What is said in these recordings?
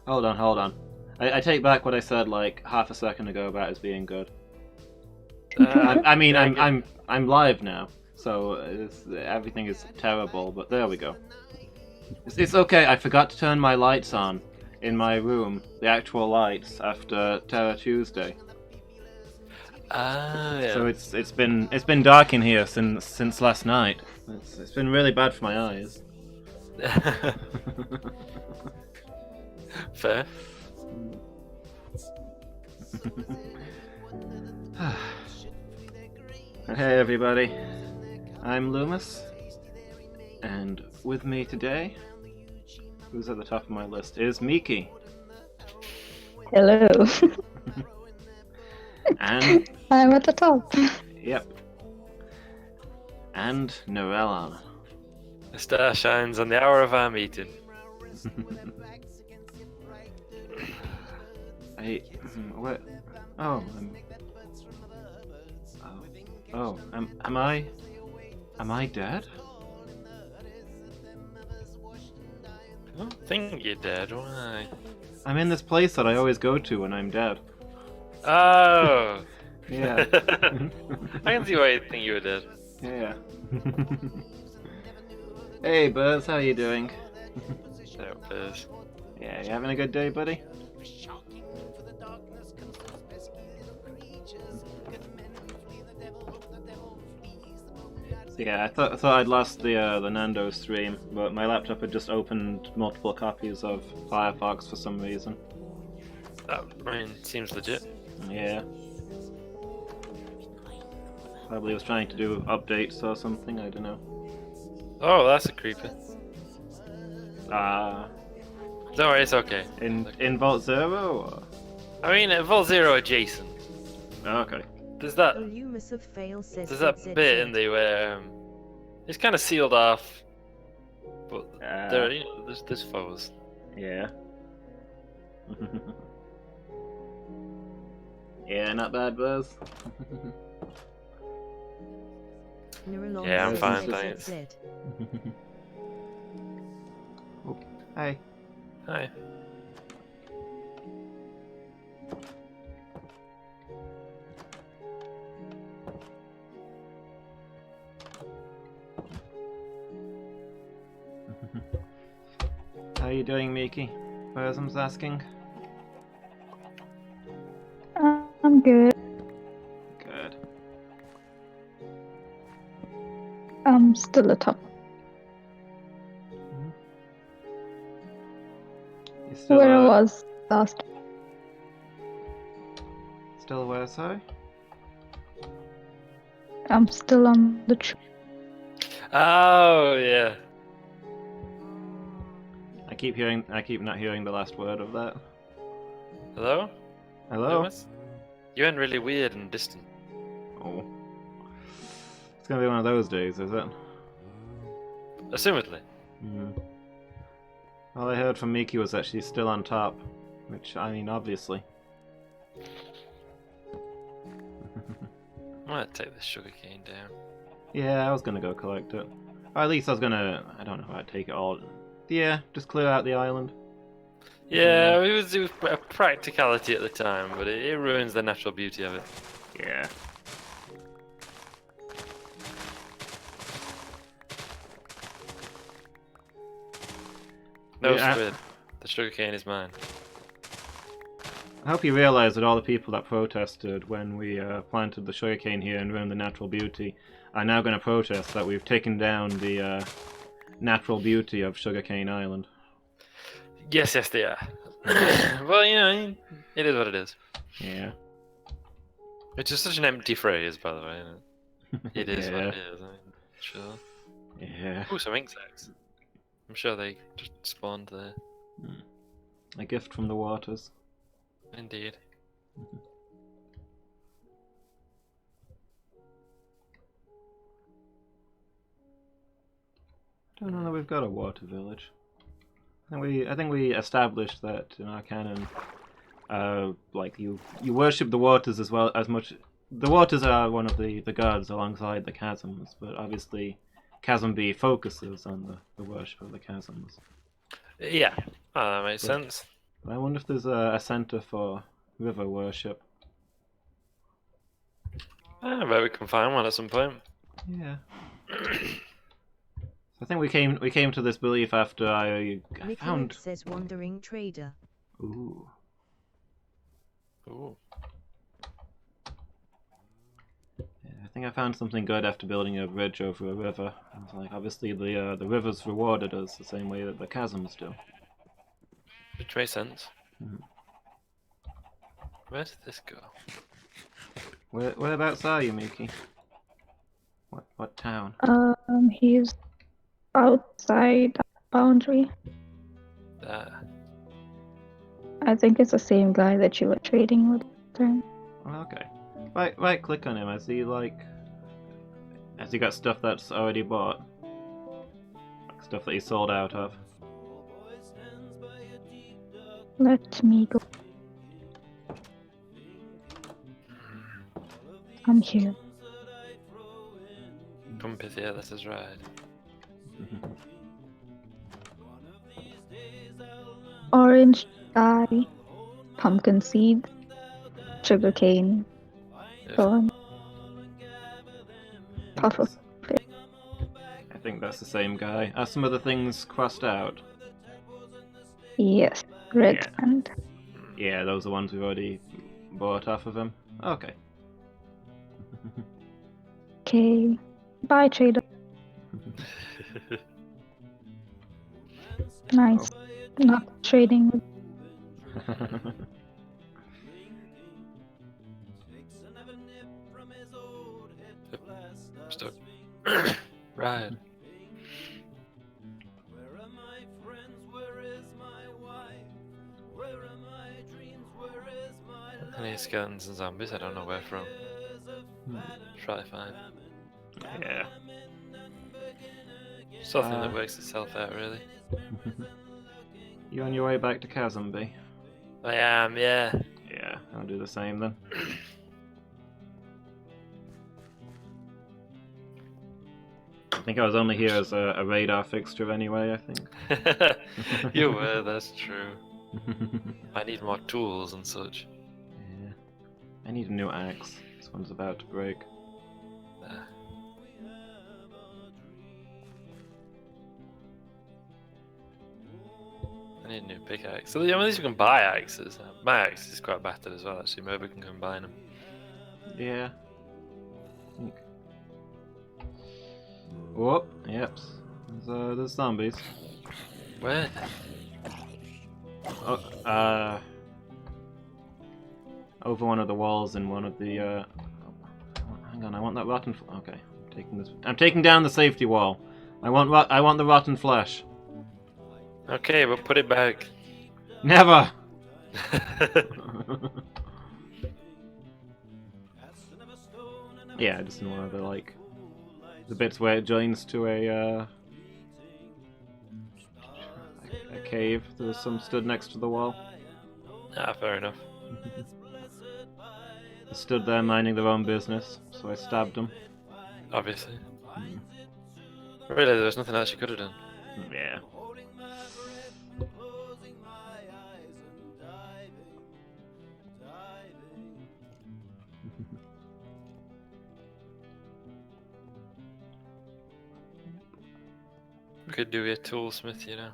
Hold on, hold on. I take back what I said like half a second ago about it being good. I mean, Yeah, I'm live now, so everything is terrible. But there we go. It's okay. I forgot to turn my lights on in my room, the actual lights after Terror Tuesday. yeah. So it's been dark in here since last night. It's been really bad for my eyes. Fair. Hey everybody, I'm Loomis, and with me today, who's at the top of my list, is Miki. Hello. And I'm at the top. yep. And Norella. The star shines on the hour of our meeting. What? Oh, am I dead? I don't think you're dead, why? I'm in this place that I always go to when I'm dead. Oh! Yeah. I can see why you think you were dead. Yeah. Hey, Buzz, how you doing? There it is. Yeah, you having a good day, buddy? So yeah, I thought I'd lost the Nando stream, but my laptop had just opened multiple copies of Firefox for some reason. That, I mean, seems legit. Yeah. Probably was trying to do updates or something, I don't know. Oh, that's a creeper. Don't worry, it's okay. In Vault Zero? Or? I mean, Vault Zero adjacent. Oh, okay. There's that. Loomis of fail says There's that bit in the where it's kind of sealed off, but there, you know, there's foes. Yeah. Yeah, not bad, Buzz. Yeah, I'm fine, thanks. Oh, hi. Hi. How you doing, Miki? Burzum's asking. I'm good. Good. I'm still at top. You still, Where I was last. Still where, sorry? I'm still on the tree. Oh yeah. I keep not hearing the last word of that. Hello? Hello? Loomis? You went really weird and distant. Oh. It's gonna be one of those days, is it? Assumedly. Hmm. All I heard from Miki was that she's still on top. Which, I mean, obviously. I'm gonna take this sugarcane down. Yeah, I was gonna go collect it. Or at least I was gonna... I don't know how I'd take it all. Yeah, just clear out the island. Yeah, it was a practicality at the time, but it ruins the natural beauty of it. Yeah. No Yeah, squid. The sugarcane is mine. I hope you realise that all the people that protested when we planted the sugarcane here and ruined the natural beauty are now going to protest that we've taken down the natural beauty of Sugarcane Island. Yes, they are. Well, you know, it is what it is. Yeah. It's just such an empty phrase, by the way. Isn't it? It is what Yeah. it is. I mean, sure. Yeah. Ooh, some insects. I'm sure they just spawned there. A gift from the waters. Indeed. Don't know that we've got a water village. I think we established that in our canon. Like you worship the waters as well as much. The waters are one of the gods alongside the chasms, but obviously, Chasm B focuses on the worship of the chasms. Yeah, that makes But- sense. I wonder if there's a center for river worship. I bet we can find one at some point. Yeah. I think we came to this belief after I Nicholas found. says wandering trader. Ooh. Ooh. Yeah, I think I found something good after building a bridge over a river. It's like obviously the rivers rewarded us the same way that the chasms do. Which makes sense. Mhm. Where did this go? Whereabouts are you, Miki? What town? He's outside the boundary. There. I think it's the same guy that you were trading with. Okay. Right click on him. Has he got stuff that's already bought? Like stuff that he sold out of? Let me go. I'm here. Come Pythia, let us ride. Orange dye, pumpkin seeds, sugarcane, Yes. thorn, puff of I think that's the same guy. Are some of the things crossed out? yes, red Yeah. sand. Yeah, those are the ones we've already bought off of him. Okay. Okay, bye trader. Nice. Not trading with. Stuck. Right. Any skeletons and zombies? I don't know where from. Try to find. Yeah. Something that works itself out, really. You on your way back to Chasmby? I am, yeah. Yeah, I'll do the same then. I think I was only here as a radar fixture anyway, I think. You were, that's true. I need more tools and such. Yeah. I need a new axe. This one's about to break. I need a new pickaxe. So, yeah, at least we can buy axes. My axe is quite battered as well, actually. Maybe we can combine them. Yeah. I think. Oh, yep. There's zombies. Where? Oh, over one of the walls in one of the. Hang on, I want that rotten. Okay, I'm taking this. I'm taking down the safety wall. I want the rotten flesh. Okay, but put it back. Never. Yeah, just in one of the bits where it joins to a cave. There was some stood next to the wall. Ah, fair enough. They stood there minding their own business, so I stabbed them. Obviously. Really, there was nothing else you could have done. Yeah. We could do a toolsmith, you know.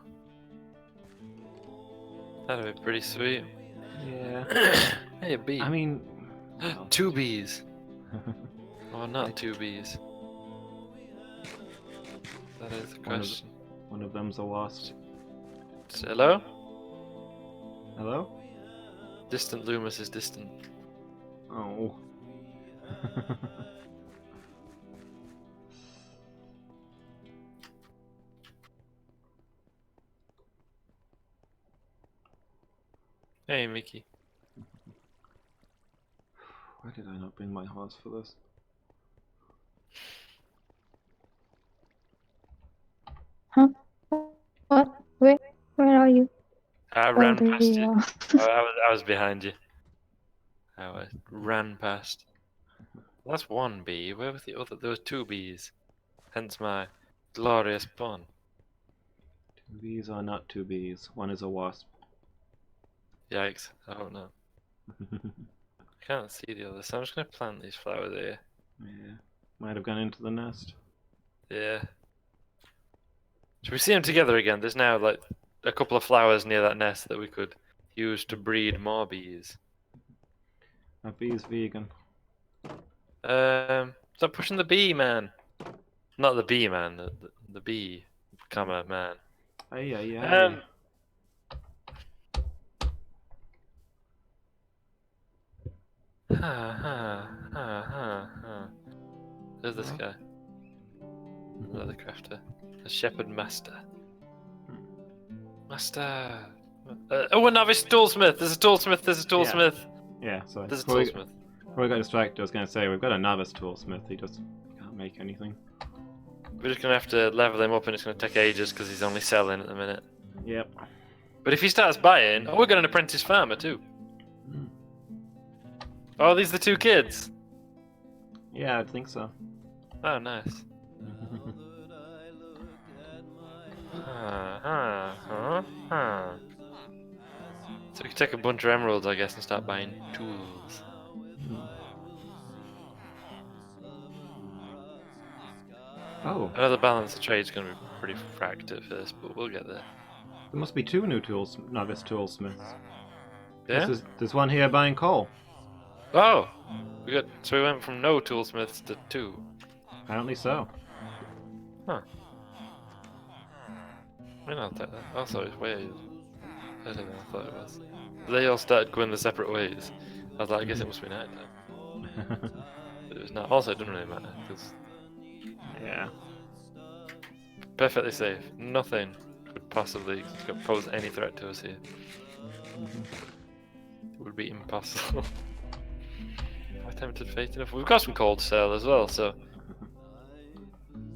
That'd be pretty sweet. Yeah. Hey, a bee. I mean, 2 bees. Oh, not 2 bees. That is the question. one of them's a wasp. Hello? Hello? Distant Loomis is distant. Oh. Hey, Mickey. Why did I not bring my horse for this? Huh? What? Where are you? I Oh, ran there past you you. are. I was behind you. I ran past. That's 1 bee. Where was the other? There was 2 bees. Hence my glorious pun. 2 bees are not 2 bees. One is a wasp. Yikes! I don't know. I can't see the others, so I'm just gonna plant these flowers here. Yeah, might have gone into the nest. Yeah. Should we see them together again? There's now like a couple of flowers near that nest that we could use to breed more bees. A bee's vegan. Stop pushing the bee, man. Not the bee, man. The bee, comma, man. Ay, ay, ay. There's this guy. Another crafter. The shepherd master. Master. Oh, a novice toolsmith. There's a toolsmith. There's a toolsmith. Yeah, so There's a before toolsmith. we got distracted, I was going to say, we've got a novice toolsmith. He just can't make anything. We're just gonna have to level him up, and it's gonna take ages because he's only selling at the minute. Yep. But if he starts buying, oh, we got an apprentice farmer too. Mm. Oh, these are the two kids. Yeah, I think so. Oh, nice. So we can take a bunch of emeralds, I guess, and start buying tools. Oh, I know the balance of trade is going to be pretty fracked at first, but we'll get there. there must be two new novice toolsmiths. Yeah? There's one here buying coal. Oh! So we went from no toolsmiths to two. Apparently so. Huh. I mean, I'll take that. I thought it was ways. I don't know, I thought it was. They all started going their separate ways. I was like, I guess it must be night time. But it was not. Also, it doesn't really matter, because Yeah. perfectly safe. Nothing could possibly pose any threat to us here. It would be impossible. I tempted fate enough. We've got some coal to sell as well, so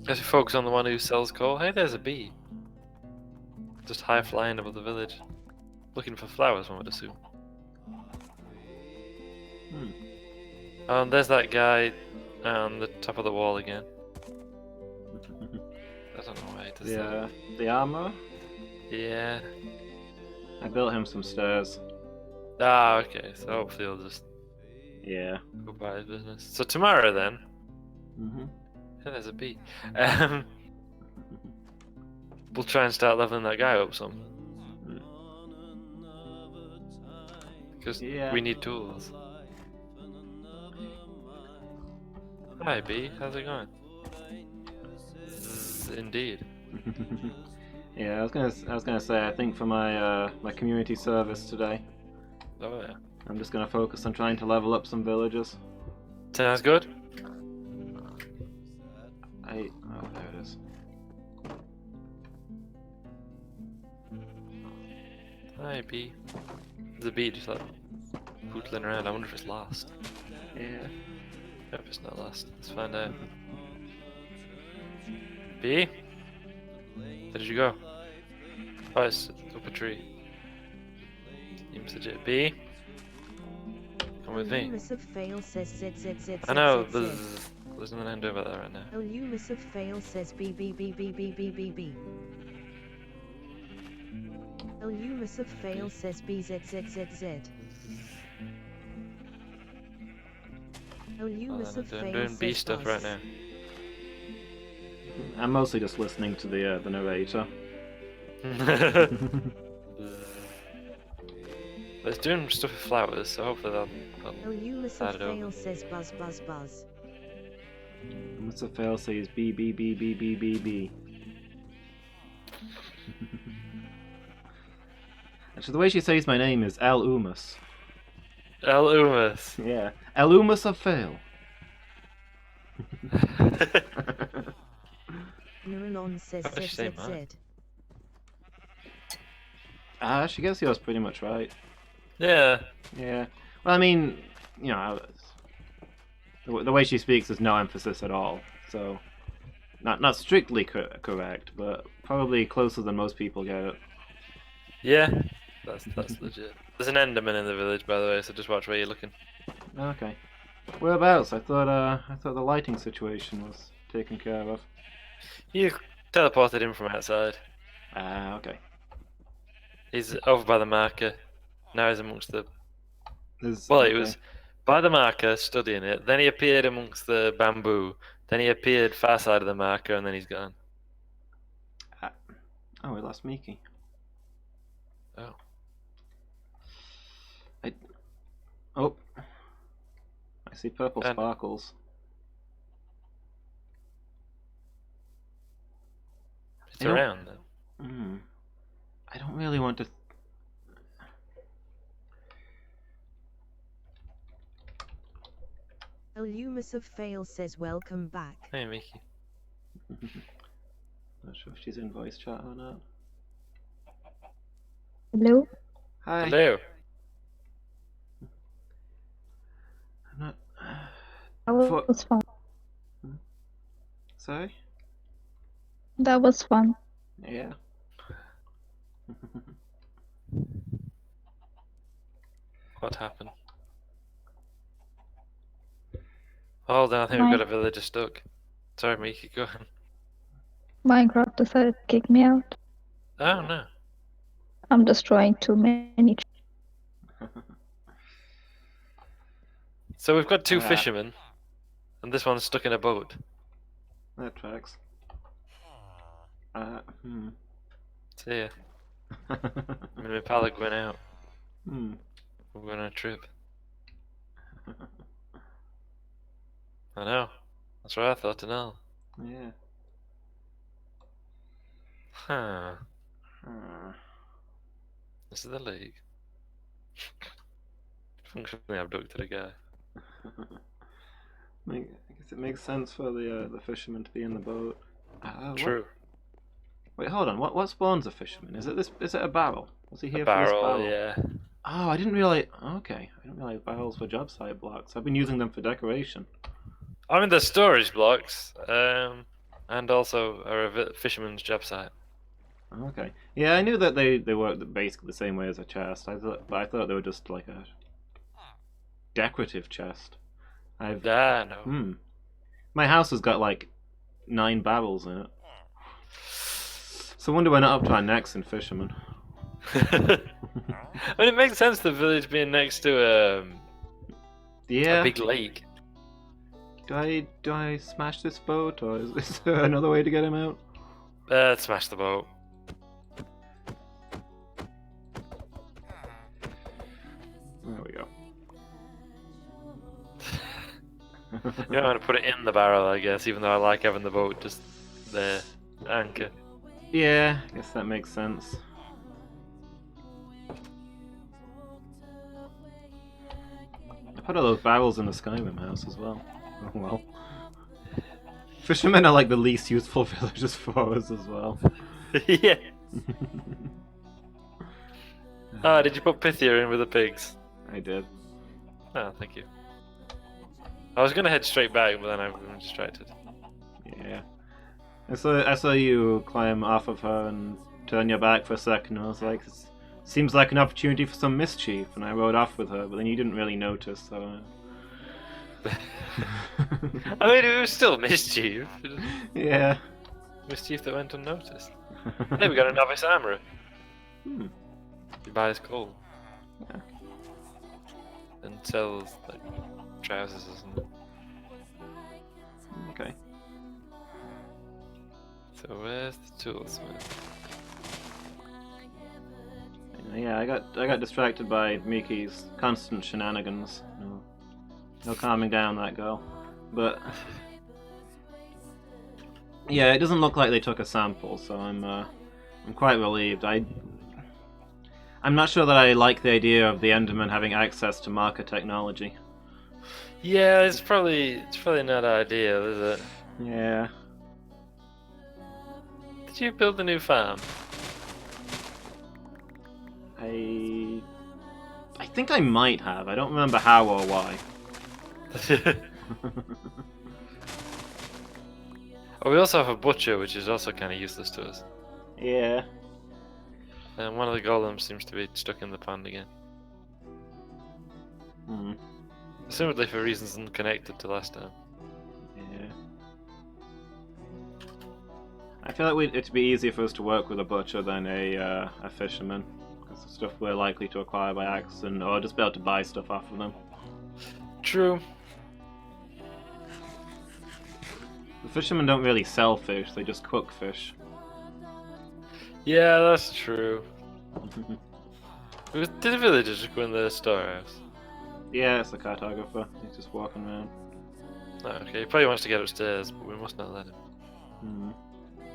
let's focus on the one who sells coal. Hey, there's a bee. Just high flying above the village. Looking for flowers, one would assume. There's that guy on the top of the wall again. I don't know why he does that. The armor. Yeah. I built him some stairs. Ah, okay. So hopefully he'll just Yeah. go about his business. So tomorrow then. Mhm. Yeah, there's a bee. We'll try and start leveling that guy up some. Because we need tools. Hi bee, how's it going? Indeed. Yeah, I was gonna say, I think for my my community service today, Oh yeah. I'm just gonna focus on trying to level up some villages. Sounds good. Oh, there it is. Hi bee. There's a bee just like pootling around. I wonder if it's lost. Yeah. Hope it's not lost. Let's find out. Bee? Where did you go? Oh, it's up a tree. Seems legit. Bee? Come with me. I know, there's nothing I can do about that right now. Elumus of fail says B. Elumus of fail says BZZZZ. Elumus of I'm fail doing says bee stuff right buzz. now. I'm mostly just listening to the narrator. It's doing stuff with flowers, so hopefully they'll Elumus start of it over. fail says buzz. What's the fail says B. Actually, the way she says my name is El Umus. El Umas. Yeah, El Umus of fail. Neuralon says How does she say mine? ZZZ. She gets yours pretty much right. Yeah. Yeah. Well, I mean, you know, the way she speaks is no emphasis at all. So, not strictly correct, but probably closer than most people get it. Yeah. That's legit. There's an Enderman in the village, by the way, so just watch where you're looking. Okay. Whereabouts? I thought the lighting situation was taken care of. You teleported him from outside. Okay. He's over by the marker. Now he's amongst the. There's, Well, he okay. was by the marker studying it. Then he appeared amongst the bamboo. Then he appeared far side of the marker, and then he's gone. Oh, we lost Miki. Oh. Oh. I see purple And- sparkles. It's You know- around then. I don't really want to. Illumus of Fail says welcome back. Hey, Mickey. Not sure if she's in voice chat or not. Hello? Hi. Hello. I'm not. That For- was fun. Sorry? That was fun. Yeah. What happened? Hold on, I think we've got a villager stuck. Sorry, Mickey, go on. Minecraft decided to kick me out. Oh no. I'm destroying too many. So we've got two Ah. fishermen, and this one's stuck in a boat. That tracks. See ya. Me and my pal are going out. Hmm. We're going on a trip. I know. That's what I thought to know. Yeah. Huh. Uh, This is the league. Functionally abducted a guy. I guess it makes sense for the fisherman to be in the boat. What- True. Wait, hold on. What spawns a fisherman? Is it this? Is it a barrel? Was he here A for this barrel, barrel? yeah. Oh, I didn't realize. Okay, I didn't realize barrels were job site blocks. I've been using them for decoration. I mean, they're storage blocks, and also are a fisherman's job site. Okay. Yeah, I knew that they worked basically the same way as a chest. But I thought they were just like a decorative chest. Ah, no. My house has got like 9 barrels in it. So I wonder we're not up to our necks in fishermen. I mean, it makes sense the village being next to a Yeah. big lake. Do I smash this boat, or is there another way to get him out? Smash the boat. There we go. You don't want to put it in the barrel, I guess, even though I like having the boat just there, anchor. Yeah, I guess that makes sense. I put all those barrels in the Skyrim house as well. Oh well. Fishermen are like the least useful villagers for us as well. Yeah. Ah, did you put Pythia in with the pigs? I did. Oh, thank you. I was gonna head straight back, but then I was distracted. Yeah. I saw you climb off of her and turn your back for a second, and I was like, seems like an opportunity for some mischief, and I rode off with her, but then you didn't really notice, so... I mean, it was still mischief. Yeah. Mischief that went unnoticed. Hey, we got a novice armorer. Hmm. He buys coal. Yeah. And sells, like, trousers or something. Okay. So where's the toolsmith? Yeah, I got distracted by Miki's constant shenanigans. No calming down that girl. But yeah, it doesn't look like they took a sample, so I'm quite relieved. I'm not sure that I like the idea of the Enderman having access to marker technology. Yeah, it's probably not ideal, is it? Yeah. Did you build a new farm? I think I might have. I don't remember how or why. Oh, we also have a butcher, which is also kind of useless to us. Yeah. And one of the golems seems to be stuck in the pond again. Hmm. Assumedly for reasons unconnected to last time. Yeah. I feel like it'd be easier for us to work with a butcher than a fisherman. That's the stuff we're likely to acquire by accident, or just be able to buy stuff off of them. True. The fishermen don't really sell fish; they just cook fish. Yeah, that's true. Did the villagers just go in the storehouse? Yeah, it's the cartographer. He's just walking around. Oh, okay, he probably wants to get upstairs, but we must not let him. Hmm.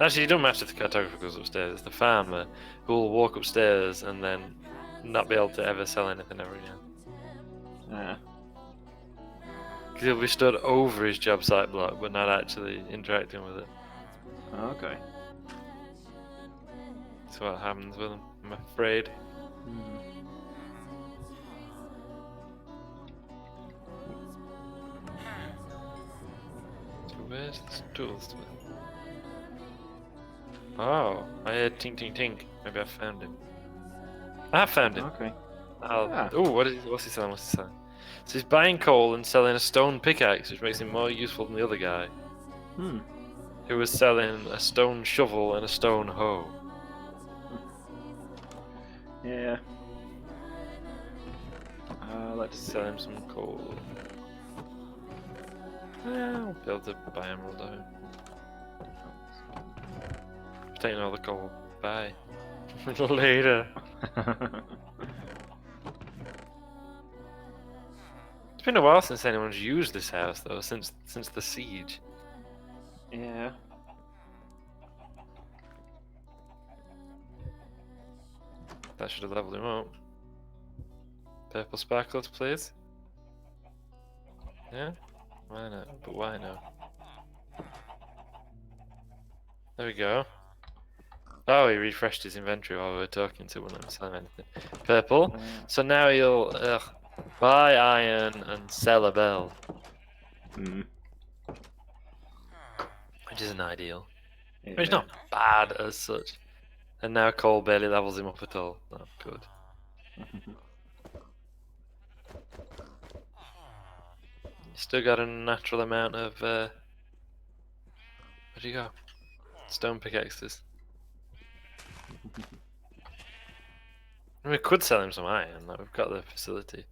Actually, you don't matter if the cartographer goes upstairs. It's the farmer who will walk upstairs and then not be able to ever sell anything ever again. Yeah. Because he'll be stood over his job site block, but not actually interacting with it. Okay. That's what happens with him, I'm afraid. Hmm. So where's the toolsmith? Oh, I heard tink tink tink. Maybe I found him. I have found him. Okay. Oh, what's he selling? What's he selling? So he's buying coal and selling a stone pickaxe, which makes him more useful than the other guy, Hmm. who was selling a stone shovel and a stone hoe. Yeah. Let's see. Sell him some coal. Yeah, I'll be able to buy emerald out. Taking all the coal. Bye. Later. It's been a while since anyone's used this house, though, since the siege. Yeah. That should have leveled him up. Purple sparklets, please. Yeah? Why not? But why not? There we go. Oh, he refreshed his inventory while we were talking, so we weren't selling anything. Purple. So now he'll buy iron and sell a bell, Hmm. which isn't ideal. Yeah. But it's not bad as such. And now coal barely levels him up at all. Not good. Still got a natural amount of where'd you go? Stone pickaxes. We could sell him some iron, like we've got the facility.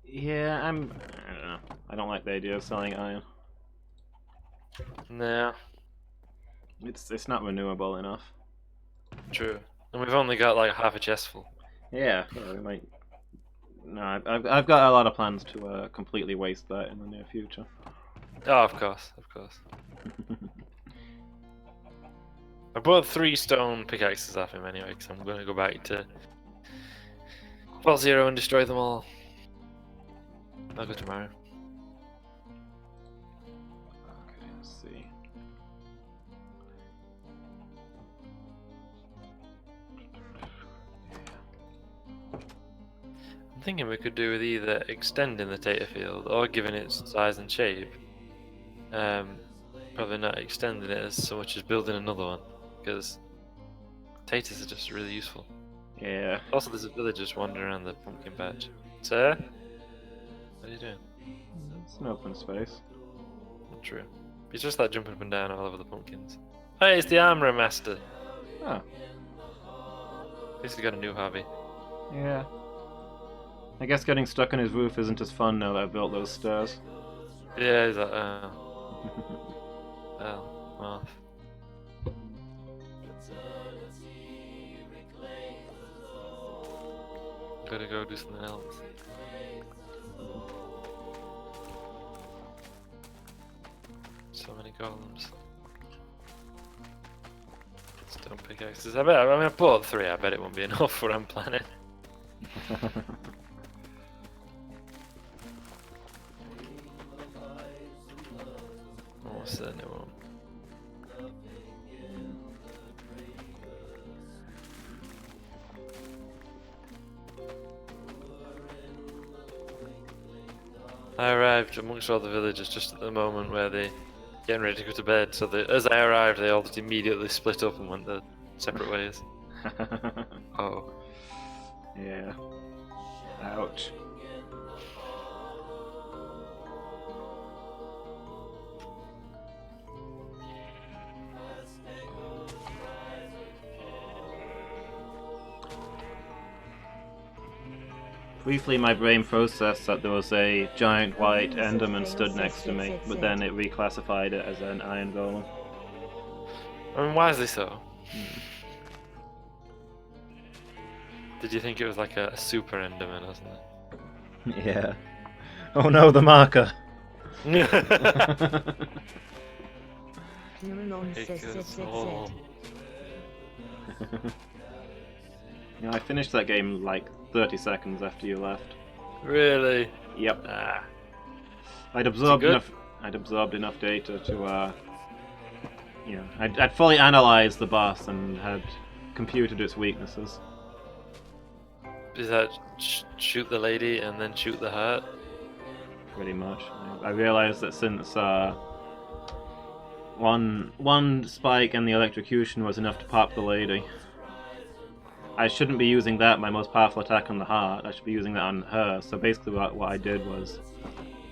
Yeah, I don't know. I don't like the idea of selling iron. No, It's not renewable enough. true. And we've only got like half a chest full. Yeah, we might. No, I've got a lot of plans to completely waste that in the near future. Oh, of course, of course. I bought 3 stone pickaxes off him anyway, because I'm going to go back to Vault Zero and destroy them all. I'll go tomorrow. Okay, let's see. I'm thinking we could do with either extending the data field or giving it size and shape. Probably not extending it as so much as building another one, because taters are just really useful. Yeah. Also, there's a villager just wandering around the pumpkin patch. Sir? What are you doing? It's an open space. Not true. He's just like jumping up and down all over the pumpkins. Hey, it's the armourer master. Oh, He's got a new hobby. yeah. I guess getting stuck on his roof isn't as fun now that I've built those stairs. Yeah, he's like, well, off. Gotta go do something else. So many golems. Stone pickaxes. I bought 3. I bet it won't be enough for what I'm planning. Almost certainly it won't. I arrived amongst all the villagers just at the moment where they getting ready to go to bed, so as I arrived they all just immediately split up and went their separate ways. Oh. Yeah. Ouch. Briefly, my brain processed that there was a giant white Enderman stood next to me, but then it reclassified it as an iron golem. I mean, wisely so. Hmm. Did you think it was like a super Enderman or something? Yeah. Oh no, the marker! Nurulon says Oh. Yeah, I finished that game like 30 seconds after you left. Really? Yep. Ah. I'd absorbed good? enough. I'd absorbed enough data to, I'd fully analysed the boss and had computed its weaknesses. Is that shoot the lady and then shoot the heart? Pretty much. I realised that since one spike and the electrocution was enough to pop the lady, I shouldn't be using that, my most powerful attack on the heart. I should be using that on her. So basically what I did was,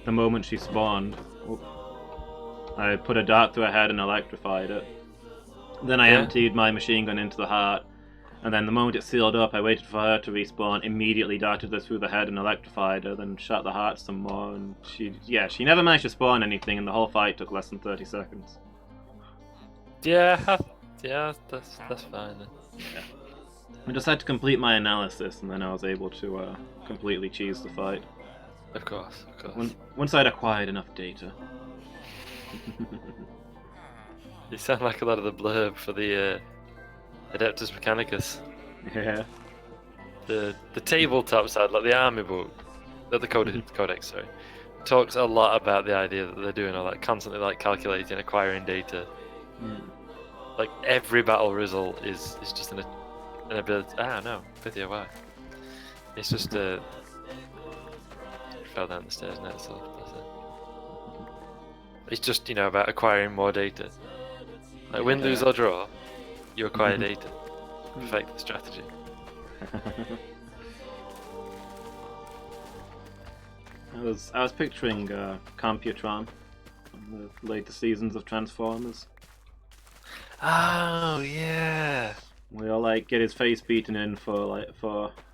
the moment she spawned, I put a dart through her head and electrified it. Then I emptied my machine gun into the heart, and then the moment it sealed up, I waited for her to respawn, immediately darted her through the head and electrified her, then shot the heart some more, and she never managed to spawn anything, and the whole fight took less than 30 seconds. Yeah, that's fine then. Yeah. I just had to complete my analysis, and then I was able to completely cheese the fight. Of course, of course. Once I'd acquired enough data. You sound like a lot of the blurb for the Adeptus Mechanicus. Yeah. The tabletop side, like the army book, the codex, sorry, talks a lot about the idea that they're doing all that, constantly like calculating, acquiring data. Mm. Like every battle result is just an ability. No, Pythia, why? It's just fell down the stairs now, so that's it. It's just about acquiring more data. Like win, lose or draw, you acquire data. Perfect strategy. I was picturing Computron from the later seasons of Transformers. Oh yeah. We all like get his face beaten in for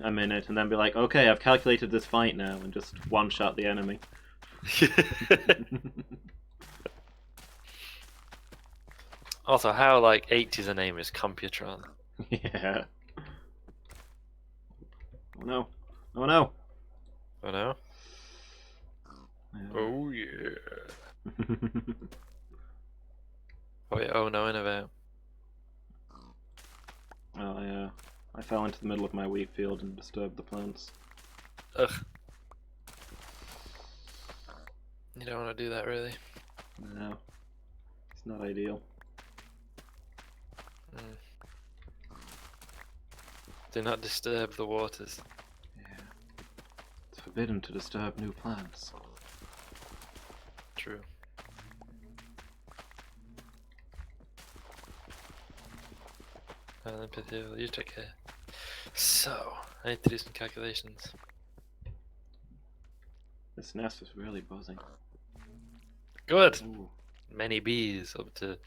a minute, and then be like, "Okay, I've calculated this fight now," and just one shot the enemy. Also, how like 80s a name is Computron. Yeah. Oh no! Oh no! Oh no. Yeah. Oh yeah. Oh yeah. Oh no, innovate. Well, I fell into the middle of my wheat field and disturbed the plants. Ugh. You don't want to do that, really. No, it's not ideal. Do not disturb the waters. Yeah. It's forbidden to disturb new plants. True. And then Pythia, you take care. So, I need to do some calculations. This nest is really buzzing. Good! Ooh. Many bees, up to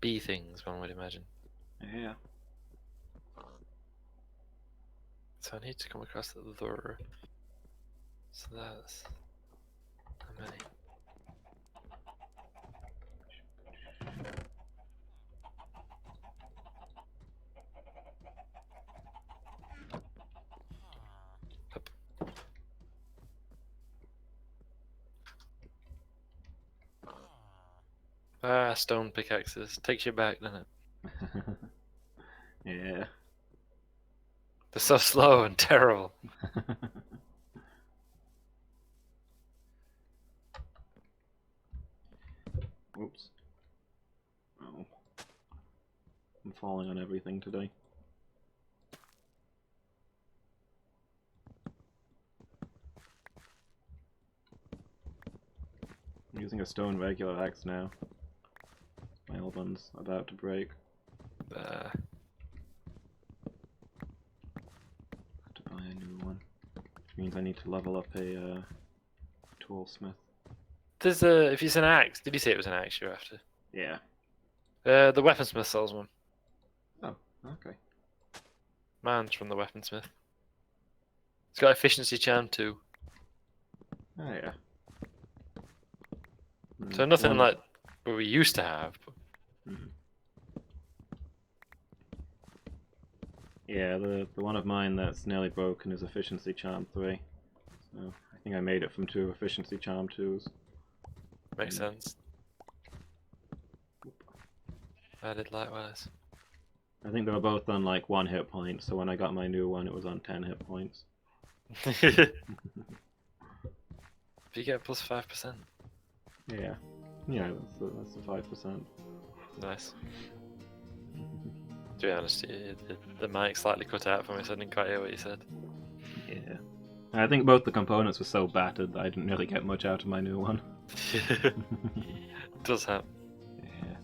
bee things, one would imagine. Yeah. So I need to come across the lure. So that's how many? Up. Stone pickaxes. Takes you back, doesn't it? Yeah. They're so slow and terrible. Oops. Oh. I'm falling on everything today. I'm using a stone regular axe now. My old one's about to break. Uh, Have to buy a new one. Which means I need to level up a toolsmith. There's a. If it's an axe, did you say it was an axe you're after? Yeah. The weaponsmith sells one. Oh, okay. Mine's from the weaponsmith. It's got efficiency charm too. Oh yeah. So nothing One- like what we used to have. But... Mhm. Yeah, the one of mine that's nearly broken is efficiency charm 3. So I think I made it from 2 efficiency charm 2s. Makes sense. I did likewise. I think they were both on like 1 hit point, so when I got my new one, it was on 10 hit points. If you get plus 5%. Yeah, yeah, that's the 5%. Nice. To be honest, the mic slightly cut out for me, so I didn't quite hear what you said. Yeah, I think both the components were so battered that I didn't really get much out of my new one. It does happen. Yeah.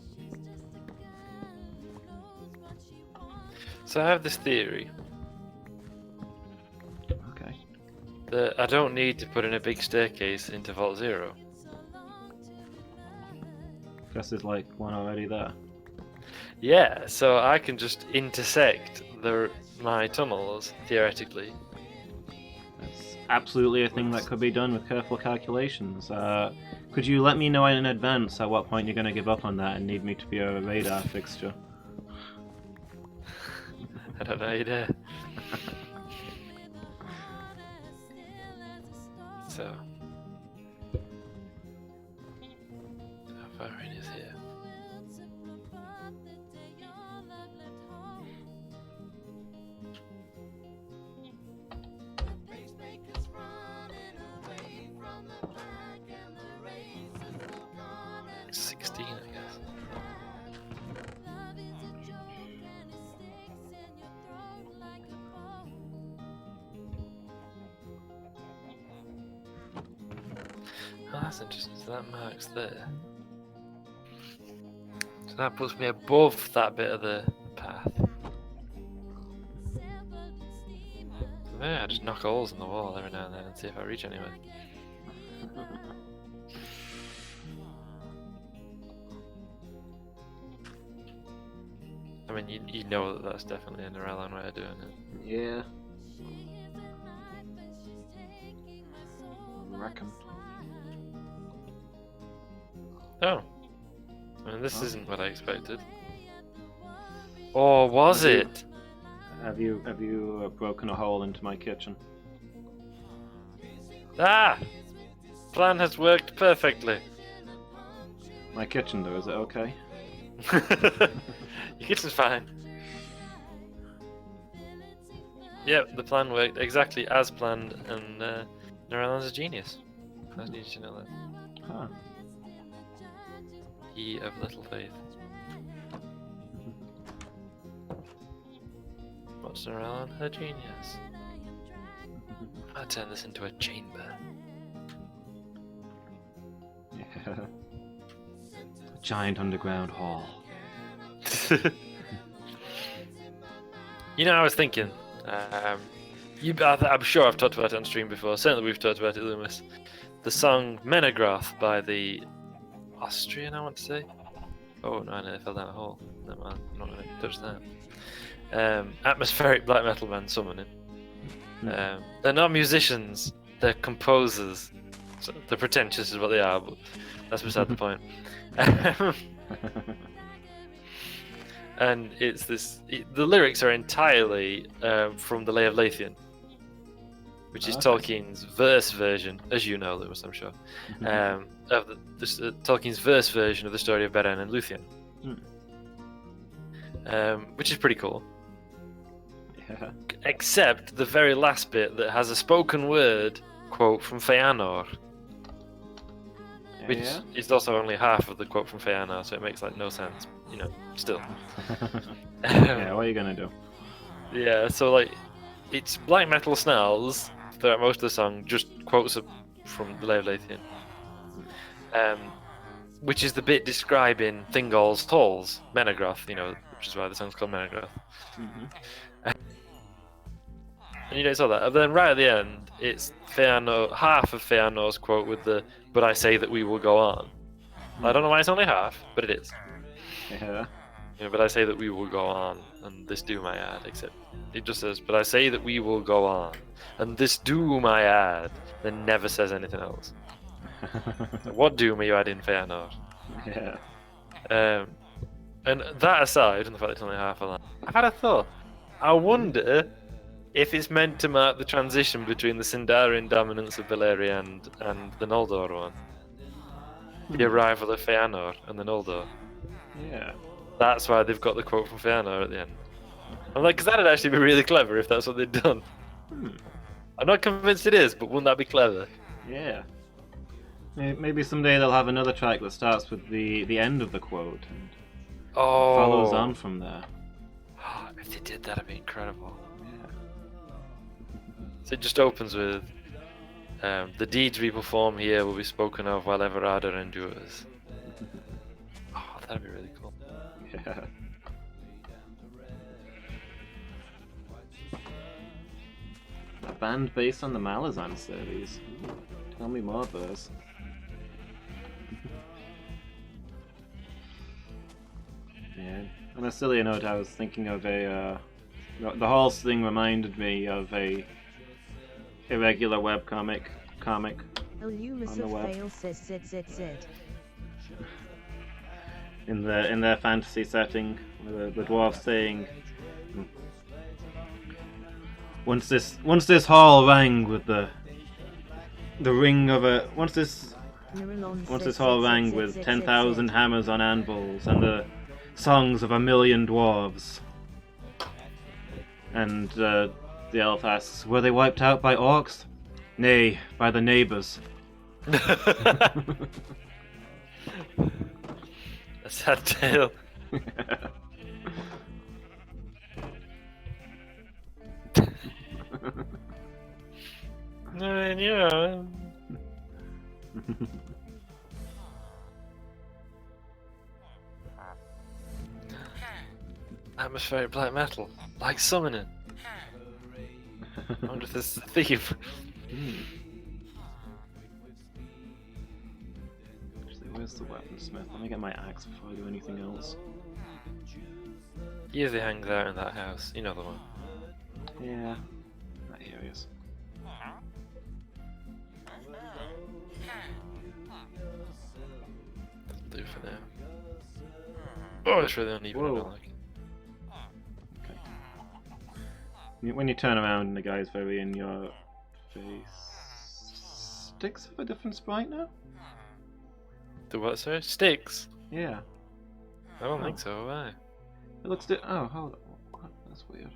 So I have this theory Okay. that I don't need to put in a big staircase into Vault Zero. Guess there's like one already there. Yeah, so I can just intersect my tunnels, theoretically. That's absolutely a thing that could be done with careful calculations. Could you let me know in advance at what point you're going to give up on that and need me to be a radar fixture? I don't know, you dare. So. How far in is here? It's 16, I guess. Oh, that's interesting. So that marks there. So that puts me above that bit of the path. So maybe I just knock holes in the wall every now and then and see if I reach anywhere. I mean, you know that that's definitely a Neurelan way of doing it. Yeah. I reckon. Oh. I mean, this Oh. isn't what I expected. Or was Have you- it? Have you broken a hole into my kitchen? Ah! Plan has worked perfectly. My kitchen though, is it okay? Your kitchen's fine. Yep, the plan worked exactly as planned, and Neurelan's a genius. I just need you to know that. Huh. Ye of little faith. What's Neurelan? A genius. I'll turn this into a chamber. Yeah. A giant underground hall. You know, I was thinking. I'm sure I've talked about it on stream before. Certainly, we've talked about it, Loomis. The song Menegroth by the Austrian, I want to say. Oh no, I nearly fell down a hole. No, I'm not going to touch that. Atmospheric black metal band Summoning. They're not musicians, they're composers. So they're pretentious is what they are, but that's beside the point. And it's the lyrics are entirely from the Lay of Lathian, which is Okay. Tolkien's verse version, as you know, Lewis, I'm sure, of Tolkien's verse version of the story of Beren and Luthien, which is pretty cool. Yeah. Except the very last bit that has a spoken word quote from Feanor, which Yeah. is also only half of the quote from Feanor, so it makes like no sense, you know, still. Yeah, what are you gonna do? Yeah, so like, it's black metal snarls throughout most of the song, just quotes from the Lay of Lathian. Which is the bit describing Thingol's halls, Menegroth, you know, which is why the song's called Menegroth. And you don't saw that. But then right at the end, it's Feanor, half of Feanor's quote with the "But I say that we will go on." I don't know why it's only half, but it is. Yeah. You know, but I say that we will go on, and this do my ad, except it just says, but I say that we will go on, and this do my ad, then never says anything else. What doom are you adding, Feyenoord? Yeah. And that aside, and the fact it's only half a line, I've had a thought. I wonder if it's meant to mark the transition between the Sindarian dominance of Valyria and the Noldor one. The arrival of Fëanor and the Noldor. Yeah. That's why they've got the quote from Fëanor at the end. I'm like, because that'd actually be really clever if that's what they'd done. I'm not convinced it is, but wouldn't that be clever? Yeah. Maybe someday they'll have another track that starts with the end of the quote and Oh, follows on from there. If they did, that'd be incredible. Yeah. So it just opens with, the deeds we perform here will be spoken of while ever ardor endures. Oh, that'd be really cool. Yeah. A band based on the Malazan series. Ooh, tell me more, Buzz. Yeah. On a sillier note, I was thinking of a. The whole thing reminded me of a irregular webcomic Illumis on the of web. Fail says zit. in their fantasy setting, with the dwarf saying, once this hall rang with the ring of a once this hall rang with 10,000 hammers on anvils and the songs of 1,000,000 dwarves. And the elf asks, were they wiped out by orcs? Nay, by the neighbours. A sad tale. I mean, yeah. Atmospheric black metal, like summoning. I wonder if this is a theme. Actually, where's the weaponsmith? Let me get my axe before I do anything else. He usually hangs out in that house. You know the one. Yeah, here he is. That'll do for now. Oh, it's really uneven. I Whoa. don't like it. When you turn around and the guy's very in your face. Sticks have a different sprite now? The what, sorry? Sticks? Yeah. I don't think so, why? It looks oh, hold on. What? That's weird.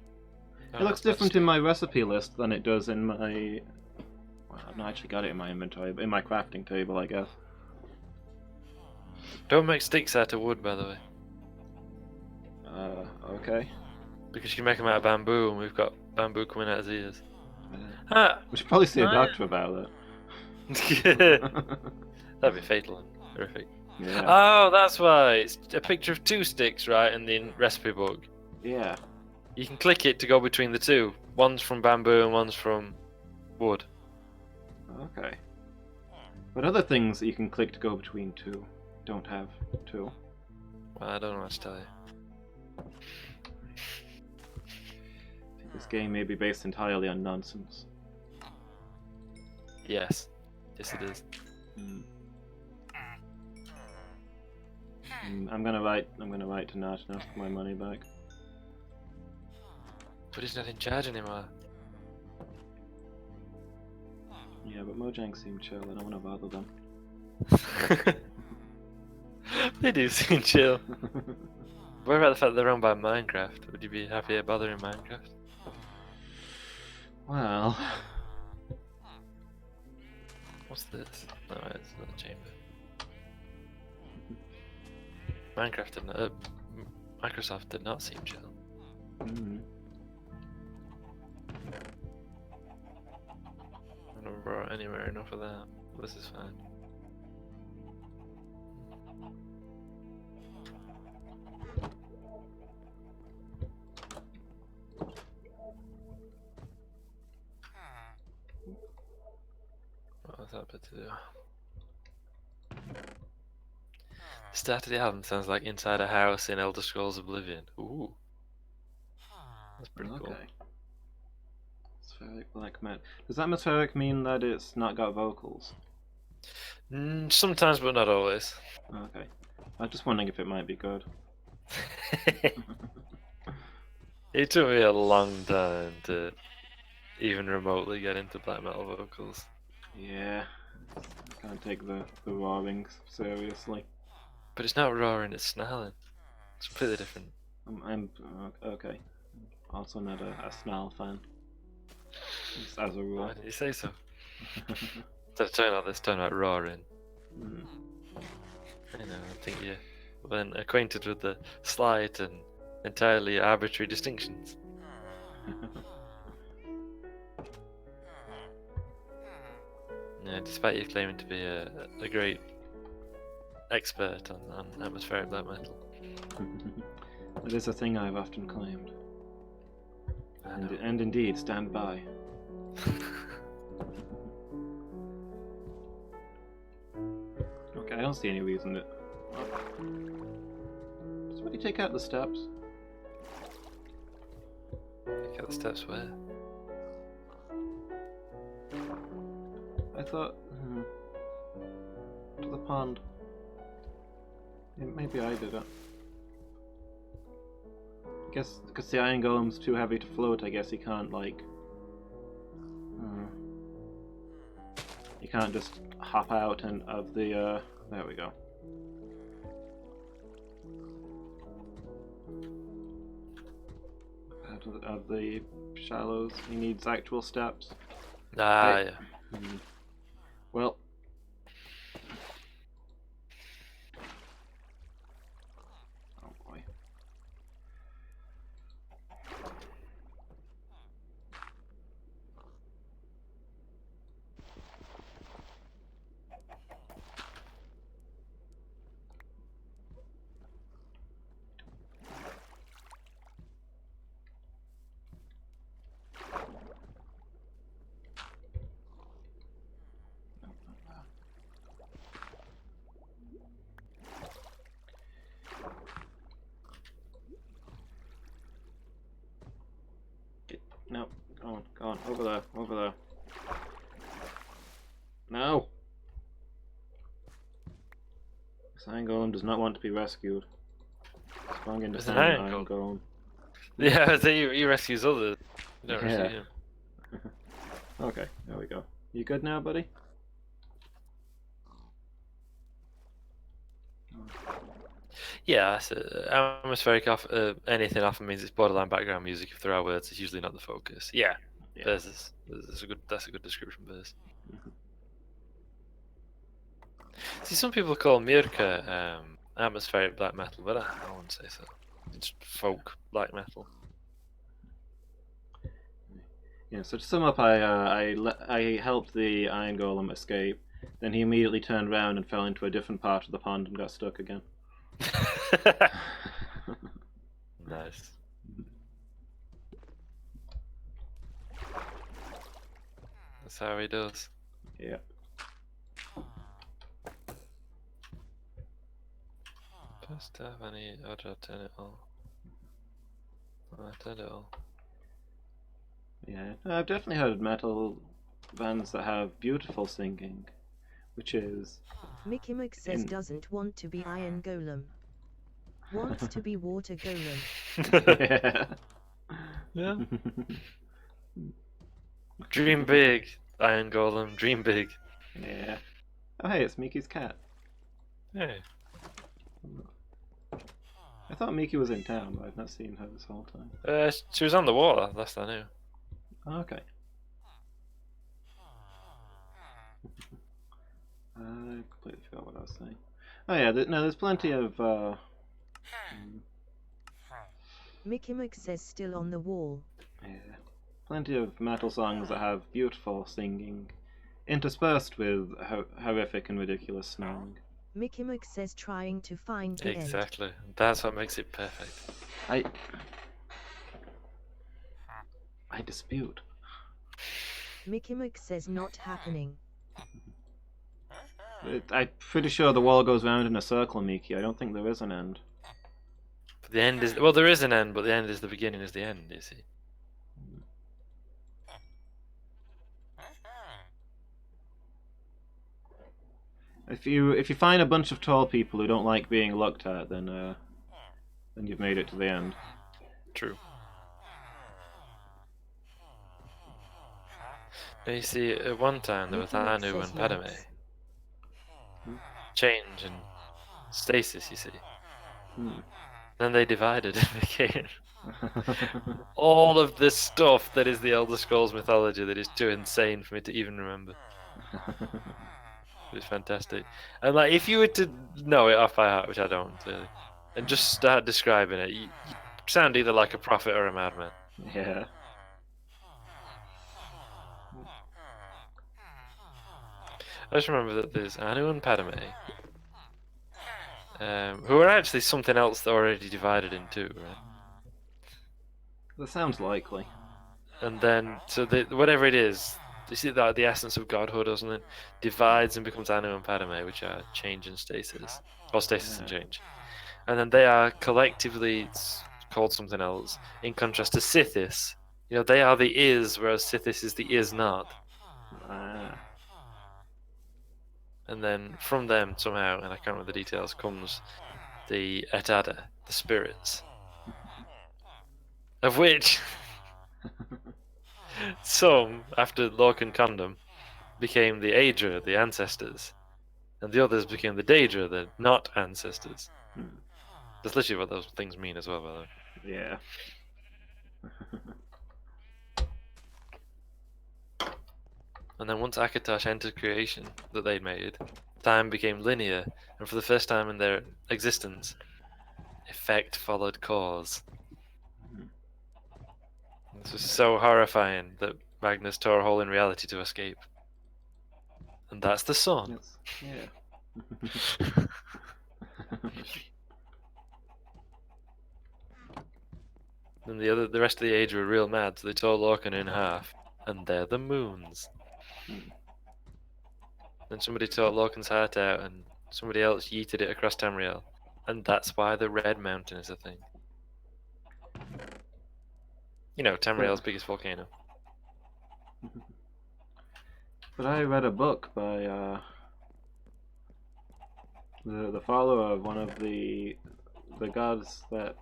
Oh, It looks that's different in my recipe list than it does in my... Well, I've not actually got it in my inventory, but in my crafting table, I guess. Don't make sticks out of wood, by the way. Okay. Because you can make them out of bamboo, and we've got bamboo coming out of his ears. We should probably see a No. doctor about That'd be fatal and horrific. it. Yeah. Oh, that's why. It's a picture of two sticks, right, in the recipe book. Yeah. You can click it to go between the two. One's from bamboo and one's from wood. Okay. But other things that you can click to go between two don't have two. Well, I don't know what to tell you. I think this game may be based entirely on nonsense. Yes. Yes, it is. I'm gonna write to Nat and ask for my money back. But he's not in charge anymore. Yeah, but Mojang seem chill. I don't want to bother them. They do seem chill. What about the fact that they're owned by Minecraft? Would you be happy at bothering Minecraft? Well, What's this? No, it's another chamber. Microsoft did not seem chill. I don't brought anywhere enough of that. This is fine. What was that bit to do? Start of the album sounds like inside a house in Elder Scrolls Oblivion. Ooh. That's pretty cool. Okay. Atmospheric black metal. Does atmospheric mean that it's not got vocals? Sometimes, but not always. Okay. I was just wondering if it might be good. It took me a long time to even remotely get into black metal vocals. Yeah. I can't take the roaring seriously. But it's not roaring, it's snarling. It's completely different. I'm okay. Also not a Snarl fan. Just as a rule. Why did you say so? Instead of talking about this, talking about roaring. Mm. I know, I think you're then acquainted with the slight and entirely arbitrary distinctions. Yeah, despite you claiming to be a great expert on atmospheric black metal. It is a thing I've often claimed. I know. And indeed, stand by. Okay, I don't see any reason that... Somebody take out the steps. Take out the steps where? I thought... to the pond. Maybe I did it. I guess because the iron golem's too heavy to float, I guess he can't, like... you can't just hop out and of the, there we go. Out of the shallows. He needs actual steps. Ah, Hey. yeah. Well... Oh boy. No, go on, over there. No! This iron golem does not want to be rescued. Sprung into There's an town, iron iron golem. Yeah, so he rescues others. You don't rescue Yeah. him. Okay, there we go. You good now, buddy? Yeah, so atmospheric off anything often means it's borderline background music. If there are words, it's usually not the focus. Yeah, Yeah. that's a good description, Bez. See, some people call Mirka atmospheric black metal, but I wouldn't say so. It's folk black metal. Yeah, so to sum up, I helped the iron golem escape. Then he immediately turned around and fell into a different part of the pond and got stuck again. Nice. That's how he does. Yeah. Just have any other turn it all. I turned it all. Yeah, I've definitely heard metal bands that have beautiful singing, which is... Mickey Mick says In- doesn't want to be Iron Golem. Wants to be Water Golem. yeah. Yeah. Dream big, Iron Golem. Dream big. Yeah. Oh hey, it's Miki's cat. Hey. I thought Miki was in town, but I've not seen her this whole time. She was on the water. Last I knew. Oh, okay. I completely forgot what I was saying. Oh yeah, no, there's plenty of... Mickey Mick says still on the wall. yeah, plenty of metal songs that have beautiful singing, interspersed with horrific and ridiculous snoring. Mickey Mick says trying to find the end. Exactly. That's what makes it perfect. I dispute. Mickey Mick says not happening. I'm pretty sure the wall goes round in a circle, Miki. I don't think there is an end. But the end is, well, there is an end, but the end is the beginning is the end, you see. If you find a bunch of tall people who don't like being looked at, then you've made it to the end. True. Now you see, at one time there was Anu and Padme. Change and stasis, you see. Then they divided and became all of this stuff that is the Elder Scrolls mythology that is too insane for me to even remember. It's fantastic. And like, if you were to know it off by heart, which I don't clearly, and just start describing it, you sound either like a prophet or a madman. Yeah. I just remember that there's Anu and Padme, who are actually something else that already divided in two, right? That sounds likely. And then, so whatever it is, you see that the essence of godhood or something divides and becomes Anu and Padme, which are change and stasis, or stasis and change. And then they are collectively called something else, in contrast to Sithis. You know, they are the is, whereas Sithis is the is not. And then from them, somehow, and I can't remember the details, comes the Etada, the spirits. Of which some, after Lork and Condom, became the Aedra, the ancestors. And the others became the Daedra, the not ancestors. That's literally what those things mean as well, by the way. Yeah. And then once Akatosh entered creation that they'd made, time became linear, and for the first time in their existence, effect followed cause. This was so horrifying that Magnus tore a hole in reality to escape. And that's the sun. Yeah. And the rest of the age were real mad, so they tore Lorcan in half. And they're the moons. Then somebody tore Lorcan's heart out, and somebody else yeeted it across Tamriel. And that's why the Red Mountain is a thing. You know, Tamriel's biggest volcano. But I read a book by the follower of one of the gods that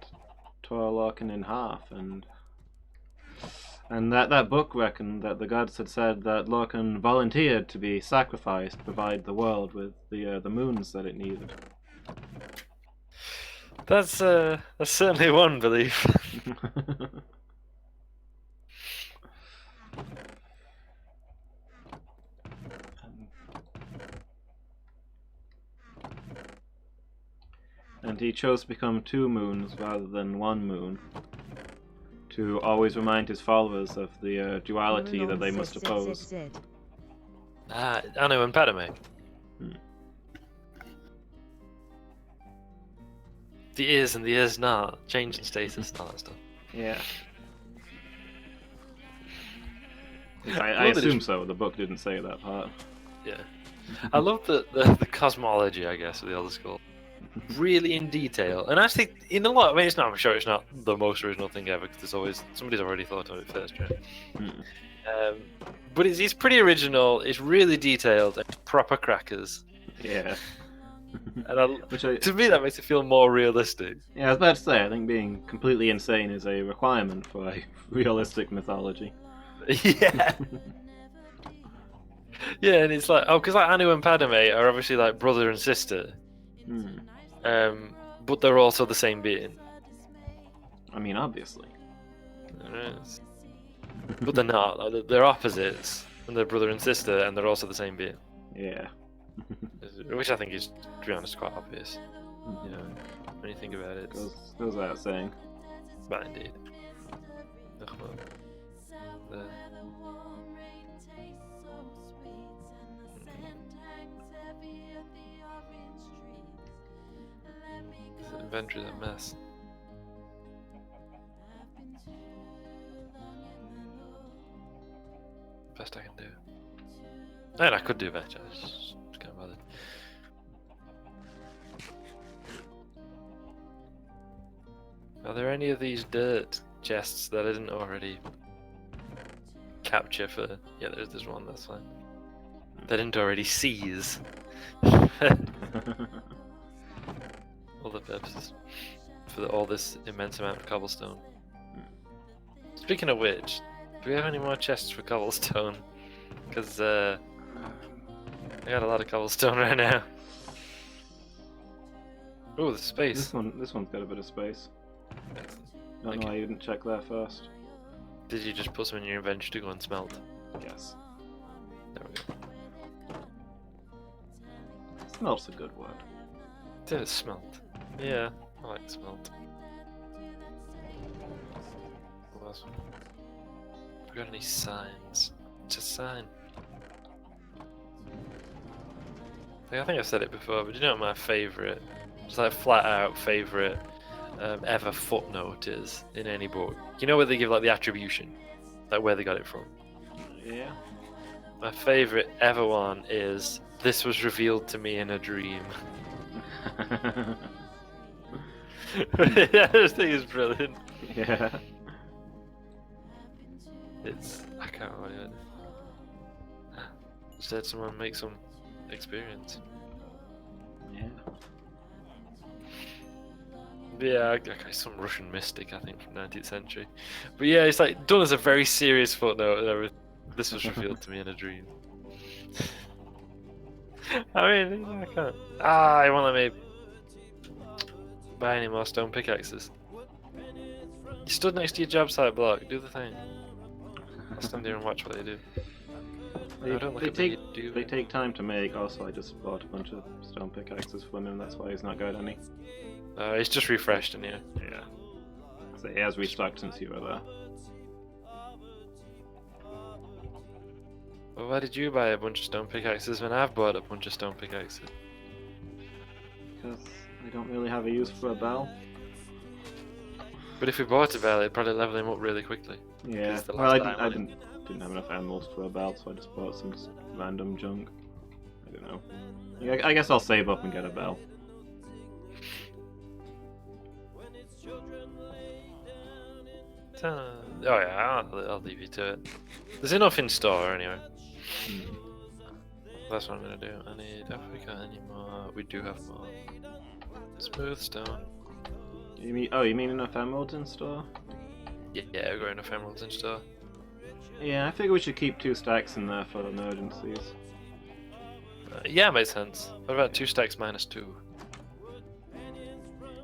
tore Lorcan in half, and that book reckoned that the gods had said that Lorcan volunteered to be sacrificed to provide the world with the moons that it needed. That's certainly one belief. And he chose to become 2 moons rather than 1 moon, to always remind his followers of the duality that they must oppose. Anu and Padme. The is and the is not, change and stasis and all that stuff. Yeah. I assume so. The book didn't say that part. Yeah. I love the cosmology, I guess, of the Elder Scrolls. Really in detail, and actually in a lot. I mean, I'm sure it's not the most original thing ever, because there's always somebody's already thought of it first, right? But it's pretty original. It's really detailed and proper crackers. Yeah. And to me, that makes it feel more realistic. Yeah, I was about to say, I think being completely insane is a requirement for a realistic mythology. Yeah. Yeah, and it's like, because like Anu and Padme are obviously like brother and sister. But they're also the same being. I mean, obviously. But they're not. They're opposites, and they're brother and sister, and they're also the same being. Yeah. Which I think is, to be honest, quite obvious. You know, when you think about it. Goes without saying. But indeed. Inventory's a mess. Best I can do. And I could do better. I just can't bothered. Are there any of these dirt chests that I didn't already capture for? Yeah, there's one. That's fine. That I didn't already seize. All the purposes for all this immense amount of cobblestone. Speaking of which, do we have any more chests for cobblestone? Because I got a lot of cobblestone right now. Oh, the space. This one's got a bit of space. Excellent. Don't Thank know why you. you didn't check that first. Did you just put some in your inventory to go and smelt? Yes. There we go. Smelt's a good word. Did it smelt? Yeah, I like smelt. What else? Have we got any signs? It's a sign. I think I've said it before, but do you know what my favourite, just like flat out favourite ever footnote is in any book? You know where they give like the attribution? Like where they got it from? Yeah. My favourite ever one is, "This was revealed to me in a dream." Yeah, this thing is brilliant. Yeah. It's, I can't remember. Just had someone make some experience. Yeah. Yeah, okay, some Russian mystic, I think, from 19th century. But yeah, it's like done as a very serious footnote and everything. This was revealed to me in a dream. I mean, I can't. I won't let me buy any more stone pickaxes. You stood next to your job site block. Do the thing. I'll stand there and watch what they do. No, don't look at me, you They take time to make. Also, I just bought a bunch of stone pickaxes for him. That's why he's not got any. It's just refreshed in here. Yeah. So he has restocked since you were there. Well, why did you buy a bunch of stone pickaxes when I've bought a bunch of stone pickaxes? Because I don't really have a use for a bell. But if we bought a bell, it'd probably level him up really quickly. Yeah. It's the Well, I last didn't time, didn't have enough emeralds for a bell, so I just bought some just random junk. I don't know. Yeah, I guess I'll save up and get a bell. Oh yeah, I'll leave you to it. There's enough in store anyway. That's what I'm gonna do. I need. Have we got any more? We do have more. Smooth stone. You mean enough emeralds in store? Yeah, we've got enough emeralds in store. Yeah, I figure we should keep 2 stacks in there for emergencies. Yeah, makes sense. What about 2 stacks minus 2?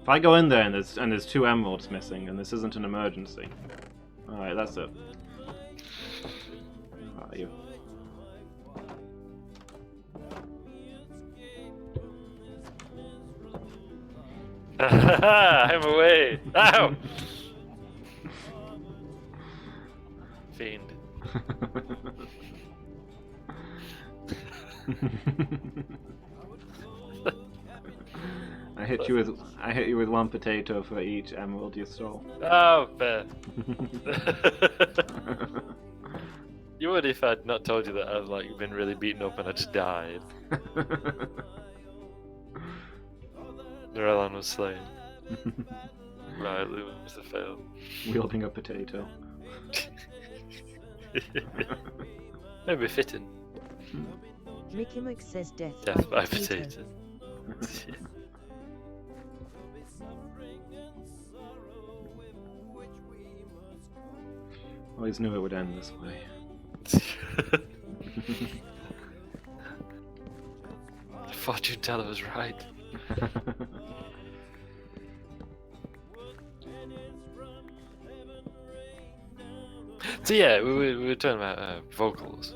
If I go in there and there's 2 emeralds missing and this isn't an emergency. Alright, that's it. Ah, you. I'm away! Ow! Fiend. I hit you with 1 potato for each emerald you stole. Oh, fair. You would if I'd not told you that I've like been really beaten up and I just died. Norellan was slain. Right, Lou was a fail. Wielding a potato. Maybe fitting. Mickey Mouse says death, Death by potato. Always knew it would end this way. The fortune teller was right. So yeah, we were talking about vocals,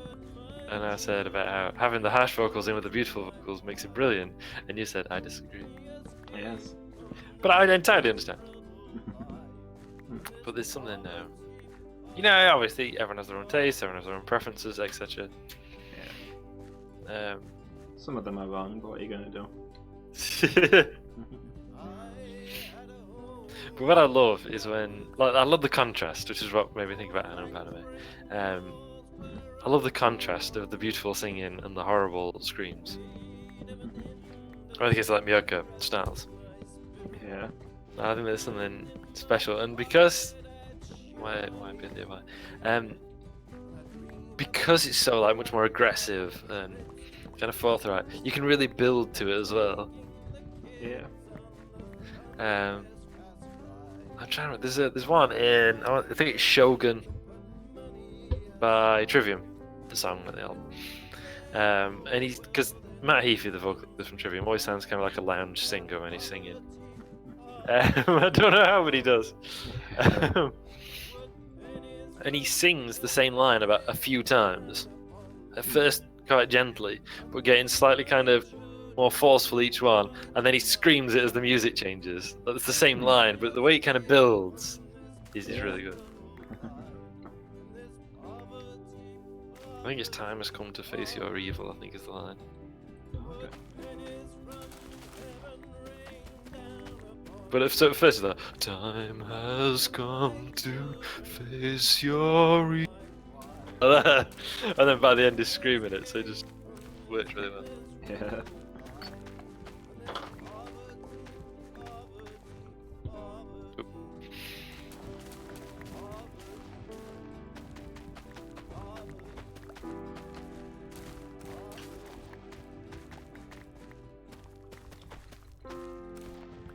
and I said about how having the harsh vocals in with the beautiful vocals makes it brilliant, and you said I disagree. Yes. But I entirely understand. But there's something you know, obviously everyone has their own tastes, everyone has their own preferences, etc. Yeah. Some of them are wrong, but what are you gonna do? But what I love is when, like, I love the contrast, which is what made me think about Anna, by the way. I love the contrast of the beautiful singing and the horrible screams. I think it's like Miyako styles. Yeah. I think there's something special, and because why Billy? Because it's so like much more aggressive and kind of forthright, you can really build to it as well. Yeah. I'm trying to. There's one in I think it's Shogun by Trivium, the song with the album. And he's because Matt Heafy, the vocalist from Trivium, always sounds kind of like a lounge singer when he's singing. I don't know how, but he does. And he sings the same line about a few times. At first, quite gently, but getting slightly kind of more forceful each one, and then he screams it as the music changes. It's the same line, but the way it kind of builds is really good. I think it's time has come to face your evil, I think is the line. Okay. But so first of all, time has come to face your evil. And then by the end he's screaming it, so it just works really well. Yeah.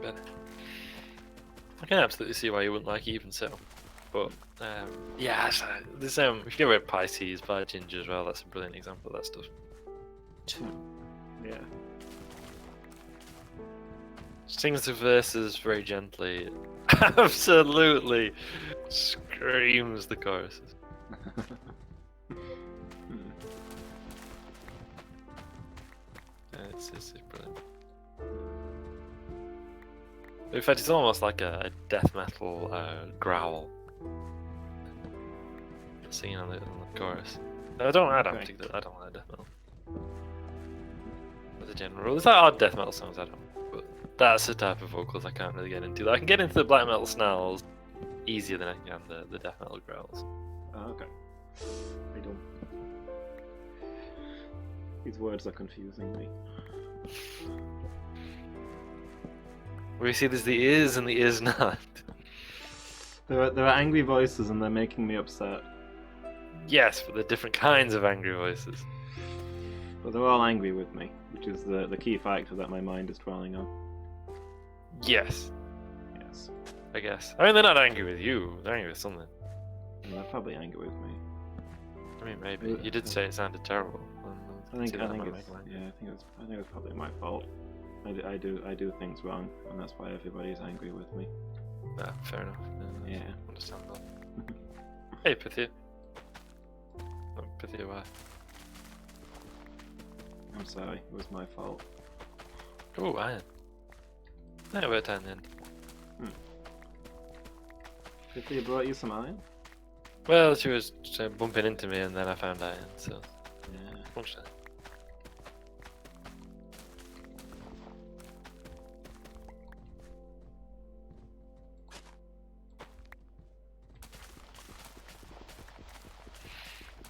But I can absolutely see why you wouldn't like it even so. But yeah, there's if you ever read Pisces by Ginger as well, that's a brilliant example of that stuff. Yeah. Sings the verses very gently. Absolutely screams the choruses. It's brilliant. In fact, it's almost like a death metal growl. Singing on the chorus. No, I don't like death metal. As a general rule, there's like odd death metal songs I don't. But that's the type of vocals I can't really get into. I can get into the black metal snarls easier than I can the death metal growls. Oh, okay. I don't. These words are confusing me. We see there's the is and the is not. There are angry voices and they're making me upset. Yes, but they're different kinds of angry voices. But they're all angry with me, which is the key factor that my mind is dwelling on. Yes, Yes. I guess. I mean, they're not angry with you. They're angry with something. And they're probably angry with me. I mean, maybe. You did say it sounded terrible. I think it's probably my fault. I do things wrong, and that's why everybody's angry with me. Yeah, fair enough. Yeah. Understandable. Hey, Pythia. Oh, Pythia, why? I'm sorry, it was my fault. Oh, iron. No, we're down then. They brought you some iron? Well, she was bumping into me, and then I found iron, so. Yeah. What's that?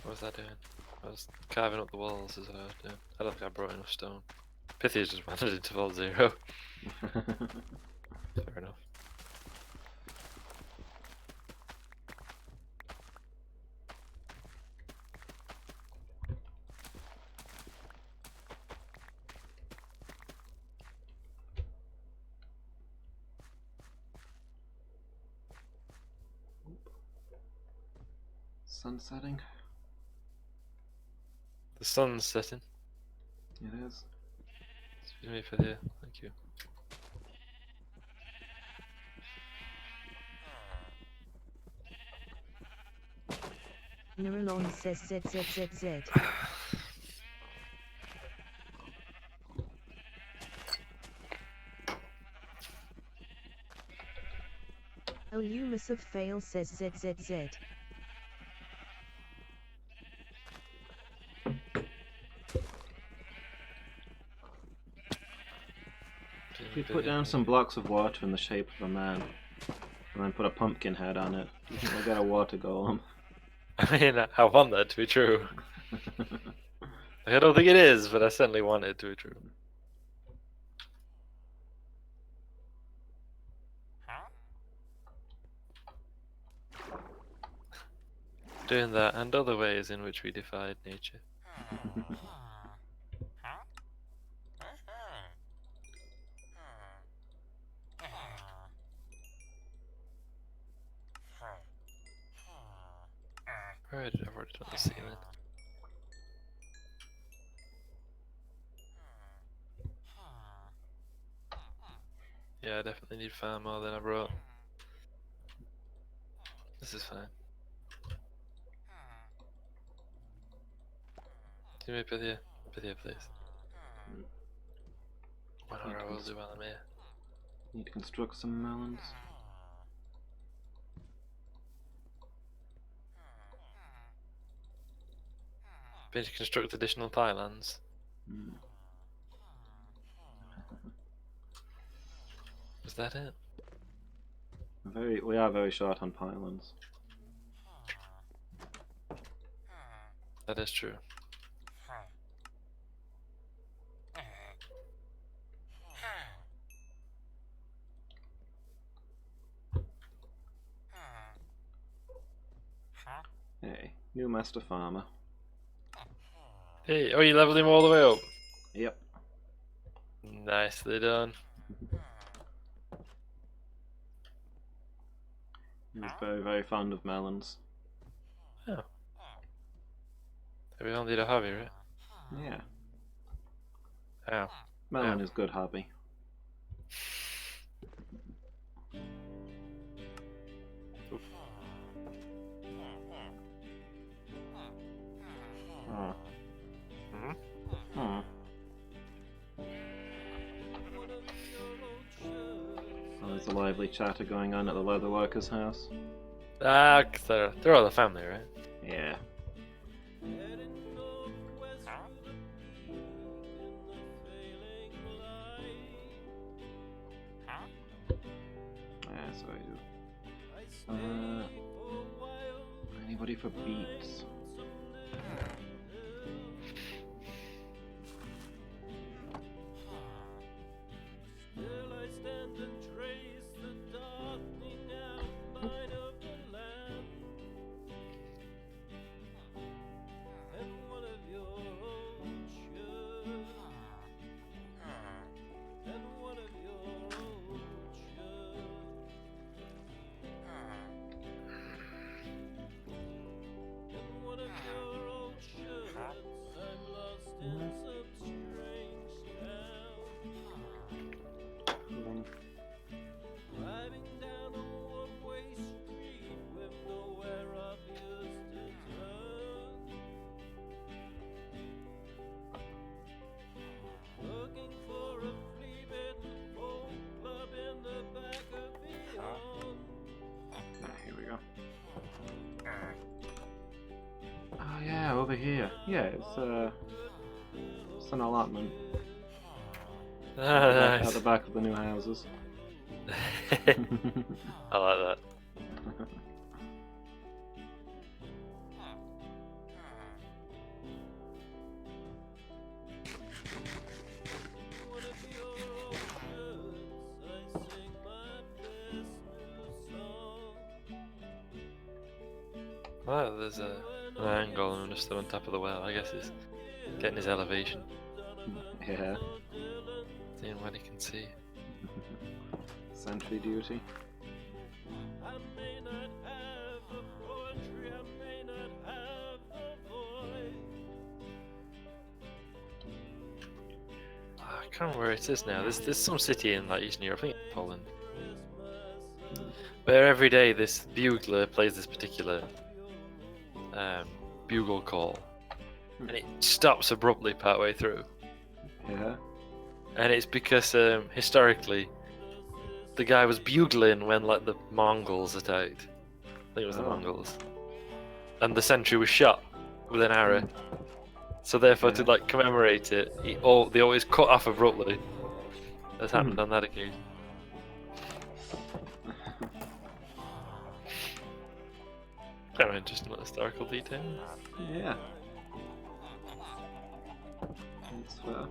What was I doing? I was carving up the walls as I was doing. I don't think I brought enough stone. Pythia's just wandered into Vault Zero. Fair enough. Sun setting? The sun's setting. It is. Excuse me, Pythia. Thank you. Neuralon says ZZZZ. Oh, you must have failed, says ZZZ. If you put down some blocks of water in the shape of a man, and then put a pumpkin head on it, do you think we'll get a water golem? I mean, I want that to be true. I don't think it is, but I certainly want it to be true. doing that and other ways in which we defied nature. Where did I already done the ceiling? Yeah, I definitely need far more than I brought. This is fine. Do me with you, please. Whatever I will do while I'm here. Need to construct some melons. Been to construct additional pylons. Mm. Was that it? We are very short on pylons. That is true. Hey, new master farmer. Hey, oh, you leveled him all the way up? Yep. Nicely done. He's very, very fond of melons. Oh. We all need a hobby, right? Yeah. Oh. Melon is good hobby. Oh. Oh. Oh, there's a lively chatter going on at the leather worker's house. Ah, 'cause they're all the family, right? Yeah. Yeah, so I do. Anybody for beets? Oh yeah, over here. Yeah, it's an allotment Ah, at the back of the new houses. nice. I like that. Well, there's an angle and just on top of the well. I guess he's getting his elevation, Yeah. seeing what he can see. Sentry duty. I can't remember where it is now. There's some city in like Eastern Europe, I think it's Poland, where every day this bugler plays this particular bugle call, and it stops abruptly partway through. Yeah. And it's because historically, the guy was bugling when like the Mongols attacked. I think it was the Oh. Mongols, and the sentry was shot with an arrow. So therefore, to Yeah. like commemorate it, they always cut off abruptly. That's happened on that occasion. Kind of interesting little historical detail. Yeah. That's fair.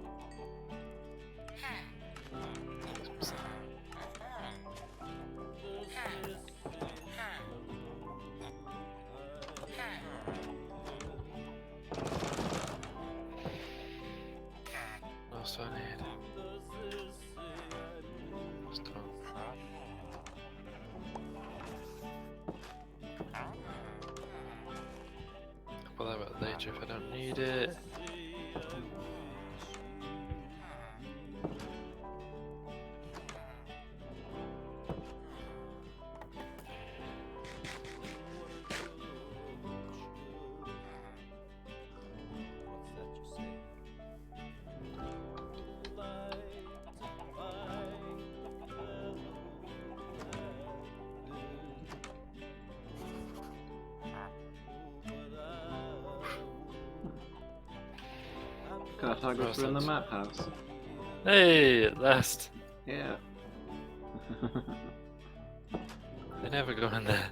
furniture if I don't need it. Cartographer in the map house. Hey, at last. Yeah. They never go in there.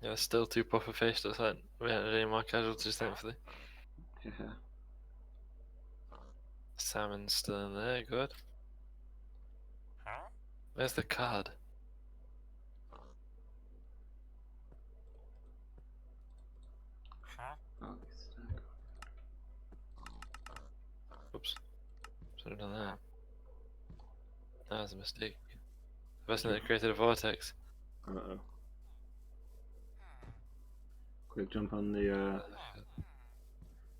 Yeah, still 2 puffer fish. That's like we haven't had any more casualties, thankfully. Yeah. Salmon's still in there. Good. Where's the card? Oh, Oops. Should have done that. That was a mistake. The person that created a vortex. uh-oh. Quick jump on the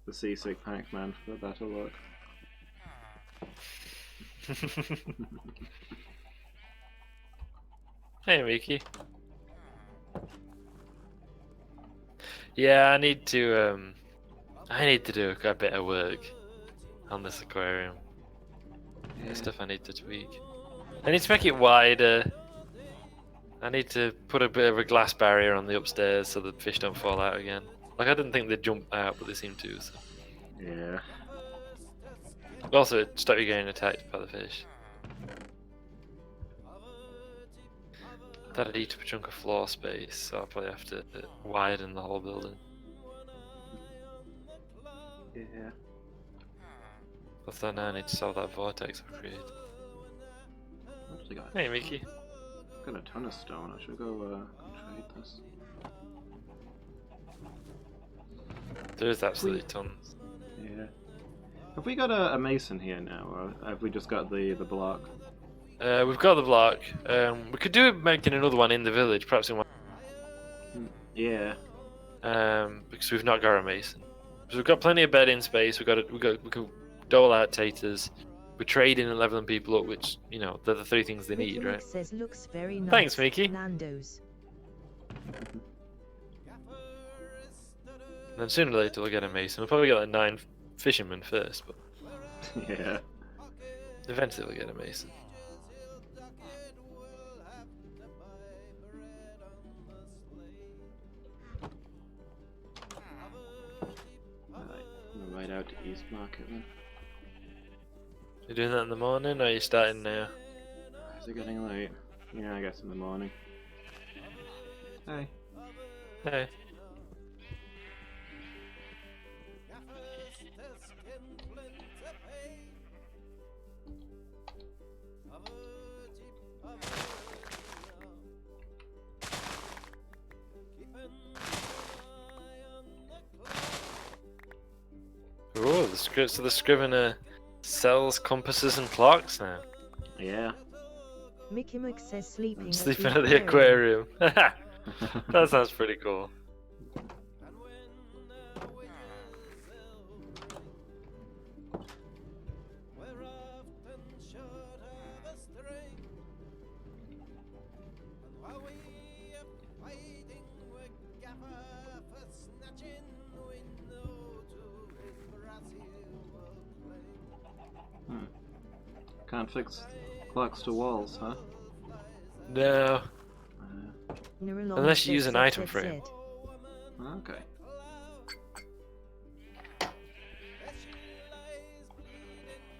seasick Pac-Man for that'll work. Hey, Miki. Yeah, I need to do a bit of work on this aquarium. Yeah. There's stuff I need to tweak. I need to make it wider. I need to put a bit of a glass barrier on the upstairs so the fish don't fall out again. Like, I didn't think they'd jump out, but they seem to. So. Yeah. Also, it stop you getting attacked by the fish. That'd eat up a chunk of floor space, so I'll probably have to widen the whole building. Yeah. But then I need to solve that vortex I've created. Actually got, Hey, Mickey. got a ton of stone. I should go trade this. There's absolutely tons. Yeah. Have we got a mason here now, or have we just got the block? We've got the block. We could do it making another one in the village, perhaps in one. Yeah. Because we've not got a mason. So we've got plenty of bedding space. We could dole out taters. We're trading and leveling people up, which they're the 3 things they need, right? Says looks very nice. Thanks, Mickey. Nando's. And then sooner or later we'll get a mason. We'll probably get like 9 fishermen first, but Yeah. eventually we'll get a mason. Alright, I'm gonna ride out to East Market then. You doing that in the morning, or are you starting now? Is it getting late? Yeah, I guess in the morning. Hey. Hey. Oh, so the Scrivener sells compasses and clocks now. Yeah. Mickey Mouse says sleeping. Sleeping at the aquarium. That sounds pretty cool. Can't fix clocks to walls, huh? No. Unless you use an item frame. Okay.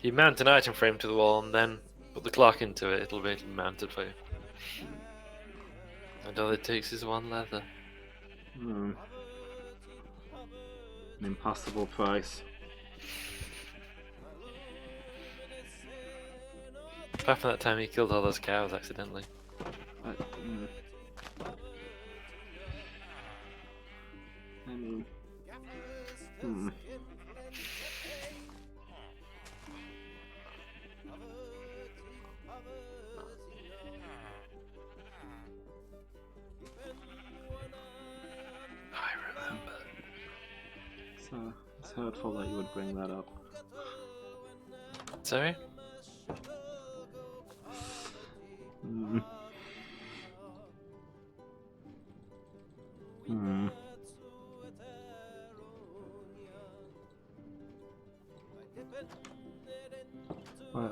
You mount an item frame to the wall and then put the clock into it, it'll be mounted for you. And all it takes is one leather. An impossible price. Apart from that time he killed all those cows accidentally. I mean, I remember. it's hurtful that you would bring that up. Sorry?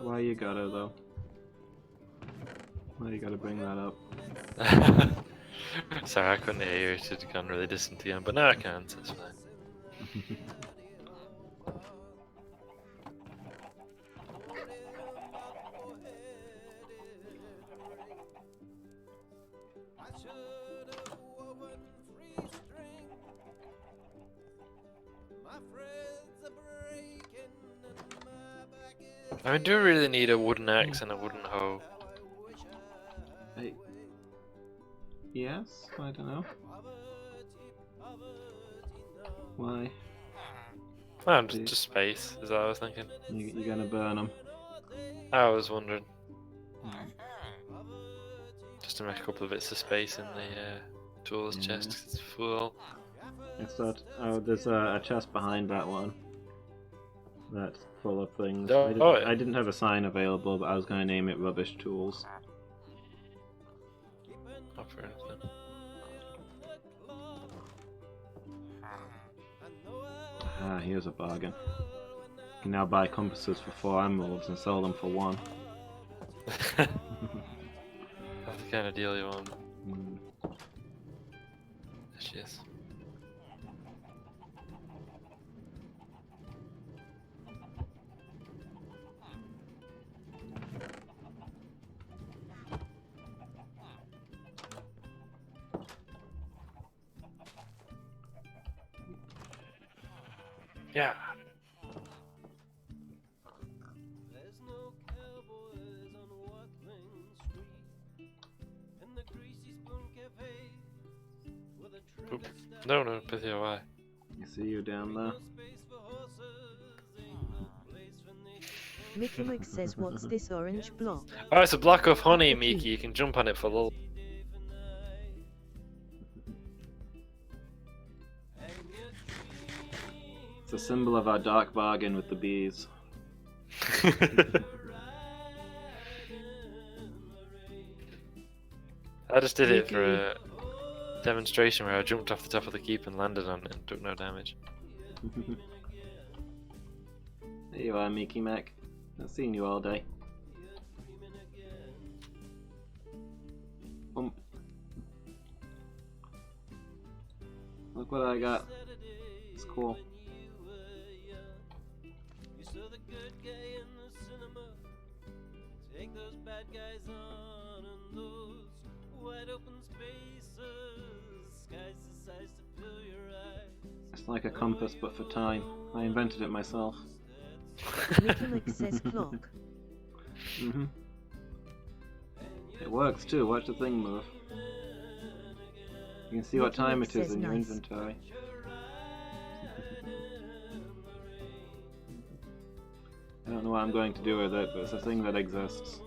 Why you gotta though? Why you gotta bring that up? Sorry, I couldn't hear you. It should have gone really distant again, but now I can, so it's fine. I mean, do we really need a wooden axe and a wooden hoe? Yes, I don't know. Why? Well, just space, is what I was thinking. You're gonna burn them. I was wondering. Just to make a couple of bits of space in the tools chest, 'cause it's full. There's a chest behind that one. That's full of things. Oh, I didn't have a sign available, but I was gonna name it Rubbish Tools. Oh, fair enough then. Ah, here's a bargain. You can now buy compasses for 4 emeralds and sell them for 1. That's the kind of deal you want. There she is. Yeah. Oop. No, Pythia, why? I see you down there. Mickey Mike says, what's this orange block? Oh, it's a block of honey, Miki. You can jump on it for lol. It's a symbol of our dark bargain with the bees. I just did it for a demonstration where I jumped off the top of the keep and landed on it and took no damage. There you are, Mickey Mac. I've seen you all day. Look what I got. It's cool. It's like a compass but for time. I invented it myself. Mickey Mike says clock. It works too, watch the thing move. You can see what time it is in your inventory. I don't know what I'm going to do with it, but it's a thing that exists.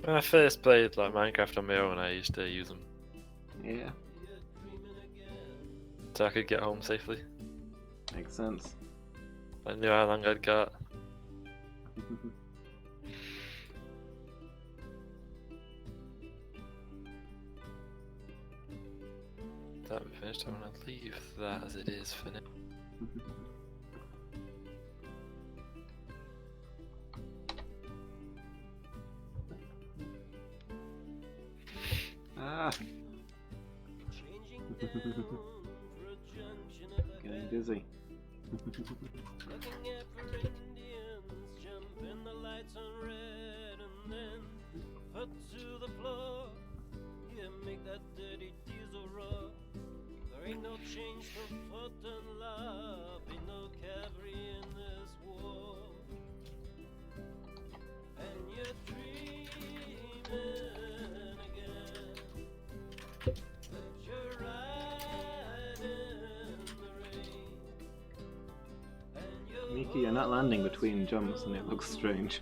When I first played like Minecraft on my own, I used to use them. Yeah, So I could get home safely. makes sense. I knew how long I'd got. That we finished, I'm gonna leave that as it is for now. Ah! Getting dizzy. Looking at for Indians, jumping the lights on red, and then foot to the floor. Yeah, make that dirty diesel roar. There ain't no change for foot and love, ain't no cavalry in this war. And you're dreaming again, but you're riding the rain. And you're Miki, you're not landing between jumps and it looks strange.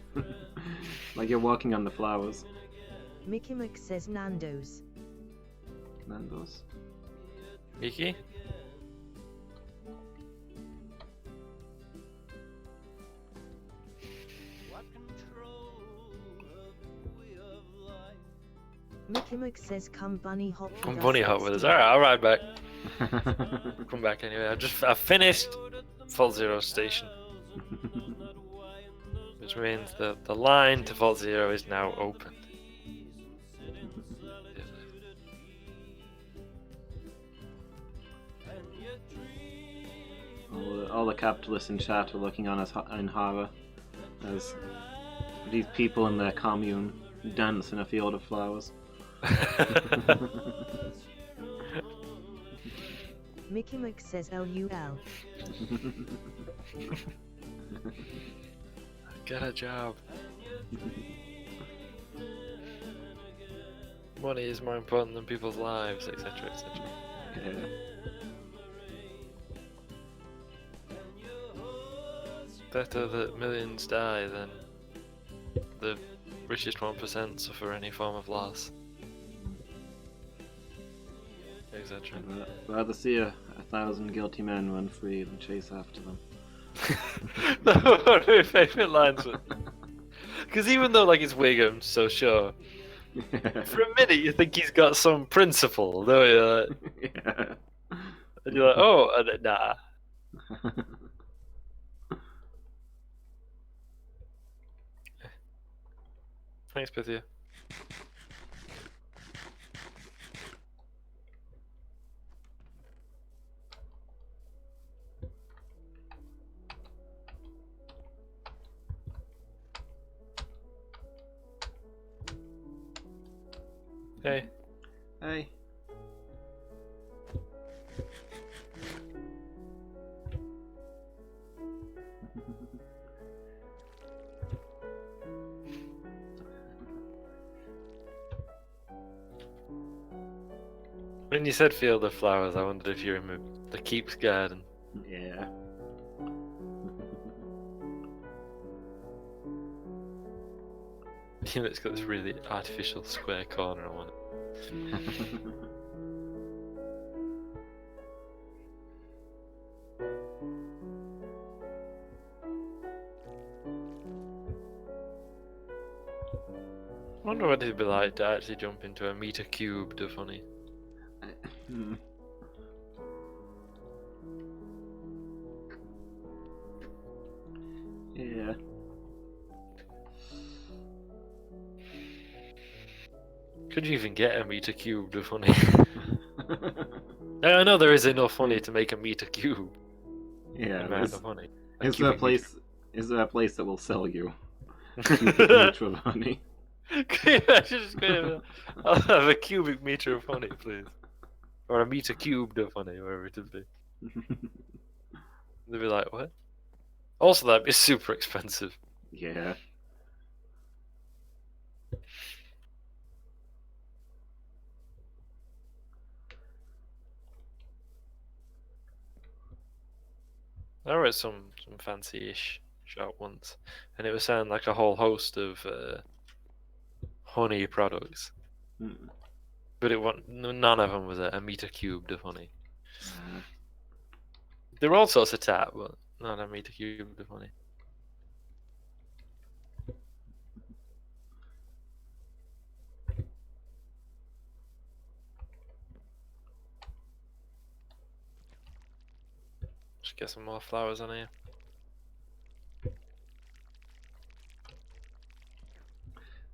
Like you're walking on the flowers. Mickey Mac says Nando's. Nando's. Miki? what control of way of life. Mickey Mac says come bunny hop with Come us bunny at hop with us. school." Alright, I'll ride back. Come back anyway. I finished Fault Zero station. Which means the line to Fault Zero is now open. All the capitalists in chat are looking on us in horror as these people in their commune dance in a field of flowers. Mickey Mac says LUL. Get a job. Money is more important than people's lives, etc., etc. Yeah. Better that millions die than the richest 1% suffer any form of loss. Etc. I'd rather see 1,000 guilty men run free than chase after them. One of my favourite lines. Because even though like it's Wiggum, so sure. For a minute you think he's got some principle, don't you? Yeah. And you're like, oh, and then, nah. Thanks, Pythia. Hey. Hey. When you said Field of Flowers, I wondered if you remember the Keeps Garden. Yeah. You know, it's got this really artificial square corner on it. I wonder what it'd be like to actually jump into a meter cubed of honey. Hmm. Yeah. Could you even get a meter cubed of honey? I know there is enough honey to make a meter cube Yeah. amount of honey. Is there a place? Is there a place that will sell you a cubic meter of honey? I should just go. I'll have a cubic meter of honey, please, or a meter cubed of honey, whatever it would be. They'd be like, what? Also, that'd be super expensive. Yeah. I read some fancy-ish shop once, and it was saying like a whole host of honey products, Mm. but none of them was a meter cubed of honey. Uh, There were all sorts of tap, but not a meter cubed of honey. Just get some more flowers on here.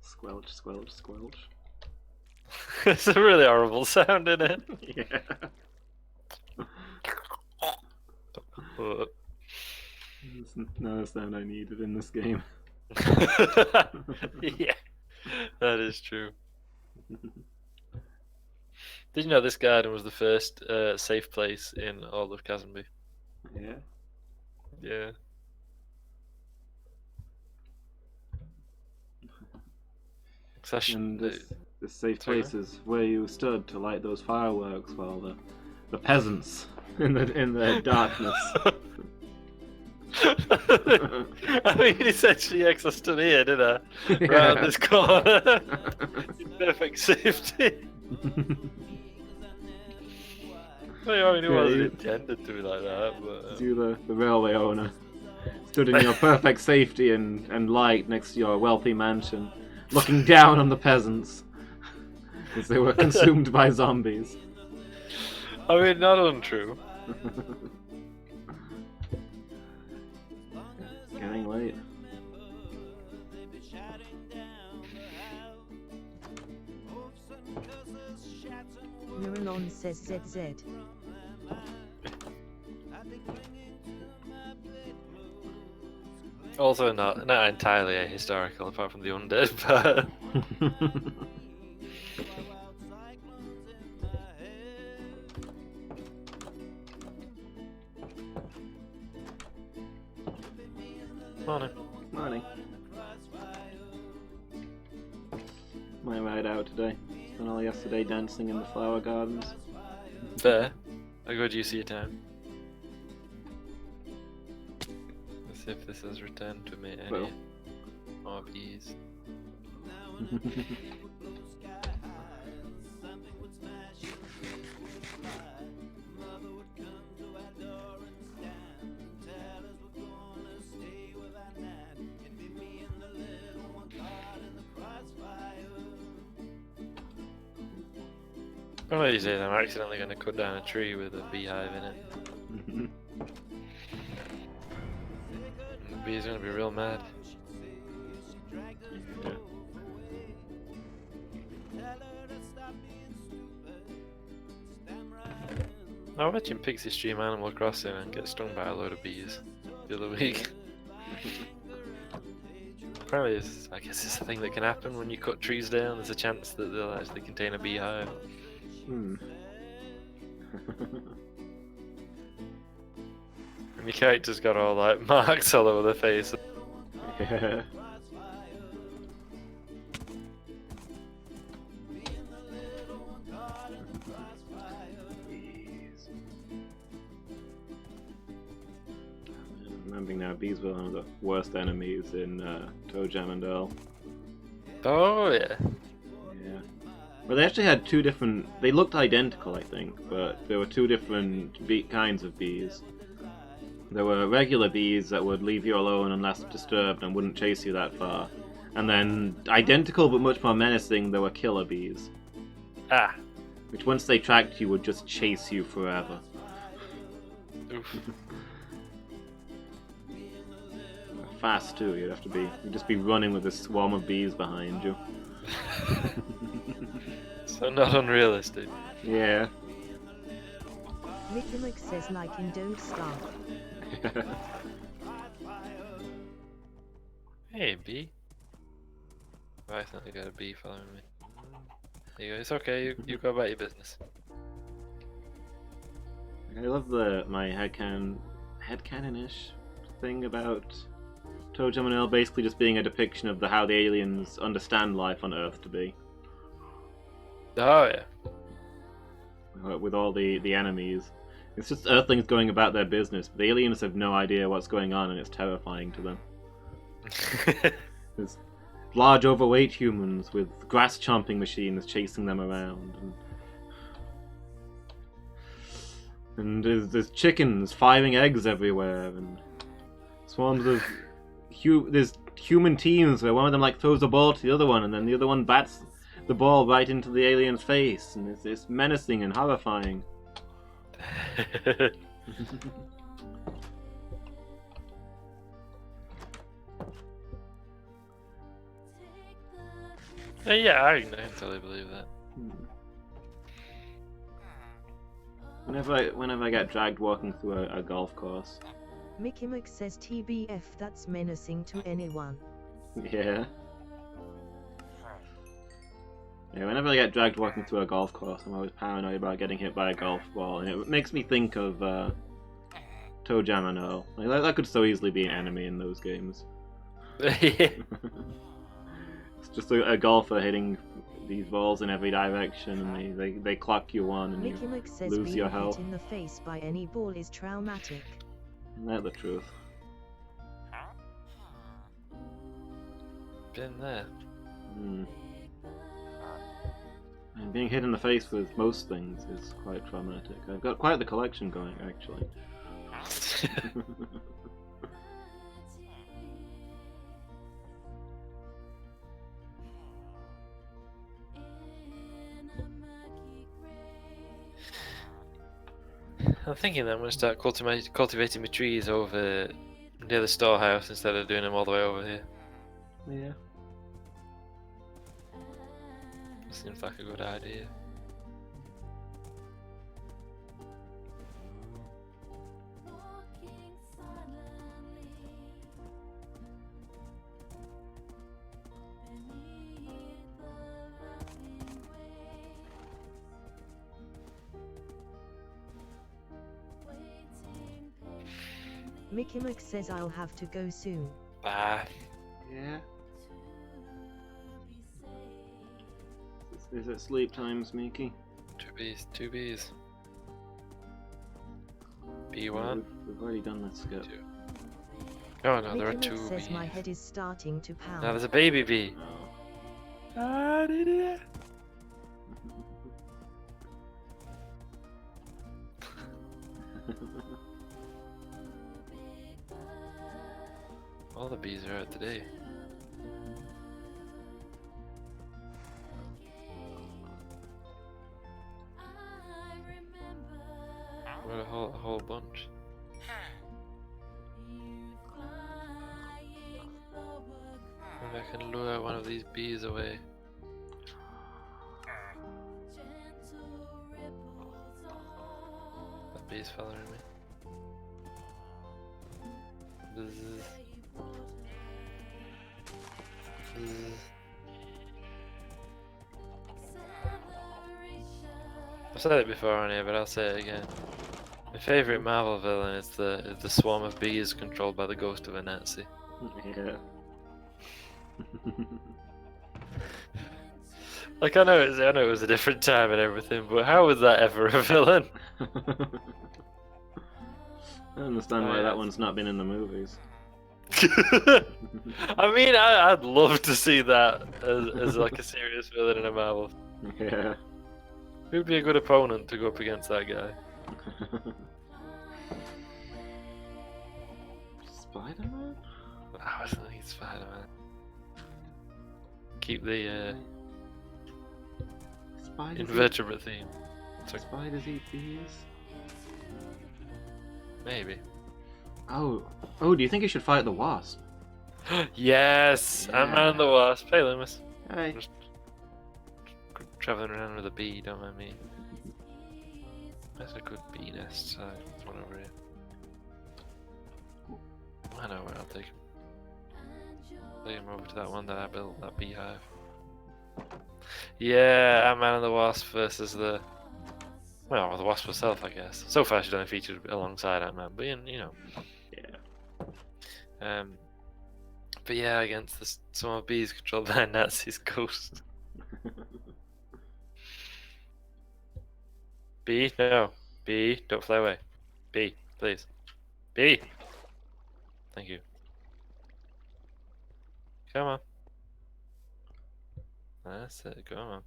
Squelch, squelch, squelch. It's a really horrible sound, isn't it? Yeah. Uh, That's another sound I needed in this game. Yeah, that is true. Did you know this garden was the first safe place in all of Casenby? Yeah. Yeah. And this safe Sorry, place is where you stood to light those fireworks while the peasants in the darkness. I mean, essentially, I stood here, didn't I? Round this corner. In perfect safety. I mean, it wasn't intended to be like that, but... You, the railway owner, stood in your perfect safety and light next to your wealthy mansion, looking down on the peasants as they were consumed by zombies. I mean, not untrue. Getting late. Miralon says ZZ. Also, not entirely ahistorical, apart from the undead part. Morning. Morning. My ride out today. Spent all yesterday dancing in the flower gardens. Fair. How good do you see your time? Let's see if this has returned to me any Well. more bees. One of these days I'm accidentally going to cut down a tree with a beehive in it. And the bees are going to be real mad. Yeah. I bet you in Pixie Stream Animal Crossing and get stung by a load of bees the other week. Apparently, I guess it's a thing that can happen when you cut trees down. There's a chance that they'll actually contain a beehive. Hmm. And your character's got all like marks all over their face. Yeah. Remembering now, bees were one of the worst enemies in Toe Jam and Earl. Oh yeah. Yeah. Well, they actually had two different. They looked identical, I think, but there were two different kinds of bees. There were regular bees that would leave you alone unless disturbed and wouldn't chase you that far. And then, identical but much more menacing, there were killer bees. Ah. Which, once they tracked you, would just chase you forever. Oof. Fast too. You'd just be running with a swarm of bees behind you. So not unrealistic. Yeah. Rickerick says like in Don't Starve. Hey bee. I accidentally got a bee following me. There you go. It's okay. You go about your business. I love my headcanon-ish thing about Toe Jam and Earl basically just being a depiction of how the aliens understand life on Earth to be. Oh yeah. With all the enemies. It's just Earthlings going about their business, but the aliens have no idea what's going on and it's terrifying to them. There's large overweight humans with grass-chomping machines chasing them around. And there's chickens firing eggs everywhere, and swarms of... There's human teams where one of them like throws a ball to the other one, and then the other one bats the ball right into the alien's face, and it's menacing and horrifying. Yeah, I can totally believe that. Whenever I get dragged walking through a golf course, Mickey Mc says TBF, that's menacing to anyone. Yeah. Yeah, whenever I get dragged walking through a golf course, I'm always paranoid about getting hit by a golf ball, and it makes me think of Toe Jam and Earl. Like, that could so easily be an enemy in those games. Yeah. It's just a golfer hitting these balls in every direction, and they clock you one, and Mickey you Mc says lose being your hit health. in the face by any ball is traumatic. Isn't that the truth? Been there. Hmm. And being hit in the face with most things is quite traumatic. I've got quite the collection going, actually. I'm thinking that I'm going to start cultivating my trees over near the storehouse instead of doing them all the way over here. Yeah. Seems like a good idea. Mickey Mc says I'll have to go soon. Bah. Yeah. Is it sleep time, Smeeky? 2 Bs, 2 Bs. B1. We've already done this skip. 2. Oh no, there are Mickey 2 Mc says my Bs. head is starting to pound. Now there's a baby bee. Oh. Ah, did it? All the bees are out today. What a whole bunch. Maybe I can lure one of these bees away. That bee's following me. Buzz. Buzz. I've said it before on here, but I'll say it again. My favourite Marvel villain is the swarm of bees controlled by the ghost of a Nazi. Yeah. Like I know it was a different time and everything, but how was that ever a villain? I understand why that one's not been in the movies. I mean, I'd love to see that as like a serious villain in a Marvel. Yeah. Who'd be a good opponent to go up against that guy? Spider-Man? I was thinking Spider-Man. Keep the Spiders invertebrate theme. Spiders eat bees? Maybe. Oh, do you think you should fight the wasp? Yes! Yeah. Ant-Man and the Wasp. Hey, Loomis. Hey. Just travelling around with a bee, don't mind me. That's a good bee nest, so there's one over here. I know where I'll take him. Take him over to that one that I built, that beehive. Yeah, Ant-Man and the Wasp versus the... Well, the Wasp herself, I guess. So far she's only featured alongside Ant-Man, but you know. Yeah. But yeah, against the swarm of bees controlled by a Nazi's ghost. Bee, no. Bee, don't fly away. Bee, please. Bee! Thank you. Come on. That's it, come on.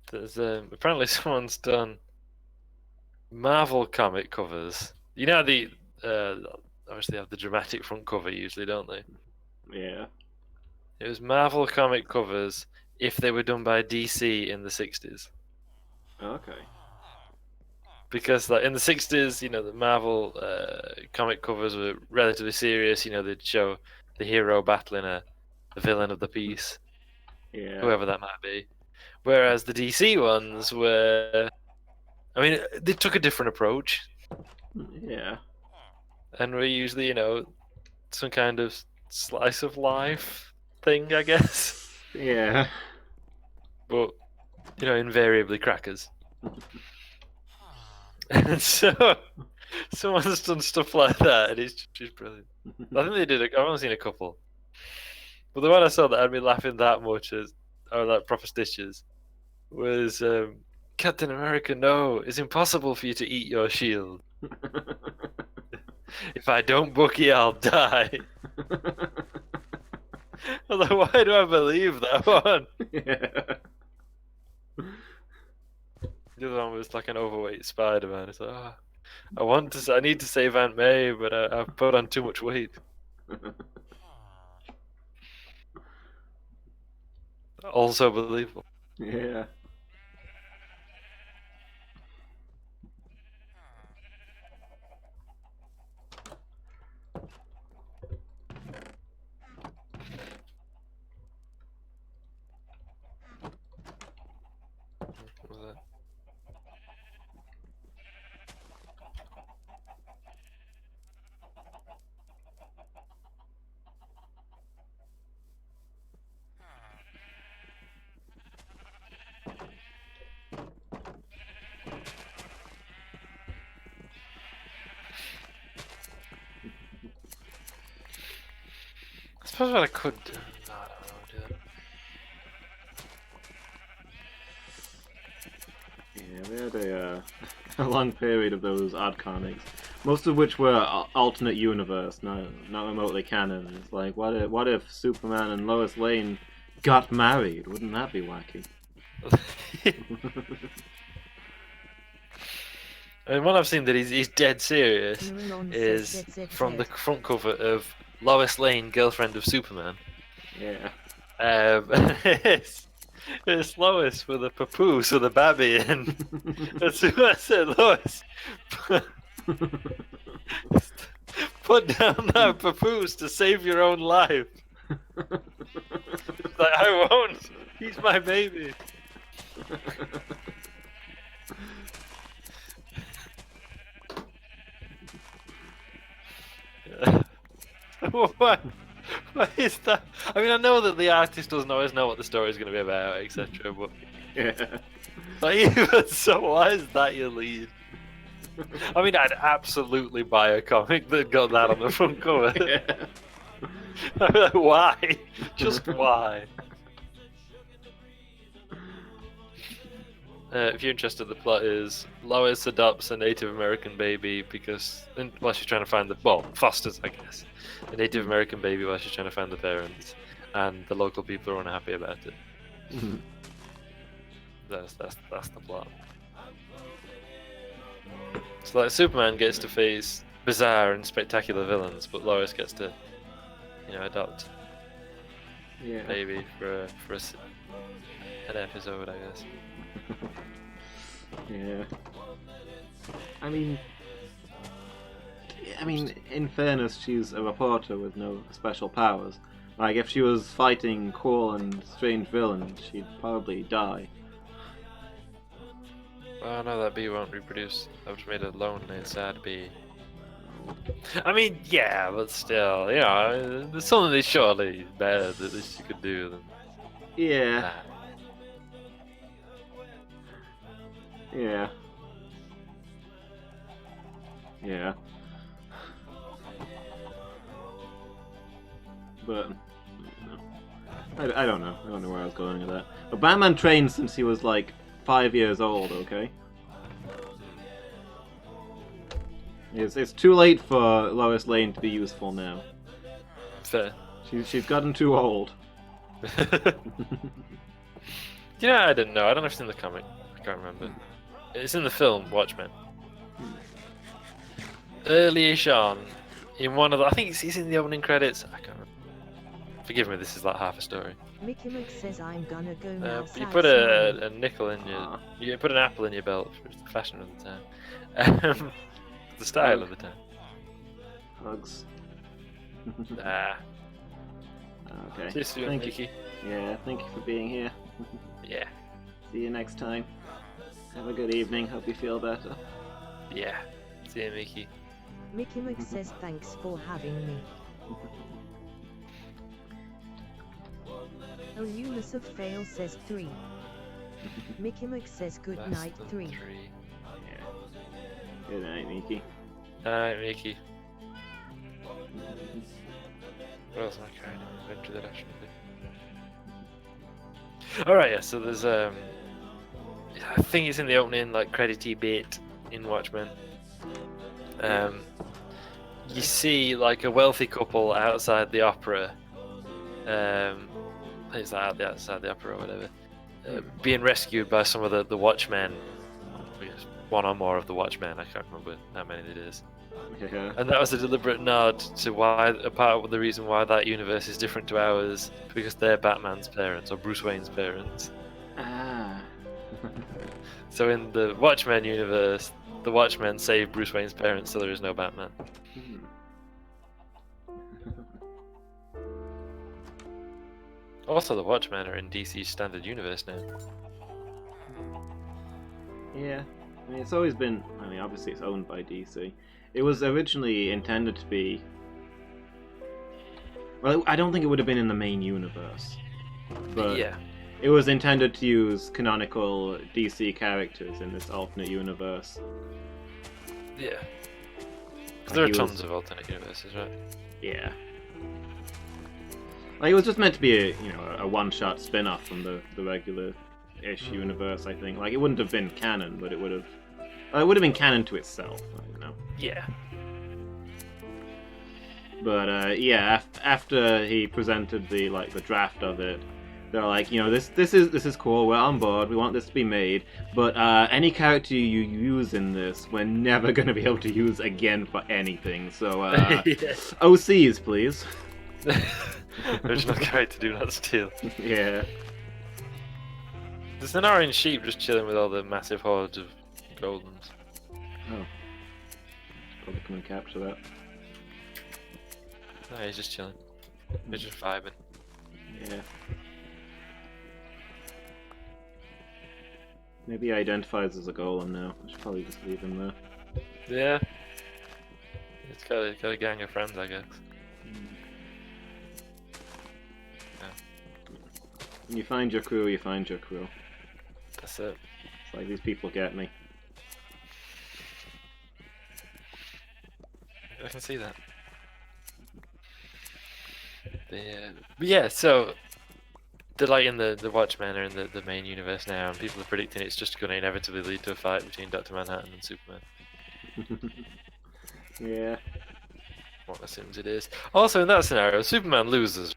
There's apparently someone's done Marvel comic covers. You know the obviously they have the dramatic front cover usually, don't they? Yeah. It was Marvel comic covers if they were done by DC in the 60s. Okay. Because like in the 60s, you know, the Marvel comic covers were relatively serious. You know, they'd show the hero battling the villain of the piece, Yeah. whoever that might be. Whereas the DC ones were I mean, they took a different approach, Yeah. and we usually, some kind of slice of life thing, I guess. Yeah. But invariably crackers. And so someone's done stuff like that, and it's just brilliant. I think they did. I've only seen a couple, but the one I saw that had me laughing that much or like proper stitches, was Captain America. No, it's impossible for you to eat your shield. If I don't book it, I'll die. I was like, why do I believe that one? Yeah. The other one was like an overweight Spider-Man. It's like, I need to save Aunt May, but I've put on too much weight. Also believable. Yeah. What was that? I suppose what I could do. No, I don't know. Do Yeah, we had a long period of those odd comics, most of which were alternate universe, not remotely canon. It's like, what if Superman and Lois Lane got married? Wouldn't that be wacky? I mean, one I've seen that he's dead serious Miralon is says ZZZ. from the front cover of Lois Lane, Girlfriend of Superman. Yeah. It's Lois with a papoose with a babby in. That's what I said, Lois. Put down that papoose to save your own life. It's like, I won't. He's my baby. What? What is that? I mean, I know that the artist doesn't always know what the story is going to be about, etc. But Yeah. like, even so, why is that your lead? I mean, I'd absolutely buy a comic that got that on the front cover. Yeah. I'm like, why? Just why? If you're interested, the plot is Lois adopts a Native American baby while she's trying to find fosters, I guess, a Native American baby while she's trying to find the parents, and the local people are unhappy about it. That's the plot. So like Superman gets to face bizarre and spectacular villains, but Lois gets to, adopt Yeah. baby for an episode, I guess. Yeah. I mean, in fairness, she's a reporter with no special powers. Like, if she was fighting cool and strange villains, she'd probably die. Oh no, that bee won't reproduce. I've just made a lonely, sad bee. I mean, yeah, but still, there's something that's surely better that this you could do than Yeah. that. Yeah. Yeah. But I don't know. I don't know where I was going with that. But Batman trained since he was like 5 years old. Okay. It's too late for Lois Lane to be useful now. Fair. She's gotten too old. I didn't know. I don't know if it's in the comic. I can't remember. It's in the film Watchmen. Early-ish on, in one of the, I think he's in the opening credits. I can't remember. Forgive me, this is like half a story. Mickey Mouse says I'm gonna go now. You sad put smile. a nickel in you put an apple in your belt. It's the fashion of the time. The style of the time. Hugs. Okay. Cheers for you, Thank you. Mickey. Yeah, thank you for being here. Yeah. See you next time. Have a good evening. Hope you feel better. Yeah. See you, Mickey. Mickey Mug says thanks for having me. Elumus of Fail says 3. Mickey Mug says good Less night than 3. Yeah. Good night, Miki. Alright, Mickey. What else am I carrying in my inventory that I shouldn't be? Alright, yeah, so there's I think it's in the opening, like, credity bit in Watchmen. You see, like, a wealthy couple outside the opera. I think it's like outside the opera or whatever. Being rescued by some of the Watchmen. I guess one or more of the Watchmen, I can't remember how many it is. Yeah. And that was a deliberate nod to why, a part of the reason why that universe is different to ours, because they're Batman's parents, or Bruce Wayne's parents. Ah. So in the Watchmen universe, the Watchmen save Bruce Wayne's parents, so there is no Batman. Also, the Watchmen are in DC's standard universe now. Yeah. I mean, it's always been. I mean, obviously, it's owned by DC. It was originally intended to be. Well, I don't think it would have been in the main universe. But Yeah. it was intended to use canonical DC characters in this alternate universe. Yeah. Like There are he tons was- of alternate universes, right? Yeah. Like, it was just meant to be a one-shot spin-off from the regular-ish universe, I think. Like, it wouldn't have been canon, but it would have been canon to itself, I don't know. Yeah. But yeah, after he presented the draft of it, they're like, this is cool. We're on board. We want this to be made. But any character you use in this, we're never going to be able to use again for anything. So Yes. OCs, please. Original character do not steal. Yeah. There's an orange sheep just chilling with all the massive hordes of golems. Oh. Probably come and capture that. No, he's just chilling. He's just vibing. Yeah. Maybe he identifies as a golem now. I should probably just leave him there. Yeah. It's got a gang of friends, I guess. When you find your crew, you find your crew. That's it. It's like, these people get me. I can see that. But yeah, so they're like in the Watchmen are in the main universe now, and people are predicting it's just going to inevitably lead to a fight between Dr. Manhattan and Superman. Yeah. One assumes it is. Also, in that scenario, Superman loses.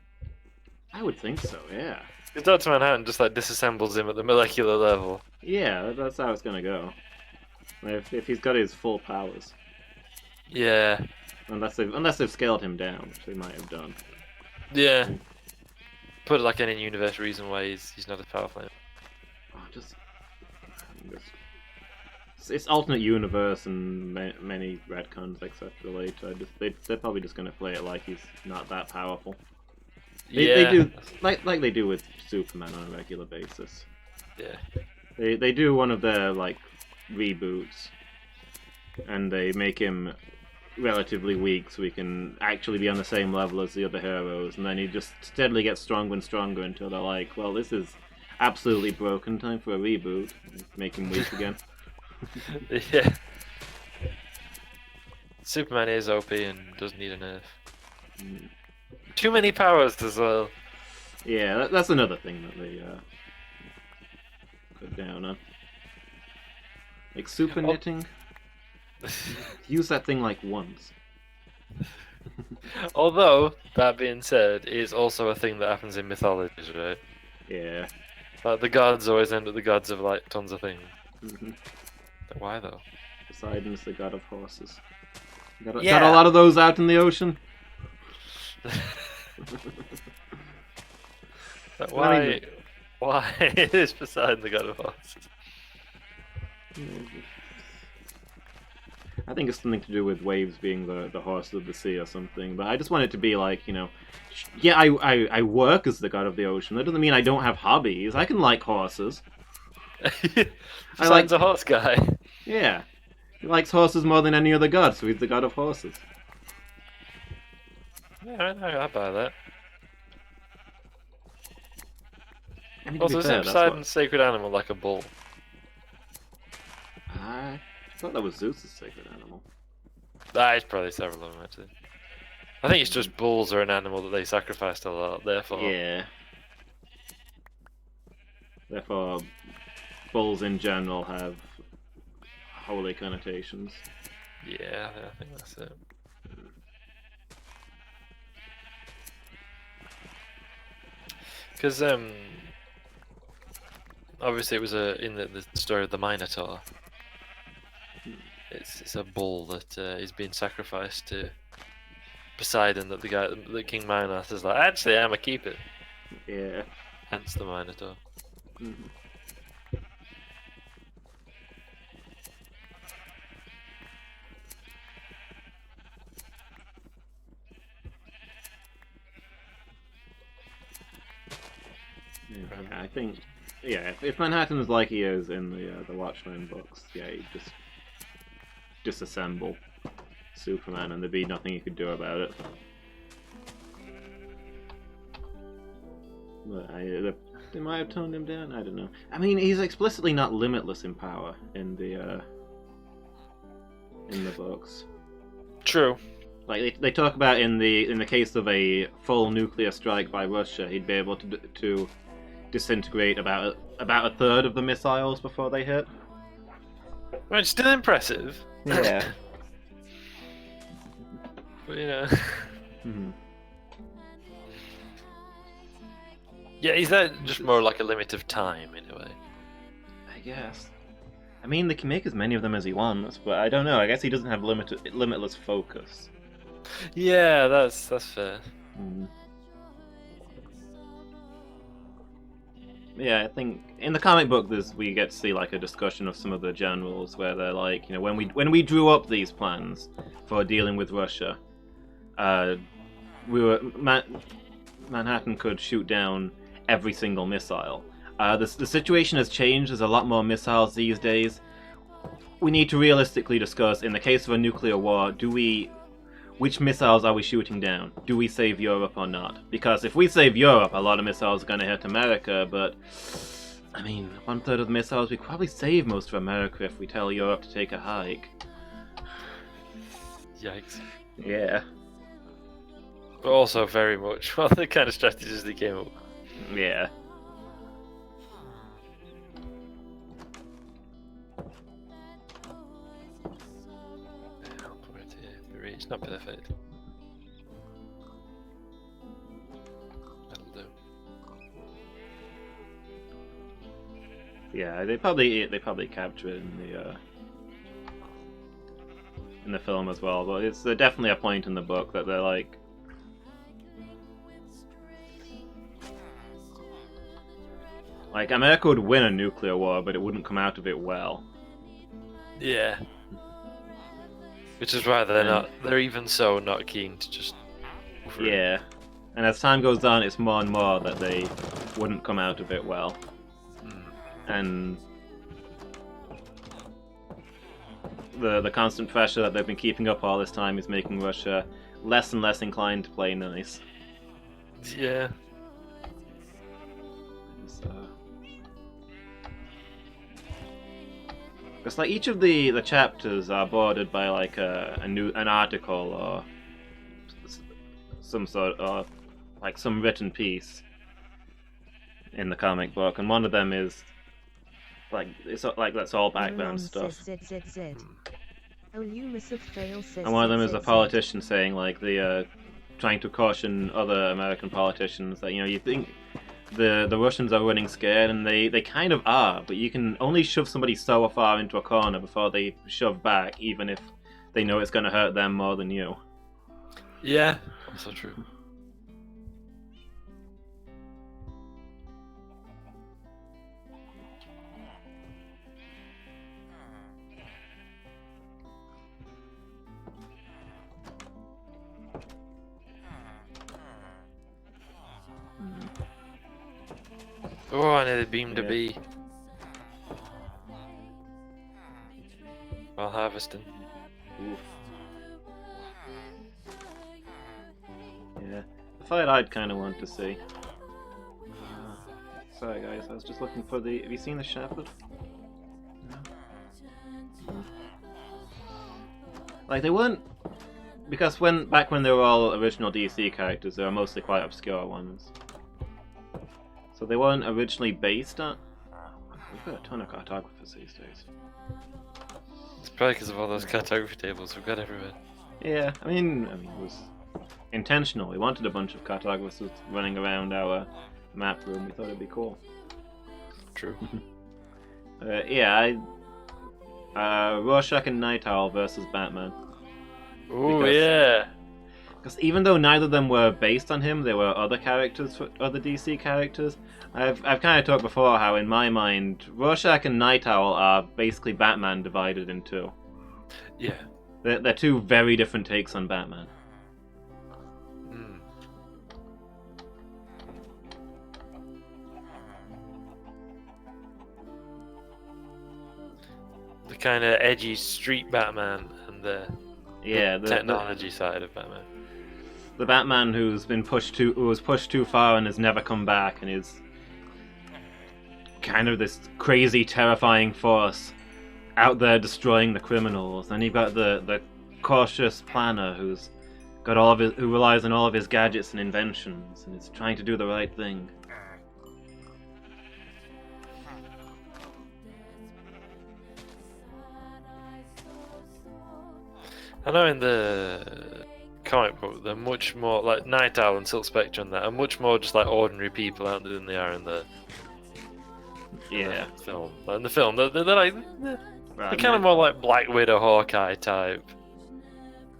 I would think so, yeah. Because Dr. Manhattan just like disassembles him at the molecular level. Yeah, that's how it's gonna go. If he's got his full powers. Yeah. Unless they've scaled him down, which they might have done. Yeah. Put like an in-universe reason why he's not as powerful. Oh, it's alternate universe and many retcons, etc. Later. They're probably just gonna play it like he's not that powerful. They do like they do with Superman on a regular basis. Yeah. They do one of their reboots, and they make him relatively weak so he can actually be on the same level as the other heroes, and then he just steadily gets stronger and stronger until they're like, well, this is absolutely broken, time for a reboot. Make him weak again. Yeah. Superman is OP and does need a nerf. Too many powers as well. Yeah, that's another thing that they put down on. Like super knitting. Use that thing like once. Although, that being said, it's also a thing that happens in mythologies, right? Yeah. Like the gods always end up the gods of like tons of things. But why though? Poseidon's the god of horses. Got Yeah. a lot of those out in the ocean. But Not why? even- Why is Poseidon the god of horses? I think it's something to do with waves being the horse of the sea or something. But I just want it to be like, yeah, I work as the god of the ocean. That doesn't mean I don't have hobbies. I can like horses. I like- Besides a horse guy. Yeah. He likes horses more than any other god, so he's the god of horses. Yeah, I buy that. I mean, to Also, be isn't fair, that's Poseidon's sacred animal like a bull? I thought that was Zeus' sacred animal. It's probably several of them, actually. I think it's just bulls are an animal that they sacrificed a lot, therefore. Yeah. Therefore, bulls in general have holy connotations. Yeah, I think that's it. Because obviously it was in the story of the Minotaur. It's a bull that is being sacrificed to Poseidon. That King Minos is like, actually, I'm a keep it. Yeah. Hence the Minotaur. Mhm. Yeah, I think. Yeah, if Manhattan's like he is in the Watchmen books, yeah, you just disassemble Superman, and there'd be nothing you could do about it. But they might have toned him down. I don't know. I mean, he's explicitly not limitless in power in the books. True. Like they talk about in the case of a full nuclear strike by Russia, he'd be able to disintegrate about a third of the missiles before they hit. Well, it's still impressive. Yeah. But, you know. Mhm. Yeah, is that just more like a limit of time in a way? I guess. I mean, they can make as many of them as he wants, but I don't know. I guess he doesn't have limitless focus. Yeah, that's fair. Mm. Yeah, I think in the comic book, we get to see like a discussion of some of the generals where they're like, you know, when we drew up these plans for dealing with Russia, Manhattan could shoot down every single missile. The situation has changed. There's a lot more missiles these days. We need to realistically discuss, in the case of a nuclear war, which missiles are we shooting down? Do we save Europe or not? Because if we save Europe, a lot of missiles are going to hit America, but I mean, 1/3 of the missiles, we could probably save most of America if we tell Europe to take a hike. Yikes. Yeah. But also very much well the kind of strategies they came up with. Yeah. I'll put it here. It's not perfect. That'll do. Yeah, they probably capture it in the film as well, but it's definitely a point in the book that they're like America would win a nuclear war, but it wouldn't come out of it well. Yeah. Which is why they're even so not keen to just go for it. Yeah, and as time goes on, it's more and more that they wouldn't come out of it well, and the constant pressure that they've been keeping up all this time is making Russia less and less inclined to play nice. Yeah. So, it's like each of the chapters are bordered by like an article or some sort of like some written piece in the comic book, and one of them is like that's all background stuff. And one of them is a politician saying like trying to caution other American politicians that, you know, you think the Russians are running scared, and they kind of are, but you can only shove somebody so far into a corner before they shove back, even if they know it's going to hurt them more than you. Yeah. Also true. Oh, I nearly beamed a bee. while harvesting. Oof. Yeah, the fight I'd kind of want to see. Sorry guys, I was just looking for the... Have you seen the shepherd? No? Like, they weren't... Because back when they were all original DC characters, they were mostly quite obscure ones. So they weren't originally based on... We've got a ton of cartographers these days. It's probably because of all those cartography tables we've got everywhere. Yeah, I mean it was intentional. We wanted a bunch of cartographers running around our map room. We thought it'd be cool. True. Yeah, Rorschach and Night Owl versus Batman. Oh Because- yeah. Because even though neither of them were based on him, they were other characters, other DC characters. I've kind of talked before how, in my mind, Rorschach and Night Owl are basically Batman divided in two. Yeah. They're two very different takes on Batman. Mm. The kind of edgy street Batman and the Yeah, technology side of Batman. the Batman who was pushed too far and has never come back, and is kind of this crazy, terrifying force out there destroying the criminals. And you've got the cautious planner who relies on all of his gadgets and inventions and is trying to do the right thing. I know in the comic book they're much more like Night Owl and Silk Spectre and that are much more just like ordinary people out there than they are in the Yeah. film. Like in the film, they're like they're Right, kind of more like Black Widow, Hawkeye type.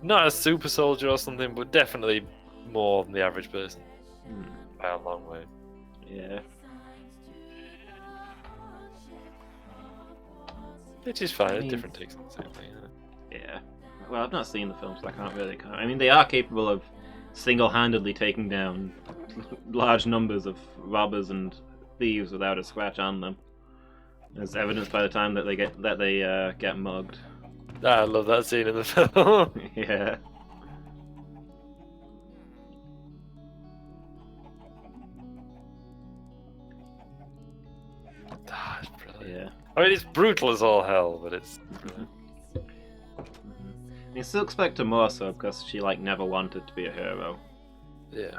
Not a super soldier or something, but definitely more than the average person by a long way. Yeah. Which is fine. I mean- Different takes on the same thing. Isn't it? Yeah. Well, I've not seen the film, so I can't really comment. I mean, they are capable of single-handedly taking down large numbers of robbers and thieves without a scratch on them, as evidenced by the time that they get mugged. Ah, I love that scene in the film. Yeah. Ah, it's brilliant. Yeah. I mean, it's brutal as all hell, but it's brilliant. I mean, Silk Spectre more so because she never wanted to be a hero. Yeah.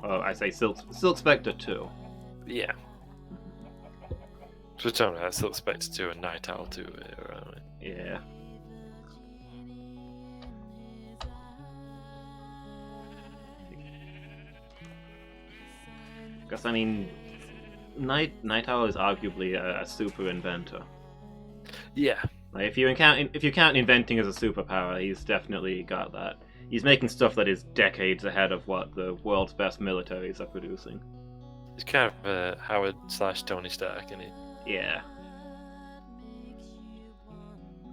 Oh, I say Silk Spectre too. Yeah. So we're talking about Silk Spectre 2 and Night Owl 2 here, aren't we? Yeah. Because I mean, Night Owl is arguably a super inventor. Yeah. Like, if you count inventing as a superpower, he's definitely got that. He's making stuff that is decades ahead of what the world's best militaries are producing. He's kind of Howard / Tony Stark, isn't he? Yeah.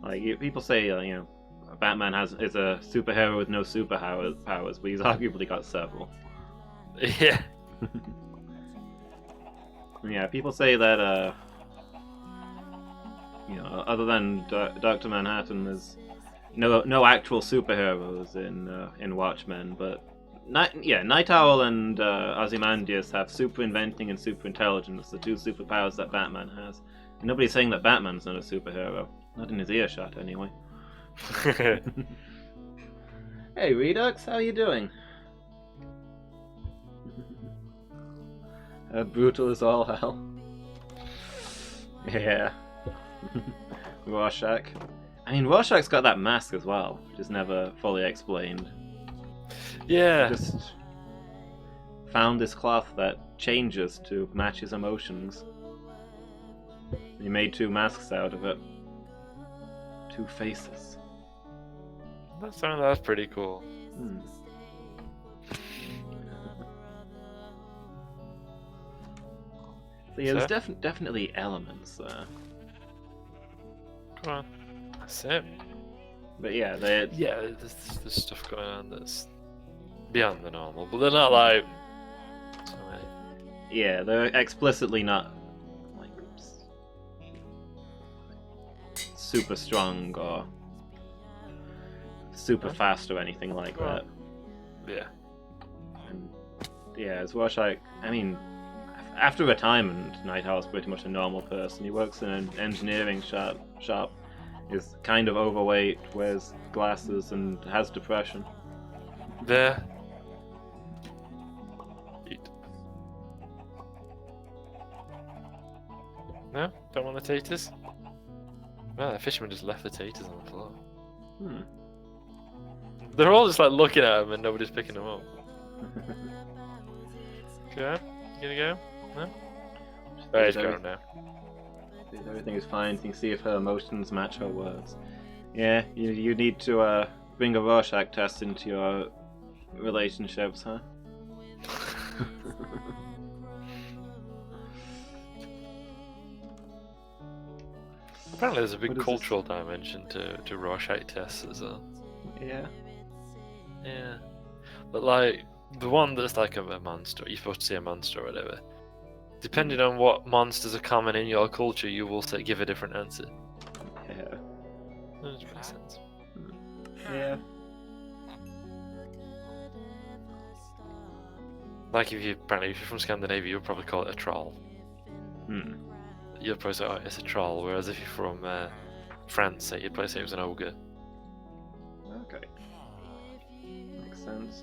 Like, people say, Batman is a superhero with no superpowers, but he's arguably got several. Yeah. Yeah, people say that, other than Dr. Manhattan, there's no actual superheroes in Watchmen, but Night Owl and Ozymandias have super inventing and super intelligence, the two superpowers that Batman has. And nobody's saying that Batman's not a superhero. Not in his earshot, anyway. Hey, Redux, how you doing? Brutal as all hell. Yeah. Rorschach. I mean, Rorschach's got that mask as well, which is never fully explained. Yeah. Just found this cloth that changes to match his emotions. He made two masks out of it. Two faces. That's pretty cool. Hmm. So yeah, there's definitely elements there. Come on. That's it. But yeah, Yeah, there's stuff going on that's beyond the normal, but they're not like. yeah, they're explicitly not super strong or super fast or anything like that. Yeah. And yeah, as Rorschach, I mean, after retirement, Night Owl's pretty much a normal person. He works in an engineering shop, is kind of overweight, wears glasses, and has depression. There. Eat. No? Don't want the taters? No, the fisherman just left the taters on the floor. Hmm. They're all just like looking at him and nobody's picking them up. Go? You gonna go? No? Oh, he's going now. Everything is fine. You can see if her emotions match her words. Yeah, you need to bring a Rorschach test into your relationships, huh? Apparently there's a big What is cultural dimension to Rorschach tests as well. Yeah. Yeah. But like, the one that's like a monster, you're supposed to say a monster or whatever. Depending on what monsters are common in your culture, you will give a different answer. Yeah. That doesn't make sense. Yeah. Like if you're from Scandinavia, you'll probably call it a troll. Hmm. You'll probably say, oh, it's a troll. Whereas if you're from France, say, you'd probably say it was an ogre. Okay. Makes sense.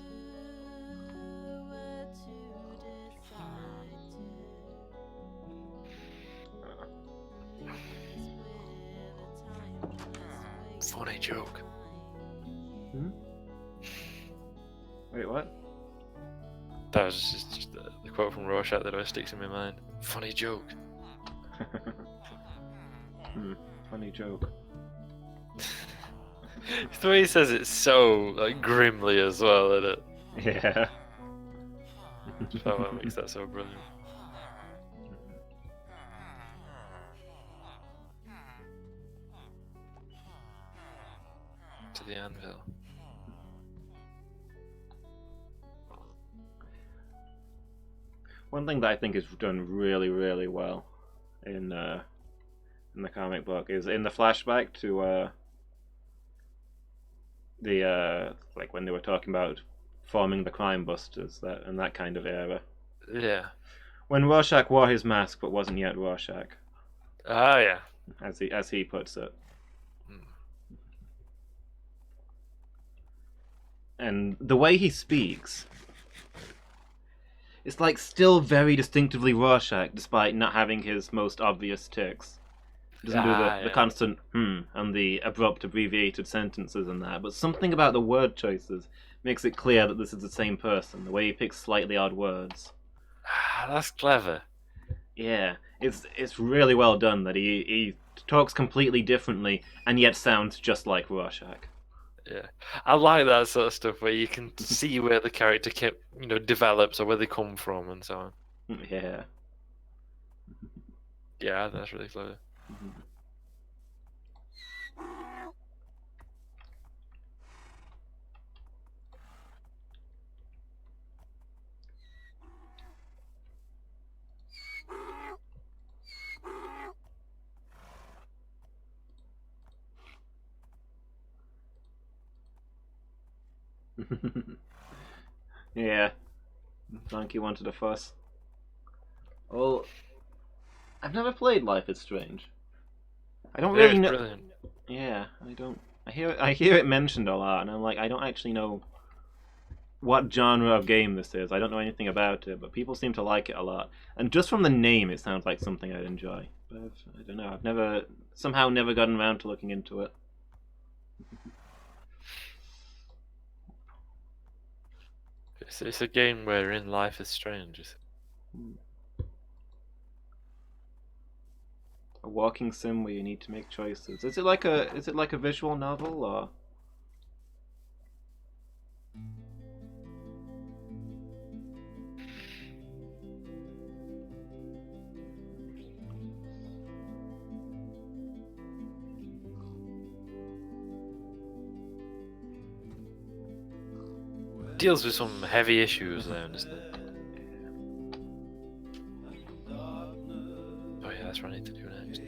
Funny joke. Hmm? Wait, what? That was just the quote from Rorschach that always sticks in my mind. Funny joke. Funny joke. The way he says it so like grimly as well, isn't it? Yeah. That's what makes that so brilliant. To the anvil. One thing that I think is done really, really well in the comic book is in the flashback to like when they were talking about forming the Crime Busters that kind of era. Yeah. When Rorschach wore his mask but wasn't yet Rorschach, Ah, yeah. as he puts it. And the way he speaks, it's like still very distinctively Rorschach, despite not having his most obvious tics. He doesn't do the constant and the abrupt abbreviated sentences and that, but something about the word choices makes it clear that this is the same person, the way he picks slightly odd words. Ah, that's clever. Yeah, it's really well done that he talks completely differently and yet sounds just like Rorschach. Yeah, I like that sort of stuff where you can see where the character develops or where they come from and so on. Yeah. Yeah, that's really clever. Yeah. Donkey wanted a fuss. Well, I've never played Life is Strange. I don't really know. Brilliant. Yeah, I don't. I hear it mentioned a lot, and I'm like, I don't actually know what genre of game this is. I don't know anything about it, but people seem to like it a lot. And just from the name, it sounds like something I'd enjoy. But I don't know. I've somehow never gotten around to looking into it. It's a game wherein life is strange. A walking sim where you need to make choices. Is it like a visual novel or? Deals with some heavy issues there, doesn't it? Oh yeah, that's what I need to do next.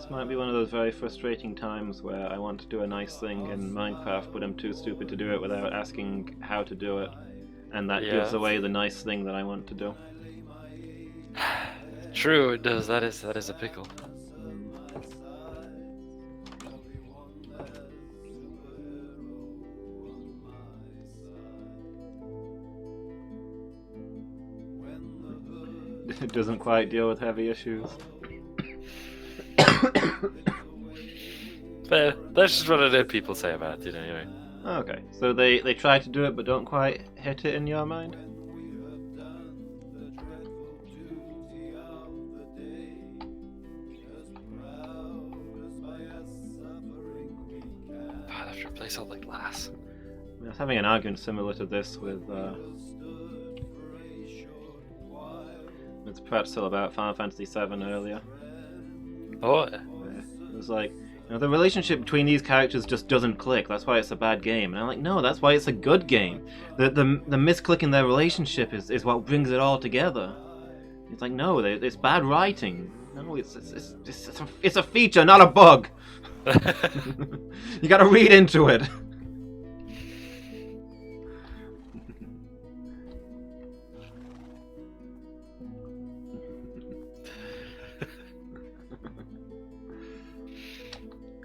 This might be one of those very frustrating times where I want to do a nice thing in Minecraft, but I'm too stupid to do it without asking how to do it. And that gives Yeah. away the nice thing that I want to do. True, it does. That is a pickle. It doesn't quite deal with heavy issues. Fair. That's just what I did people say about it anyway. Okay, so they try to do it but don't quite hit it in your mind? I have to replace all the glass. I was having an argument similar to this with Pretzel about Final Fantasy VII earlier. Oh, It was like, the relationship between these characters just doesn't click. That's why it's a bad game. And I'm like, no, that's why it's a good game. The misclick in their relationship is what brings it all together. It's like, no, it's bad writing. No, it's a feature, not a bug. You gotta read into it.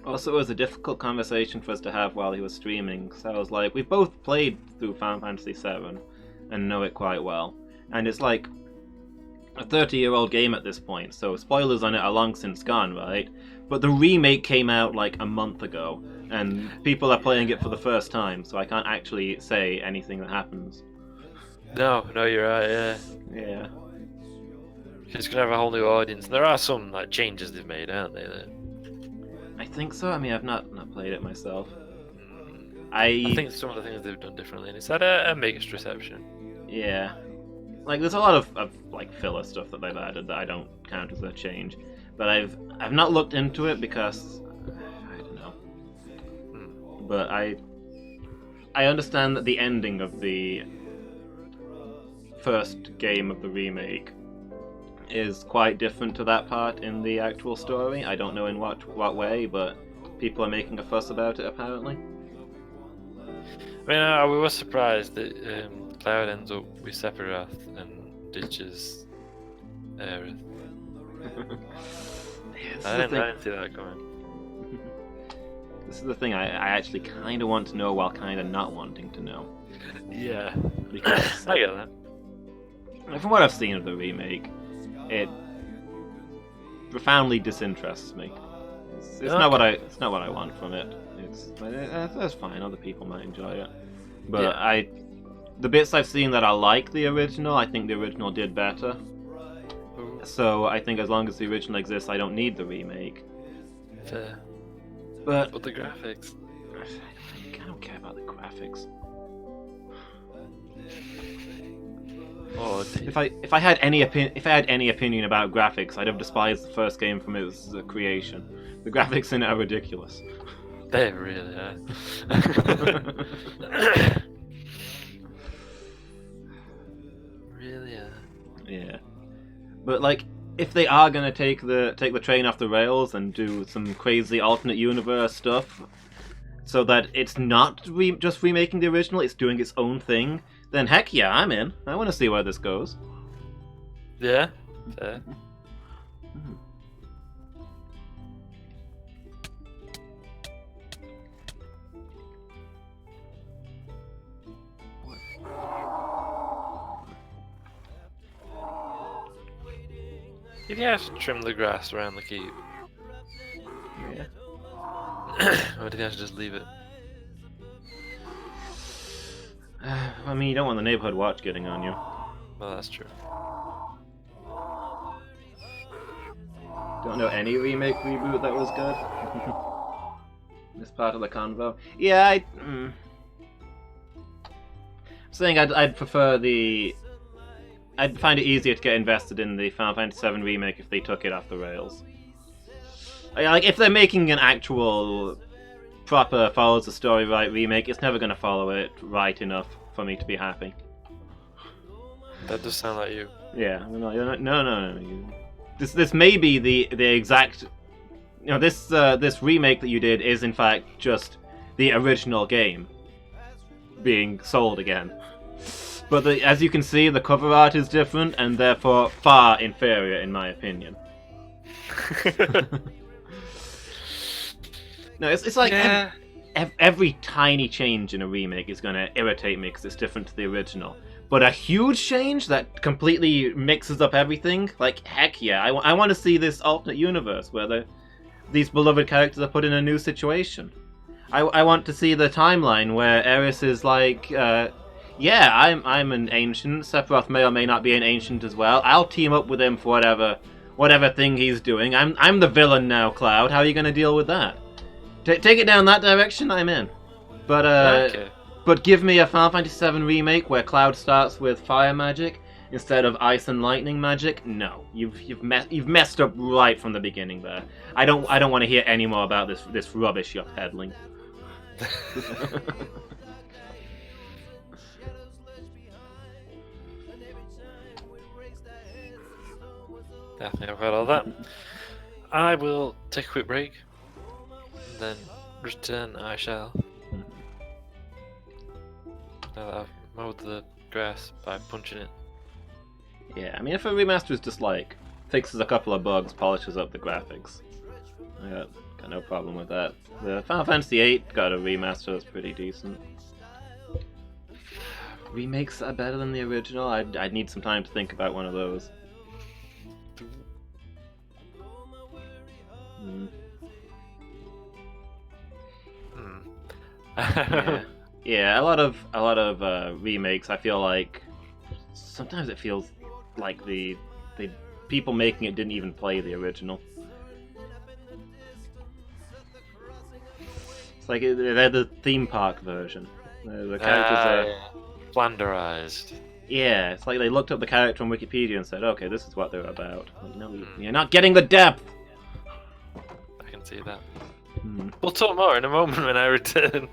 Also, it was a difficult conversation for us to have while he was streaming, so I was like, we've both played through Final Fantasy VII and know it quite well. And it's like a 30-year-old game at this point, so spoilers on it are long since gone, right? But the remake came out like a month ago, and people are playing it for the first time, so I can't actually say anything that happens. no, you're right. Yeah, Yeah. it's gonna have a whole new audience. There are some like changes they've made, aren't they? I think so. I mean, I've not played it myself. I think some of the things they've done differently, and it's had a mixed reception. Yeah. Like, there's a lot of like filler stuff that they've added that I don't count as a change. But I've not looked into it because I don't know. But I understand that the ending of the first game of the remake is quite different to that part in the actual story. I don't know in what way, but people are making a fuss about it apparently. I mean, I was surprised that Cloud ends up with Sephiroth and ditches Aerith. I didn't see that coming. This is the thing I actually kind of want to know while kind of not wanting to know. Yeah, Because I get that. from what I've seen of the remake, it profoundly disinterests me. It's not what I want from it. That's fine. Other people might enjoy it, but Yeah. the bits I've seen that I like the original, I think the original did better. So I think as long as the original exists, I don't need the remake. Fair. But But the graphics. I don't care about the graphics. Oh, If I had any opinion about graphics, I'd have despised the first game from its creation. The graphics in it are ridiculous. they really are. really are. Yeah, but like, if they are gonna take the train off the rails and do some crazy alternate universe stuff, so that it's not just remaking the original, it's doing its own thing, then heck yeah, I'm in. I want to see where this goes. Yeah. Fair. Did you have to trim the grass around the keep? Yeah. Or did you have to just leave it? I mean, you don't want the neighborhood watch getting on you. Well, that's true. Don't know any remake reboot that was good. This part of the convo. Yeah, I'm saying I'd prefer the. I'd find it easier to get invested in the Final Fantasy VII remake if they took it off the rails. Like, if they're making an actual proper follows the story right remake, it's never going to follow it right enough for me to be happy. That does sound like you. Yeah, no. This may be the exact this remake that you did is in fact just the original game being sold again. But as you can see, the cover art is different and therefore far inferior, in my opinion. No, it's like Yeah. every tiny change in a remake is going to irritate me because it's different to the original. But a huge change that completely mixes up everything, like, heck yeah. I want to see this alternate universe where these beloved characters are put in a new situation. I want to see the timeline where Eris is like, yeah, I'm an ancient. Sephiroth may or may not be an ancient as well. I'll team up with him for whatever thing he's doing. I'm the villain now, Cloud. How are you going to deal with that? Take it down that direction, I'm in. But Okay. but give me a Final Fantasy VII remake where Cloud starts with fire magic instead of ice and lightning magic. No, you've messed up right from the beginning there. I don't want to hear any more about this rubbish you're peddling. Definitely, I've heard all that. I will take a quick break, and then return I shall. Now that I've mowed the grass by punching it. Yeah, I mean, if a remaster is just like fixes a couple of bugs, polishes up the graphics, I got no problem with that. The Final Fantasy VIII got a remaster that's pretty decent. Remakes are better than the original. I'd need some time to think about one of those. Yeah. Yeah, a lot of remakes. I feel like sometimes it feels like the people making it didn't even play the original. It's like they're the theme park version. The characters are flanderized. yeah. It's like they looked up the character on Wikipedia and said, "Okay, this is what they're about." Like, no, you're not getting the depth. I can see that. We'll talk more in a moment when I return.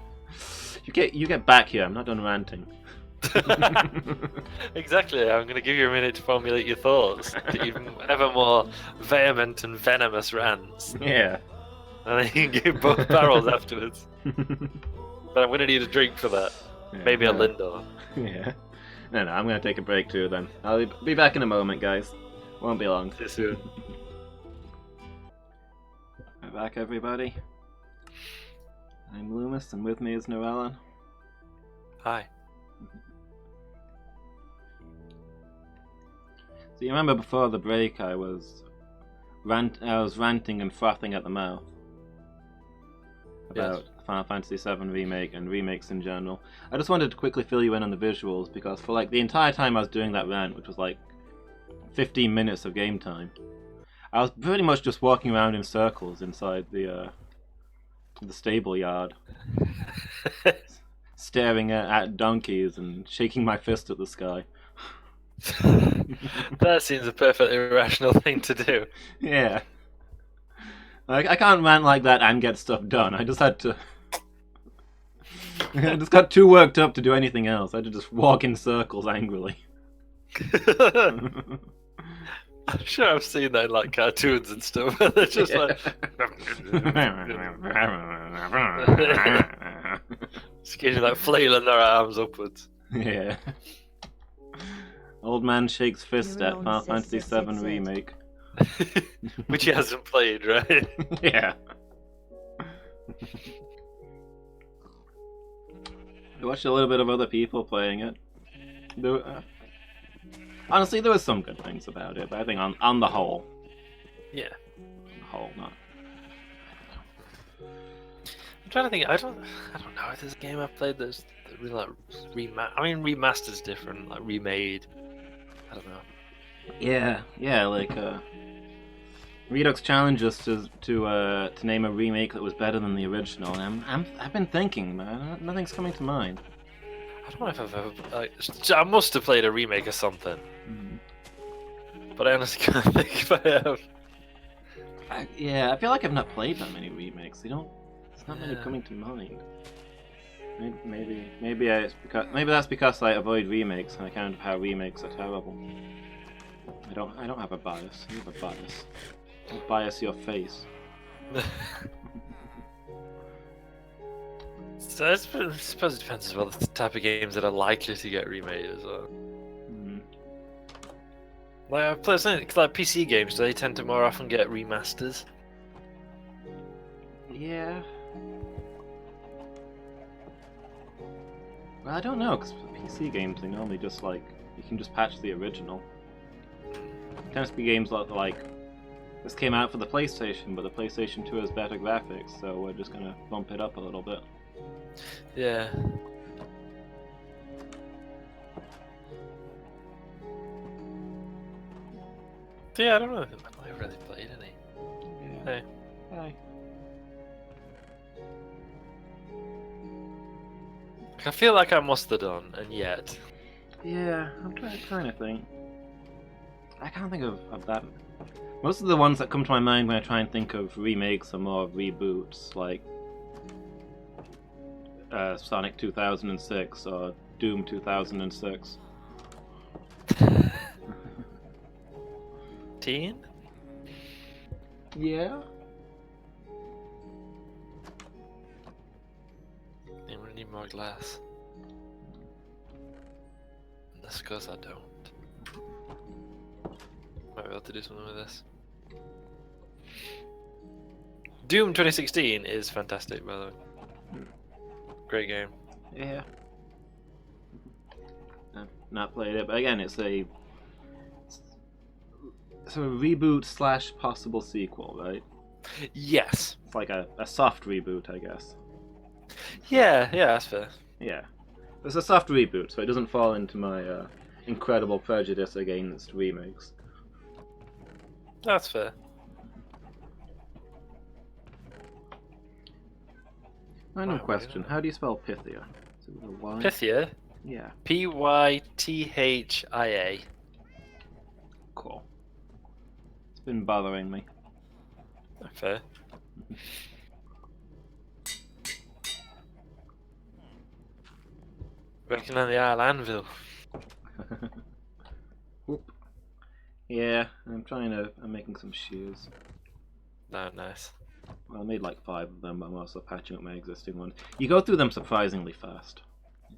You get back here. I'm not done ranting. Exactly. I'm going to give you a minute to formulate your thoughts to even ever more vehement and venomous rants, Yeah. and then you can give both barrels afterwards. But I'm going to need a drink for that. Yeah, Maybe a no. Lindor. Yeah. No, I'm gonna take a break too then. I'll be back in a moment, guys. Won't be long. See you soon. We're back, everybody. I'm Loomis, and with me is Noellen. Hi. So you remember before the break, I was ranting and frothing at the mouth about Final Fantasy VII Remake and remakes in general. I just wanted to quickly fill you in on the visuals because for like the entire time I was doing that rant, which was like 15 minutes of game time, I was pretty much just walking around in circles inside the stable yard, staring at donkeys and shaking my fist at the sky. That seems a perfectly irrational thing to do. Yeah. Like, I can't rant like that and get stuff done. I just had to... I just got too worked up to do anything else. I had to just walk in circles angrily. I'm sure I've seen that in like cartoons and stuff. They're just like skinny, like flailing their arms upwards. Yeah. Old man shakes fist You're at on Final set, Fantasy set, VII set. Remake. Which he hasn't played, right? Yeah. I watched a little bit of other people playing it. Honestly, there was some good things about it, but I think on the whole, Yeah. not. I'm trying to think. I don't know if there's a game I've played that's really like remastered's different, like remade. I don't know. Yeah, like Redux challenged us to name a remake that was better than the original, and I've been thinking, man, nothing's coming to mind. I don't know if I've ever. I must have played a remake of something, but I honestly can't think if I have. I feel like I've not played that many remakes. There's not many coming to mind. Maybe that's because I avoid remakes on account of how remakes are terrible. I don't have a bias. You have a bias. Don't bias your face. So I suppose it depends as well the type of games that are likely to get remade as well. Hmm. Like I play something like PC games, they tend to more often get remasters. Yeah. Well, I don't know, because PC games, they normally just, like, you can just patch the original. It tends to be games like this came out for the PlayStation, but the PlayStation 2 has better graphics, so we're just gonna bump it up a little bit. Yeah. So yeah, I don't know if I've really played any. Yeah. Hey. Hi. I feel like I must have done, and yet. Yeah, I'm trying to think. I can't think of that. Most of the ones that come to my mind when I try and think of remakes are more reboots, like Sonic 2006 or Doom 2006. Teen? Yeah? Yeah, we need more glass. And that's because I don't. Might be able to do something with this. Doom 2016 is fantastic, by the way. Great game. Yeah. I've not played it, but again, it's a reboot slash possible sequel, right? Yes. It's like a soft reboot, I guess. Yeah, that's fair. Yeah. It's a soft reboot, so it doesn't fall into my incredible prejudice against remakes. That's fair. Random Wow, question: really? how do you spell Pythia? Is it with a Y? Pythia? Yeah. Pythia. Cool. It's been bothering me. Fair. Working on the Isle Anvil. Whoop. Yeah, I'm making some shoes. No, nice. Well, I made like 5 of them, but I'm also patching up my existing ones. You go through them surprisingly fast.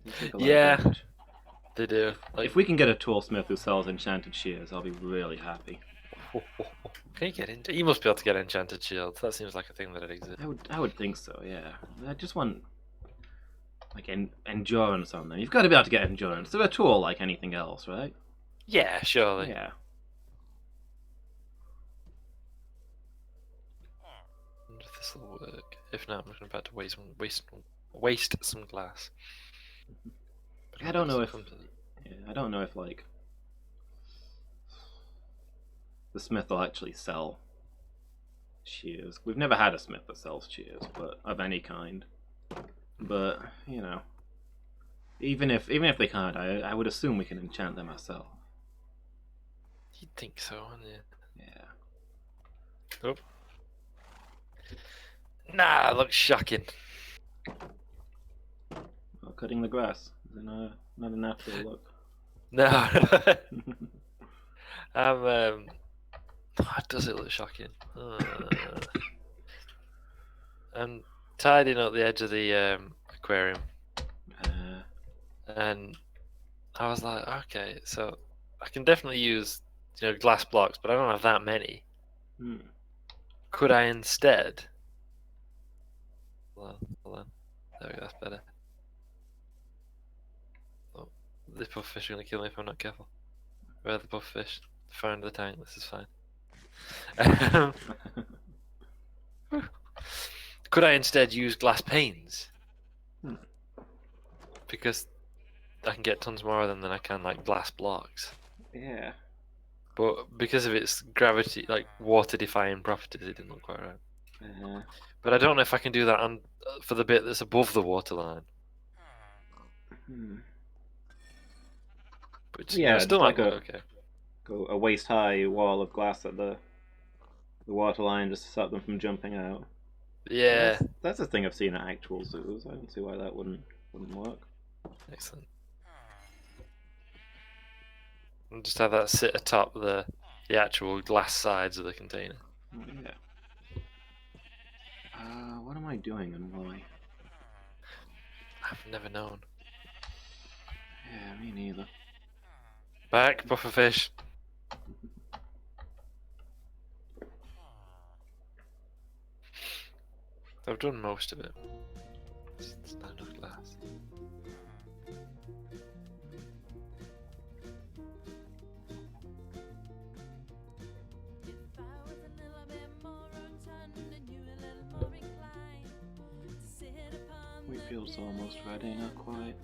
They take a lot of Yeah. damage. They do. Like, If we can get a toolsmith who sells enchanted shears, I'll be really happy. can you get into? You must be able to get enchanted shields. That seems like a thing that it exists. I would think so, yeah. I just want like endurance on them. You've got to be able to get endurance. They're a tool like anything else, right? Yeah, surely. Yeah. I wonder if this will work. If not, I'm just about to waste some glass. But I don't know if come to- I don't know if like the smith will actually sell shears. We've never had a smith that sells shears, but of any kind. But you know, even if they can't, I would assume we can enchant them ourselves. You'd think so, wouldn't you? Yeah. Oh. Nah, looks shocking. Well, cutting the grass is not a natural look. No. I'm does it look shocking? I'm tidying up the edge of the aquarium, and I was like, okay, so I can definitely use glass blocks, but I don't have that many. Could I instead? Hold on. There we go. That's better. Oh, the pufferfish are gonna kill me if I'm not careful. Where are the pufferfish? Fire into the tank. This is fine. Could I instead use glass panes? Because I can get tons more of them than I can like glass blocks. Yeah. But because of its gravity, like water-defying properties, it didn't look quite right. But I don't know if I can do that on for the bit that's above the waterline. Which Yeah, still just might like look okay. Go a waist-high wall of glass at the waterline just to stop them from jumping out. Yeah. That's a thing I've seen at actual zoos. I don't see why that wouldn't work. Excellent. And just have that sit atop the actual glass sides of the container. Yeah. What am I doing and why? I've never known. Yeah, me neither. Back, pufferfish. I've done most of it. It's not enough glass. Wheatfield's almost ready, not quite.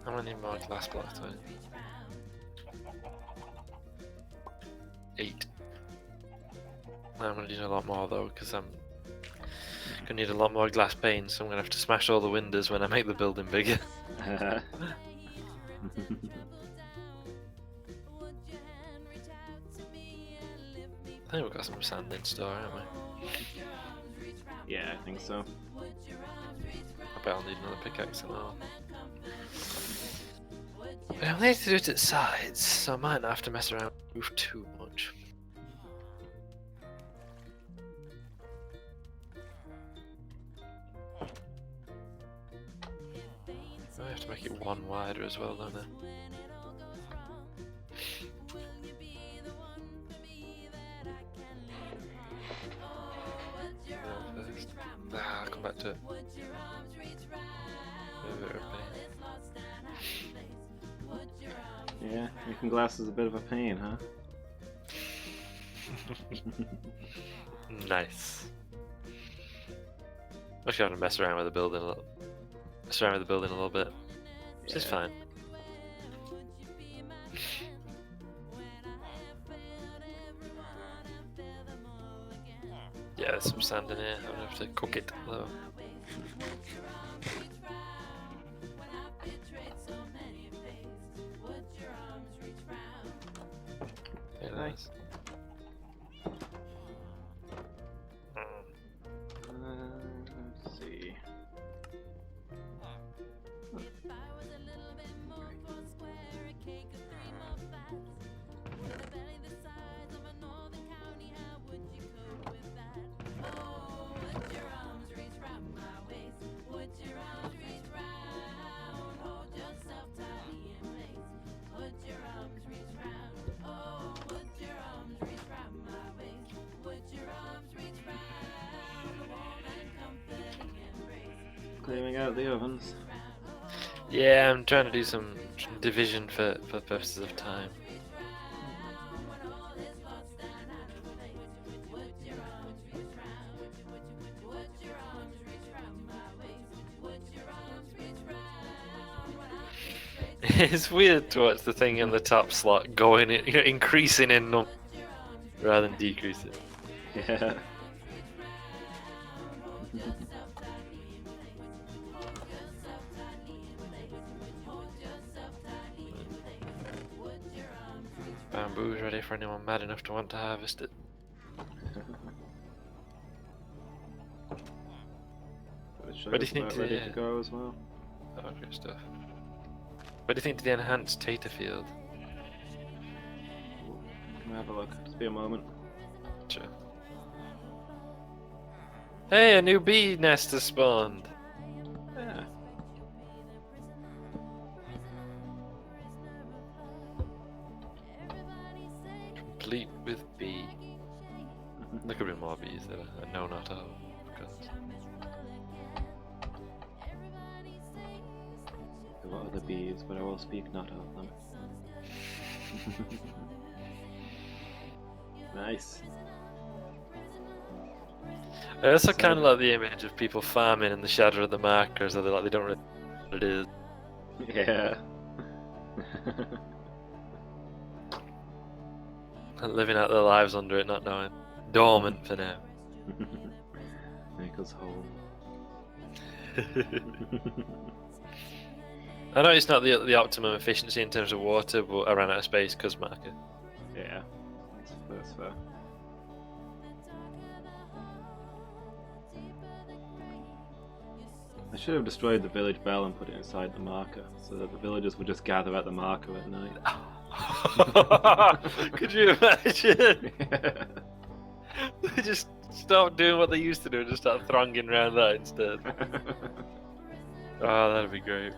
How many more glass blocks do I need? 8. I'm gonna need a lot more though, because I'm gonna need a lot more glass panes, so I'm gonna have to smash all the windows when I make the building bigger. Yeah. I think we've got some sand in store, haven't we? Yeah, I think so. I bet I'll need another pickaxe and all. I'll need to do it at sides, so I might not have to mess around with the roof too much. I have to make it one wider as well, don't I? First. I'll come back to it. Move it a bit. Yeah, making glass is a bit of a pain, huh? Nice. I'm just gonna mess around with the building a little. Mess around with the building a little bit. Which is fine. Yeah, there's some sand in here. I'm gonna have to cook it though. Yeah, nice. Let's see. Clearing out the ovens. Yeah, I'm trying to do some division for the purposes of time. It's weird to watch the thing in the top slot going, increasing in number rather than decreasing. Yeah. Bamboo's ready for anyone mad enough to want to harvest it. What do you think to ready to go as well? Oh, good stuff. What do you think to the enhanced tater field? Can we have a look? Just be a moment. Sure. Hey, a new bee nest has spawned. Yeah. Complete with bee. There could be more bees that I know not of. Because There were other bees, but I will speak not of them. Nice. I also kind of like the image of people farming in the shadow of the markers, or they don't really know what it is. Yeah. And living out their lives under it, not knowing. Dormant for now. Make us whole. I know it's not the optimum efficiency in terms of water, but I ran out of space because marker. Yeah. That's fair. should have destroyed the village bell and put it inside the marker, so that the villagers would just gather at the marker at night. Could you imagine? They just stop doing what they used to do and just start thronging around that instead. Oh, that'd be great.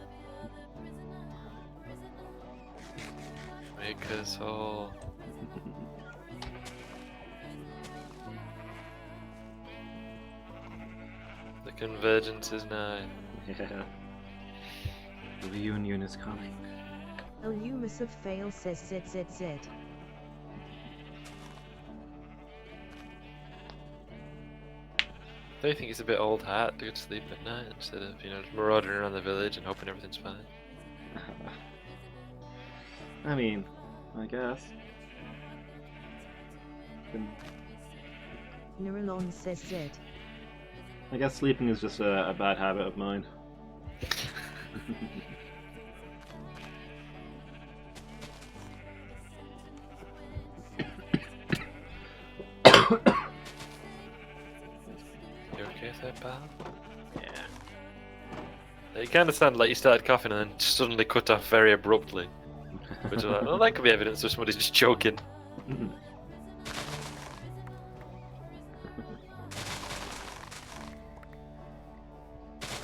Make us whole. The convergence is nigh. Yeah. The reunion is coming. Illumus of fail says zit. Don't you think it's a bit old hat to go to sleep at night instead of, you know, just marauding around the village and hoping everything's fine? I mean, I guess. Neuralon says zit. I guess sleeping is just a bad habit of mine. You okay with that, pal? Yeah. You kind of sound like you started coughing and then suddenly cut off very abruptly. Which is like, well, that could be evidence of somebody just choking.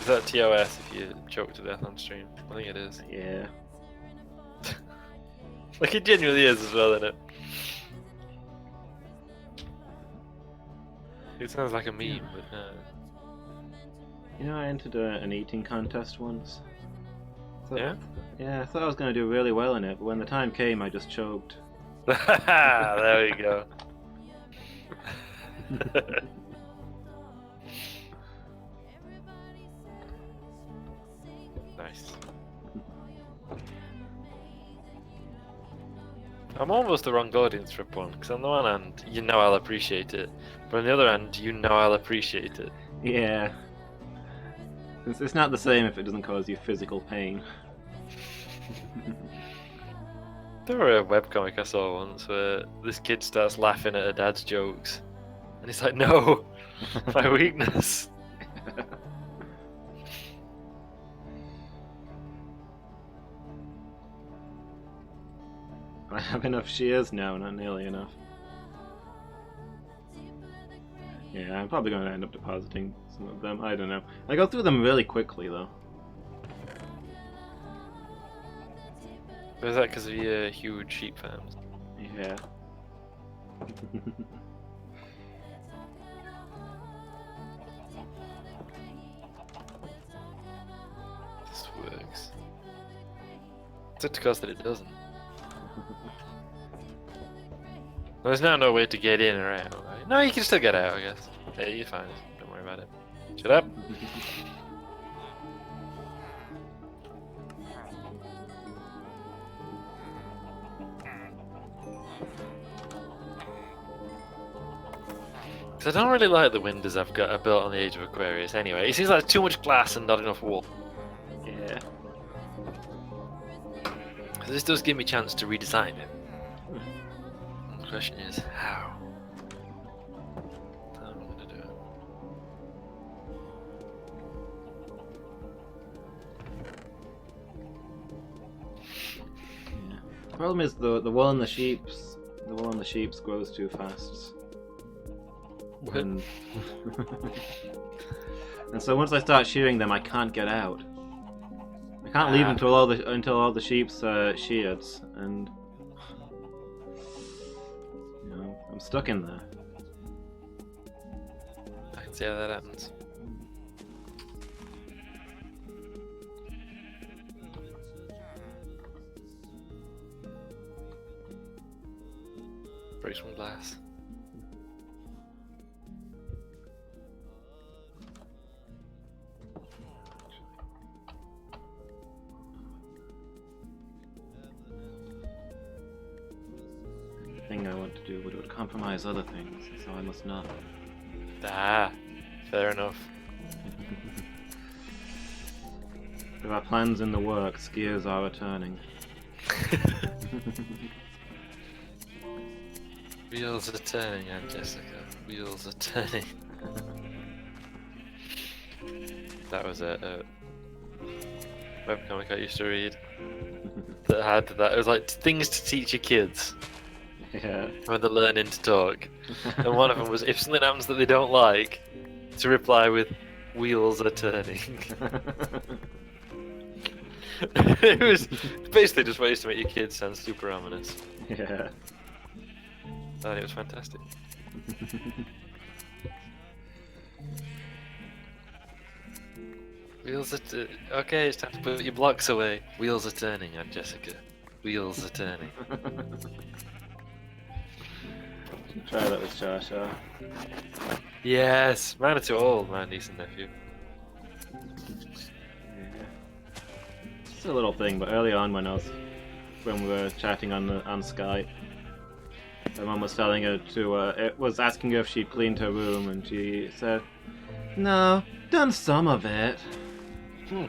Is that TOS if you choke to death on stream? I think it is. Yeah. Like, it genuinely is as well, isn't it? It sounds like a meme, but no. You know, I entered an eating contest once. Yeah? Yeah, I thought I was going to do really well in it, but when the time came, I just choked. There we go. Nice. I'm almost the wrong audience for porn, because on the one hand, you know I'll appreciate it, but on the other hand, you know I'll appreciate it. Yeah. It's not the same if it doesn't cause you physical pain. There were a webcomic I saw once where this kid starts laughing at her dad's jokes, and he's like, no, my weakness. I have enough shears? No, not nearly enough. Yeah, I'm probably going to end up depositing some of them. I don't know. I go through them really quickly, though. Is that because of your huge sheep farms? Yeah. This works. It's just because that it doesn't. There's now no way to get in or out, right? No, you can still get out, I guess. Yeah, you're fine. Don't worry about it. Shut up. I don't really like the windows I've built on the Age of Aquarius anyway. It seems like too much glass and not enough wool. Yeah. This does give me a chance to redesign it. The question is, how? How am I going to do it? Yeah. The problem is the wool on the sheep's grows too fast. And, and so once I start shearing them, I can't get out. I can't leave until all the sheep's sheared, and you know, I'm stuck in there. I can see how that happens. Break some glass. Thing I want to do, but it would compromise other things, so I must not. Ah, fair enough. There are plans in the works. Gears are returning. Wheels are turning, Aunt Jessica. Wheels are turning. That was a webcomic I used to read that had that. It was like things to teach your kids Yeah. when they're learning to talk. And one of them was if something happens that they don't like, to reply with "wheels are turning." It was basically just ways to make your kids sound super ominous. Yeah. And it was fantastic. Wheels are okay. It's time to put your blocks away. Wheels are turning, Aunt Jessica. Wheels are turning. Try that with Shasha. Yes, mine are too old, my niece and nephew. Yeah. Just a little thing, but early on when we were chatting on Skype, my mum was telling her was asking her if she'd cleaned her room, and she said, "No, done some of it." Hmm.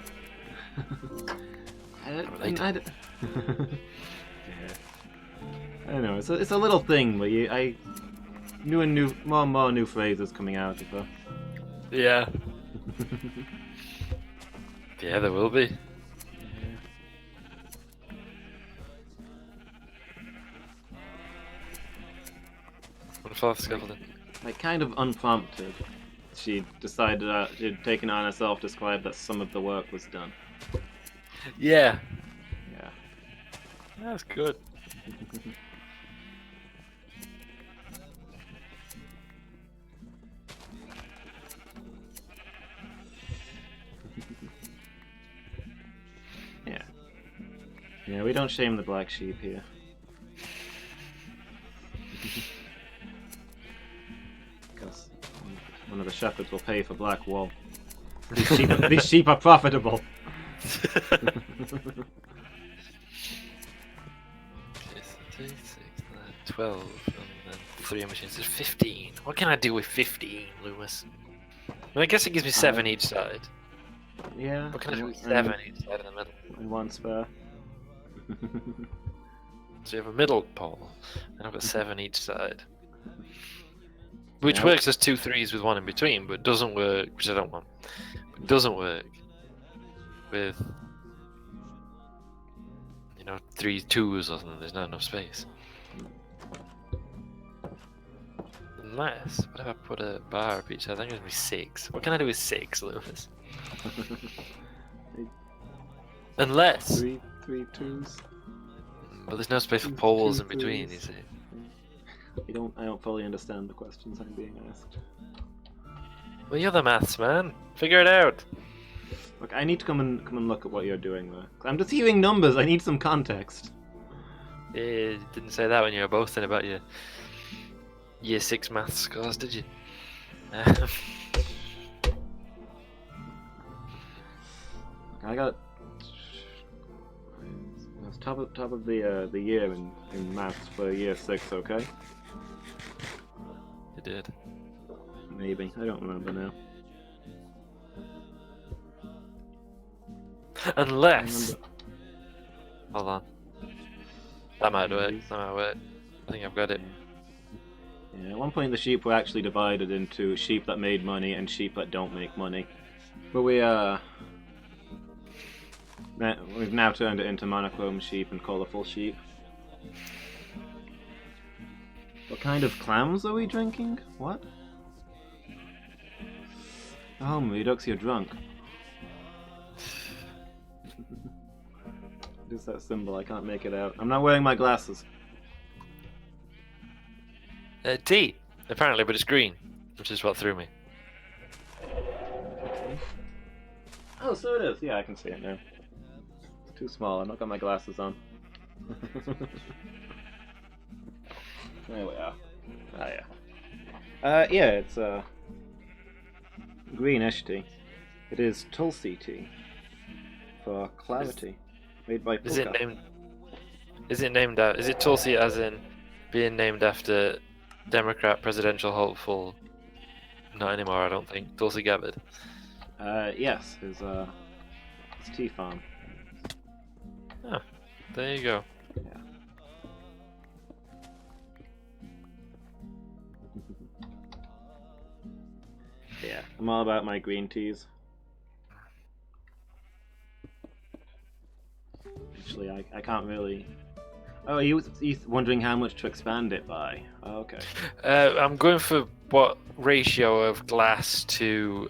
I Related. Yeah. I don't know. It's a little thing, but more and more new phrases coming out of her. Yeah. Yeah, there will be. What a fourth scaffolding. Like, kind of unprompted, she decided that she'd taken it on herself to describe that some of the work was done. Yeah. Yeah. That's good. Yeah. Yeah, we don't shame the black sheep here. Because one of the shepherds will pay for black wool. These sheep are profitable. Okay, so 36, 12, and then 3 machines is 15. What can I do with 15, Lewis? I guess it gives me 7 each side. Yeah. What can I do with 7 each side in the middle? And one spare. So you have a middle pole, and I've got 7 each side. Which Yeah. works as 2 3s with 1 in between, but doesn't work, which I don't want. But doesn't work with, 3 2s or something, there's not enough space. Unless, what if I put a bar up each side? I think it's gonna be 6. What can I do with 6, Lewis? Unless, Three twos. but there's no space for poles Two in between, threes. you see. I don't fully understand the questions I'm being asked. Well, you're the maths man. Figure it out. Look, I need to come and look at what you're doing there. I'm just hearing numbers. I need some context. Yeah, you didn't say that when you were boasting about your year 6 maths scores, did you? I got that's top of the year in maths for year 6. Okay, You did. maybe I don't remember now. Unless. Hold on. That might work. That might work. I think I've got it. Yeah, at one point the sheep were actually divided into sheep that made money and sheep that don't make money. But we've now turned it into monochrome sheep and colourful sheep. What kind of clams are we drinking? What? Oh, Redux, you're drunk. What is that symbol? I can't make it out. I'm not wearing my glasses. Tea, apparently, but it's green, which is what threw me. Oh, so it is. Yeah, I can see it now. It's too small. I've not got my glasses on. There we are. Ah, yeah. Yeah, it's greenish tea. It is Tulsi tea for clarity, made by Is it Puka. named? Is it named? Is it Tulsi as in being named after Democrat presidential hopeful? Not anymore, I don't think. Tulsi Gabbard. Yes, his tea farm. Oh, there you go. Yeah. Yeah, I'm all about my green teas. Actually, I can't really. Oh, you wondering how much to expand it by? Oh, okay. I'm going for what ratio of glass to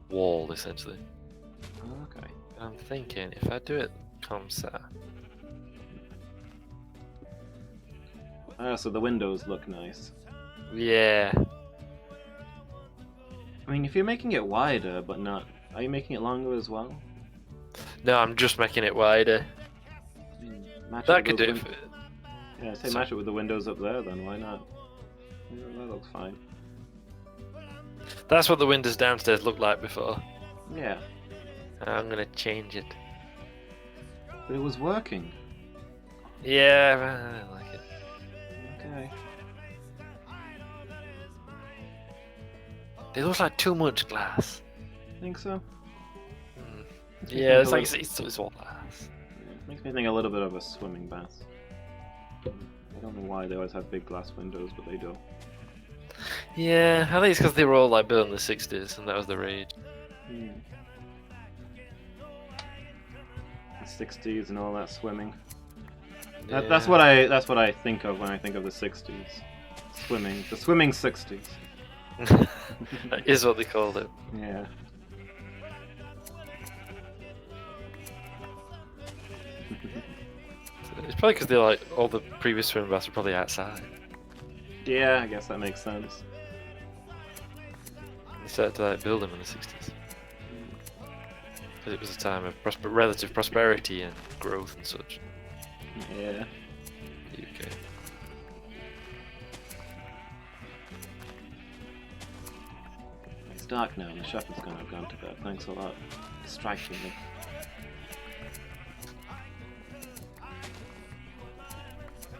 wall, essentially. Oh, okay. I'm thinking if I do it comme ça. Oh, so the windows look nice. Yeah. I mean, if you're making it wider, but not, are you making it longer as well? No, I'm just making it wider. Match it That with could those do. Yeah, say So- match it with the windows up there. Then why not? Yeah, that looks fine. That's what the windows downstairs looked like before. Yeah, I'm gonna change it. but it was working. Yeah, I like it. Okay. It looks like too much glass. Think so? Mm. Makes me Yeah, think it's a like little- it's all glass. Yeah, makes me think a little bit of a swimming bath. I don't know why they always have big glass windows, but they do. Yeah, I think it's because they were all like built in the 60s and that was the rage. Hmm. The 60s and all that swimming. That's what I think of when I think of the 60s. Swimming. The swimming 60s. That is what they called it. Yeah. It's probably because they like all the previous swim baths were probably outside. Yeah, I guess that makes sense. They started to like build them in the 60s. Because it was a time of relative prosperity and growth and such. Yeah. UK. It's dark now and the shepherd's gonna have gone to bed. Thanks a lot. Distracting me.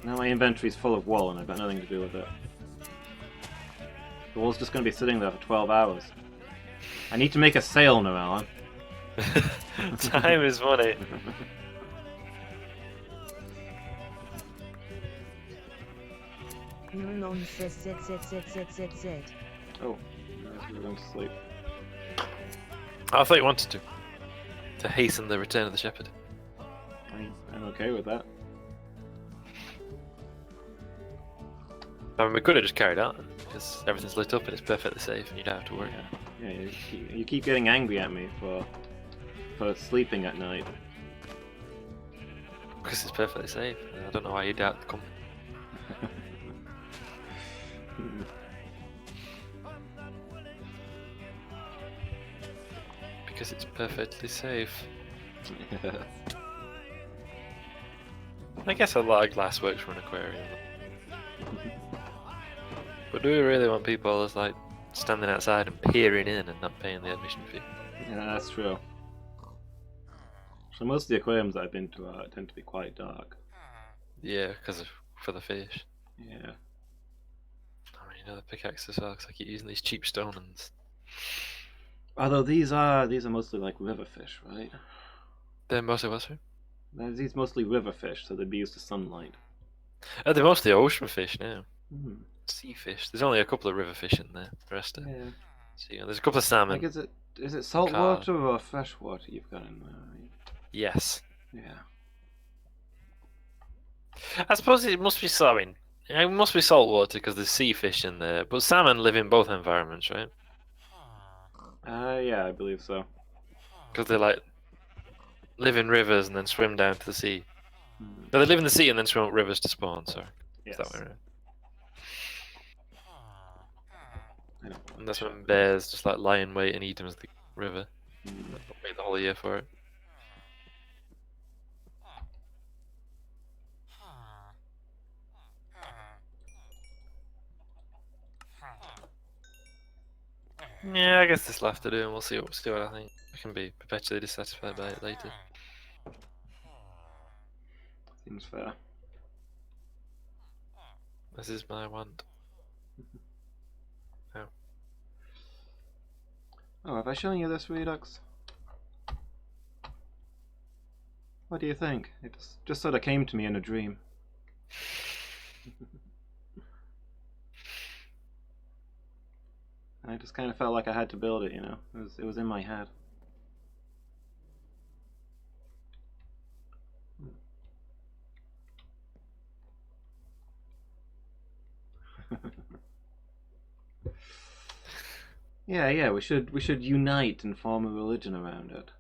Now my inventory's full of wool and I've got nothing to do with it. The wool's just gonna be sitting there for 12 hours. I need to make a sale now, Alan. Time is money. Neuralon says Z. Oh, we're going to sleep. I thought you wanted to hasten the return of the shepherd. I'm okay with that. I mean, we could have just carried on because everything's lit up and it's perfectly safe and you don't have to worry. Yeah, you keep getting angry at me for sleeping at night. Because it's perfectly safe. I don't know why you doubt the company. Because it's perfectly safe. I guess a lot of glass works for an aquarium. But do we really want people just like standing outside and peering in and not paying the admission fee? Yeah, that's true. So most of the aquariums that I've been to tend to be quite dark. Yeah, for the fish. Yeah. I mean, the pickaxe as well, because I keep using these cheap stone ones. Although these are mostly like river fish, right? They're mostly what's it? These mostly river fish, so they'd be used to sunlight. They're mostly ocean fish now. Hmm. Sea fish. There's only a couple of river fish in there. The rest are Yeah. sea. There's a couple of salmon. Like, is it salt Carp. water or fresh water you've got in there? Yes. Yeah. I suppose it must be salmon. It must be salt water because there's sea fish in there. But salmon live in both environments, right? Yeah, I believe so. Because they like live in rivers and then swim down to the sea. Hmm. No, they live in the sea and then swim up rivers to spawn. Sorry, Yes. is that way around? I don't know. And that's when bears just like lie in wait and eat them as the river. Hmm. Wait the whole year for it. Yeah, I guess this will have to do, and we'll see what I think. I can be perpetually dissatisfied by it later. Seems fair. This is my want. Oh, have I shown you this, Redux? What do you think? It just sort of came to me in a dream. I just kind of felt like I had to build it, you know? It was in my head. Yeah, we should unite and form a religion around it.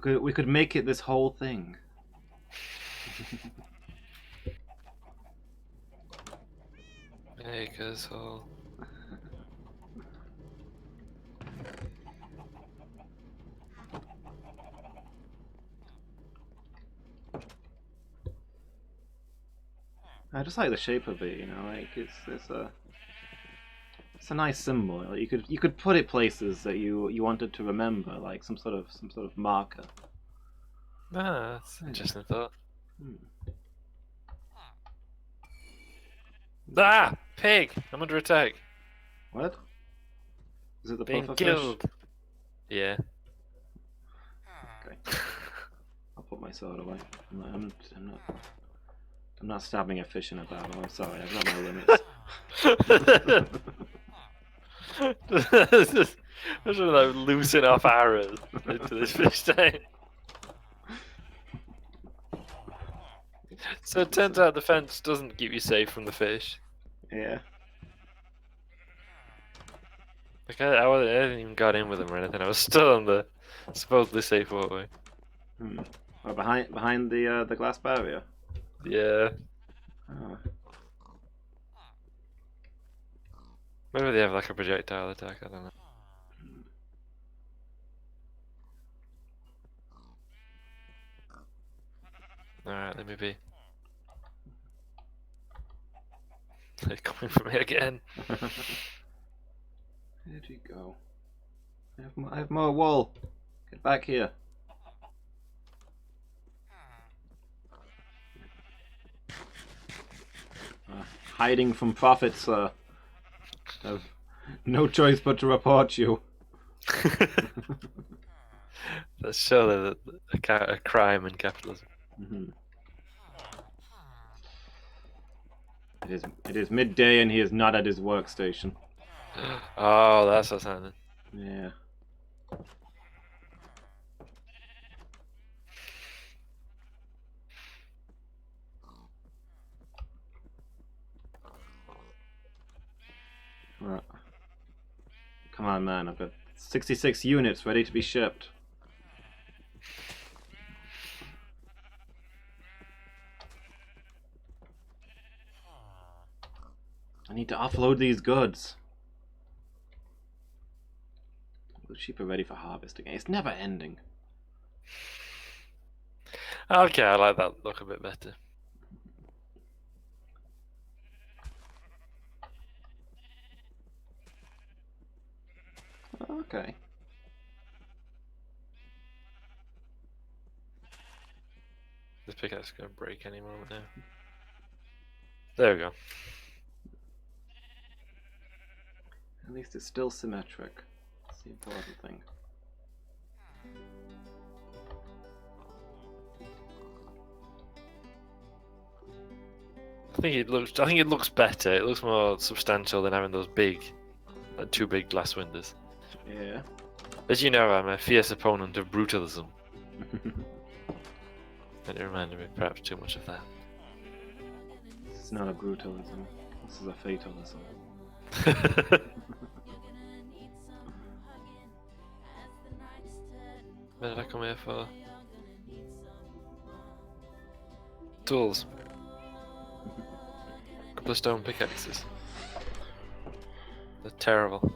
We could make it this whole thing. Make us all. I just like the shape of it, you know, like it's a nice symbol. Like you could put it places that you wanted to remember, like some sort of marker. Ah, that's an interesting thought. Hmm. Ah! Pig! I'm under attack. What? Is it the Being pufferfish? killed. Yeah. Okay. I'll put my sword away. I'm not stabbing a fish in a barrel. I'm sorry, I've got my limits. I'm just like loosen off arrows into this fish tank. So it turns out the fence doesn't keep you safe from the fish. Yeah. Like I hadn't even got in with him or anything. I was still on the supposedly safe walkway. Hmm. Oh, behind the glass barrier. Yeah. Oh. Maybe they have like a projectile attack. I don't know. Alright, let me be. They're coming for me again. Where'd you go? I have more wool. Get back here. Hiding from prophets, sir. Have no choice but to report you. That's surely a crime in capitalism. Mm-hmm. It is midday and he is not at his workstation. Oh, that's what's happening. Yeah. Right. Come on, man. I've got 66 units ready to be shipped. I need to offload these goods. The sheep are ready for harvest again. It's never ending. Okay, I like that look a bit better. Okay. This pickaxe is going to break any moment now. There we go. At least it's still symmetric. That's the important thing. I think it looks better. It looks more substantial than having those big, like two big glass windows. Yeah. As you know, I'm a fierce opponent of brutalism. And it reminded me perhaps too much of that. This is not a brutalism. This is a fatalism. What did I come here for? Tools. Couple of stone pickaxes. They're terrible.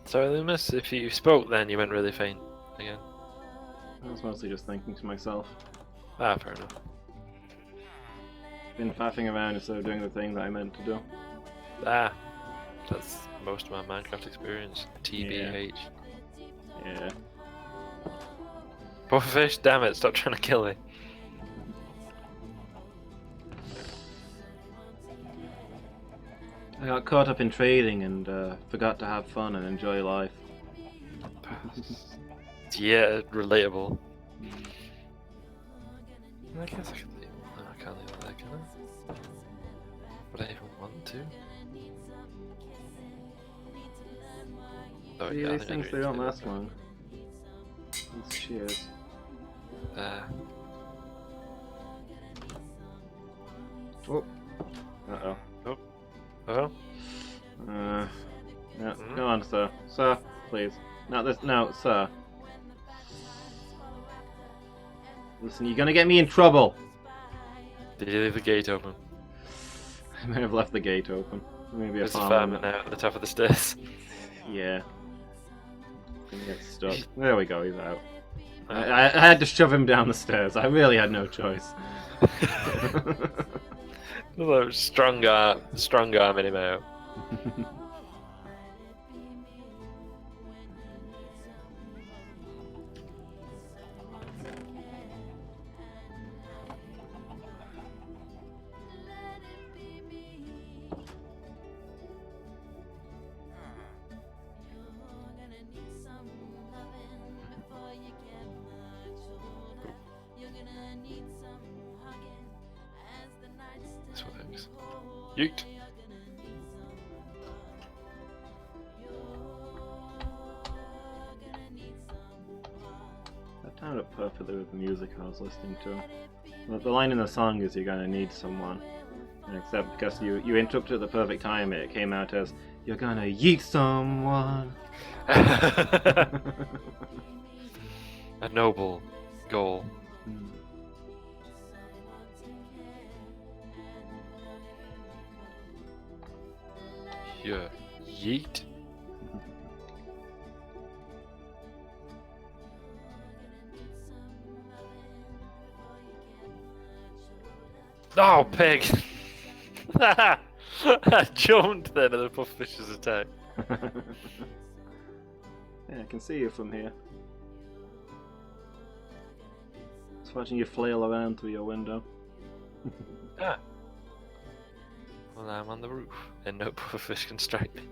Sorry, Loomis, if you spoke then you went really faint again. I was mostly just thinking to myself. Ah, fair enough. Been faffing around instead of doing the thing that I meant to do. Ah, that's most of my Minecraft experience. TBH. Yeah. Pufferfish, damn it, stop trying to kill me. I got caught up in trading and forgot to have fun and enjoy life. Yeah, relatable. I guess I could leave. No, I can't leave it there, can I? Would I even want to? Oh, See, yeah, I these think I things, do they need to don't do last that. long. These shears. Oh. Uh-oh. Oh, Yeah, Mhm. come on, sir. Sir, please. Not this. No, sir. Listen, you're gonna get me in trouble. did you leave the gate open? I may have left the gate open. Maybe a There's a farmer. fireman now at the top of the stairs. Yeah. Gonna get stuck. There we go, he's out. Oh. I had to shove him down the stairs. I really had no choice. Although strong arming him out. This works. Yeet. That timed up perfectly with the music I was listening to. The line in the song is "You're gonna need someone," and except because you interrupted at the perfect time, it came out as "You're gonna yeet someone." A noble goal. Hmm. Yeah. Yeet. Oh, pig! I jumped then at the pufferfish's attack. Yeah, I can see you from here. Just watching you flail around through your window. Ah. Well, I'm on the roof, and no pufferfish can strike me.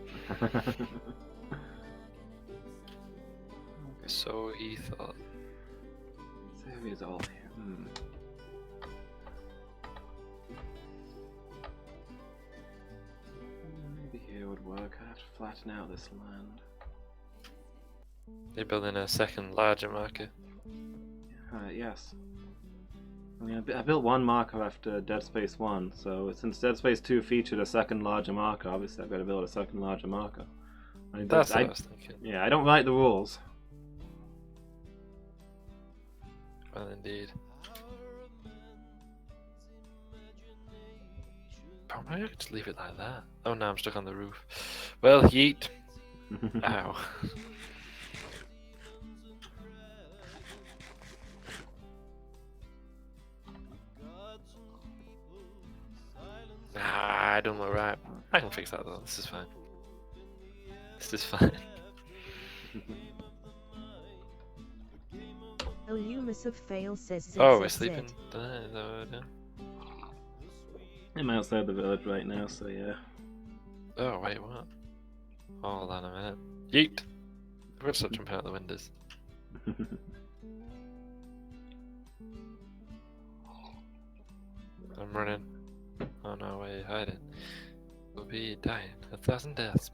So he thought. So he's all here. Hmm. Maybe here would work. I have to flatten out this land. They're building a second larger marker. Yes. I mean, I built one marker after Dead Space 1, so since Dead Space 2 featured a second larger marker, obviously I've got to build a second larger marker. That's what I was thinking. Yeah, I don't write the rules. Well, indeed. Oh, maybe I could just leave it like that. Oh no, I'm stuck on the roof. Well, yeet. Ow. Ah, I don't know, right. I can fix that though, this is fine. This is fine. Illumus of Fail says Oh, we're ZZZ. sleeping. Is that what we're doing? I'm outside the village right now, so yeah. Oh, wait, what? Hold on a minute. Yeet! I've got to stop jumping out the windows. I'm running. Oh no, where are you hiding? We'll be dying. 1,000 deaths.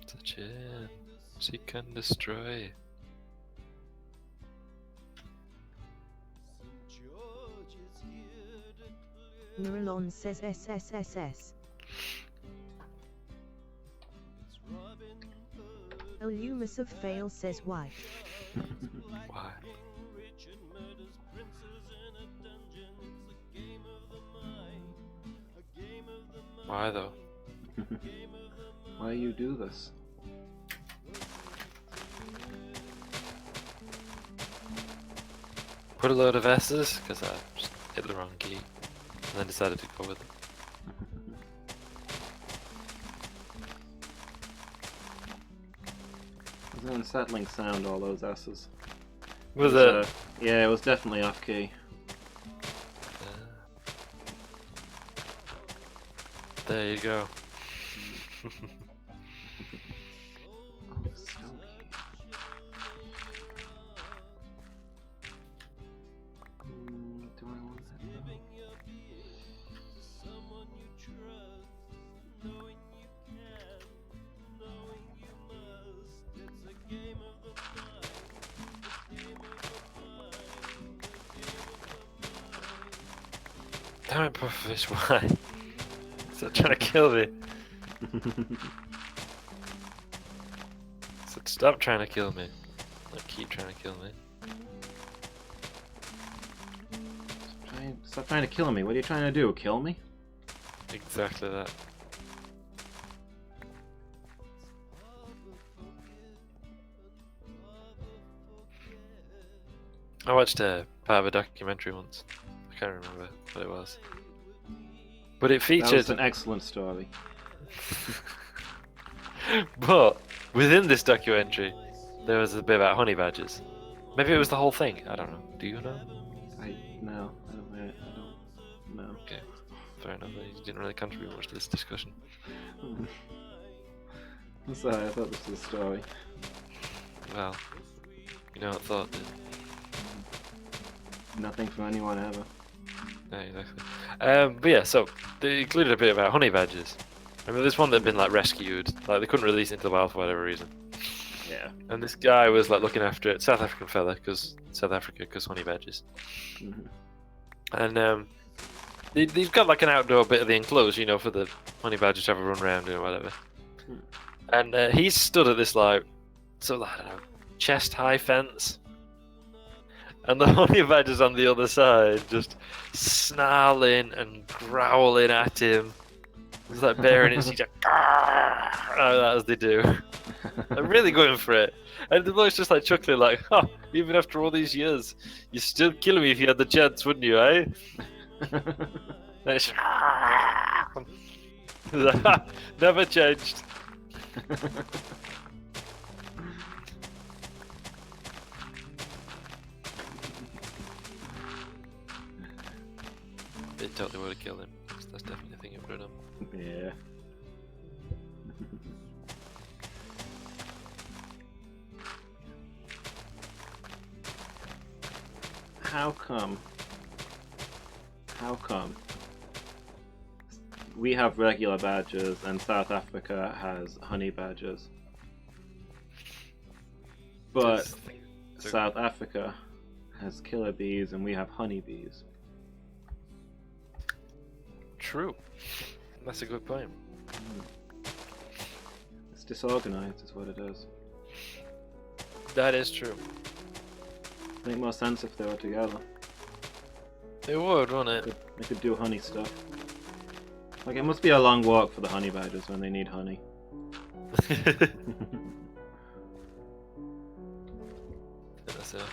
Such in. Seek and destroy. Nurulon says SSSS. Illumus of Fail says why. Why? Why though? Why you do this? Put a load of S's, because I just hit the wrong key. And then decided to go with it. It was an unsettling sound, all those S's. Was it? Yeah, it was definitely off key. There you go. Do I want that? Damn it, Pufferfish, why? Stop trying to kill me. Stop trying to kill me. Don't keep trying to kill me. Stop trying to kill me. What are you trying to do? Kill me? Exactly that. I watched a part of a documentary once. I can't remember what it was. But it That featured... was an excellent story. But within this documentary, there was a bit about honey badgers. Maybe it was the whole thing. I don't know. Do you know? No, I don't know. Okay, fair enough. You didn't really contribute much to this discussion. I'm sorry, I thought this was a story. Well, you know what thought did. Nothing from anyone ever. Yeah, exactly. But yeah, so they included a bit about honey badgers. I mean, there's one that had been like rescued. Like they couldn't release it into the wild for whatever reason. Yeah. And this guy was like looking after it, South African fella, because honey badgers. Mhm. And they've got like an outdoor bit of the enclosure, you know, for the honey badgers to have a run around or whatever. And he stood at this like, sort of, I don't know, chest high fence. And the honey badgers on the other side just snarling and growling at him. It's like bearing its teeth, as they do. I'm really going for it. And the bloke's just like chuckling, like, "Huh, even after all these years, you'd still kill me if you had the chance, wouldn't you, eh?" And it's like, "Ha, never changed." It totally would have killed him. That's definitely a thing it would have done. Yeah. How come we have regular badgers and South Africa has honey badgers? But Just think- South Africa has killer bees and we have honey bees. True. That's a good point. It's disorganized, is what it is. That is true. Make more sense if they were together. It would, wouldn't it? They could do honey stuff. Like, it must be a long walk for the honey badgers when they need honey. That's it.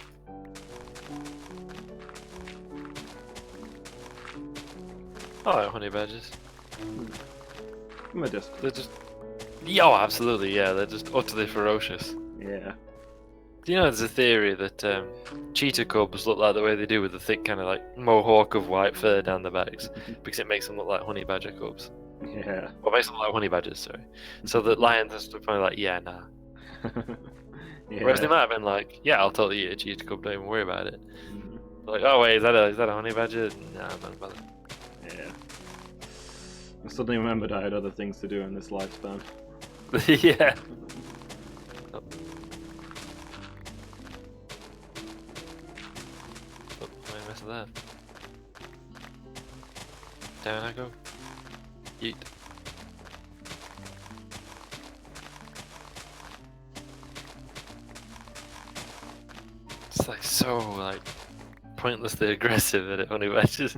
I like honey badgers. From a distance. They're just... Yeah, oh, absolutely, yeah. They're just utterly ferocious. Yeah. Do you know there's a theory that cheetah cubs look like the way they do with the thick kind of like mohawk of white fur down their backs because it makes them look like honey badger cubs. Yeah. Well, makes them look like honey badgers, sorry. So that lions and stuff are probably like, yeah, nah. Yeah. Whereas they might have been like, yeah, I'll totally eat a cheetah cub, don't even worry about it. Mhm. Like, oh wait, is that a honey badger? Nah, I'm not about it. Yeah. I suddenly remembered I had other things to do in this lifespan. Yeah. Oh. Oh, why mess of that? Down I go. Yeet. It's like so like pointlessly aggressive at it honey badgers.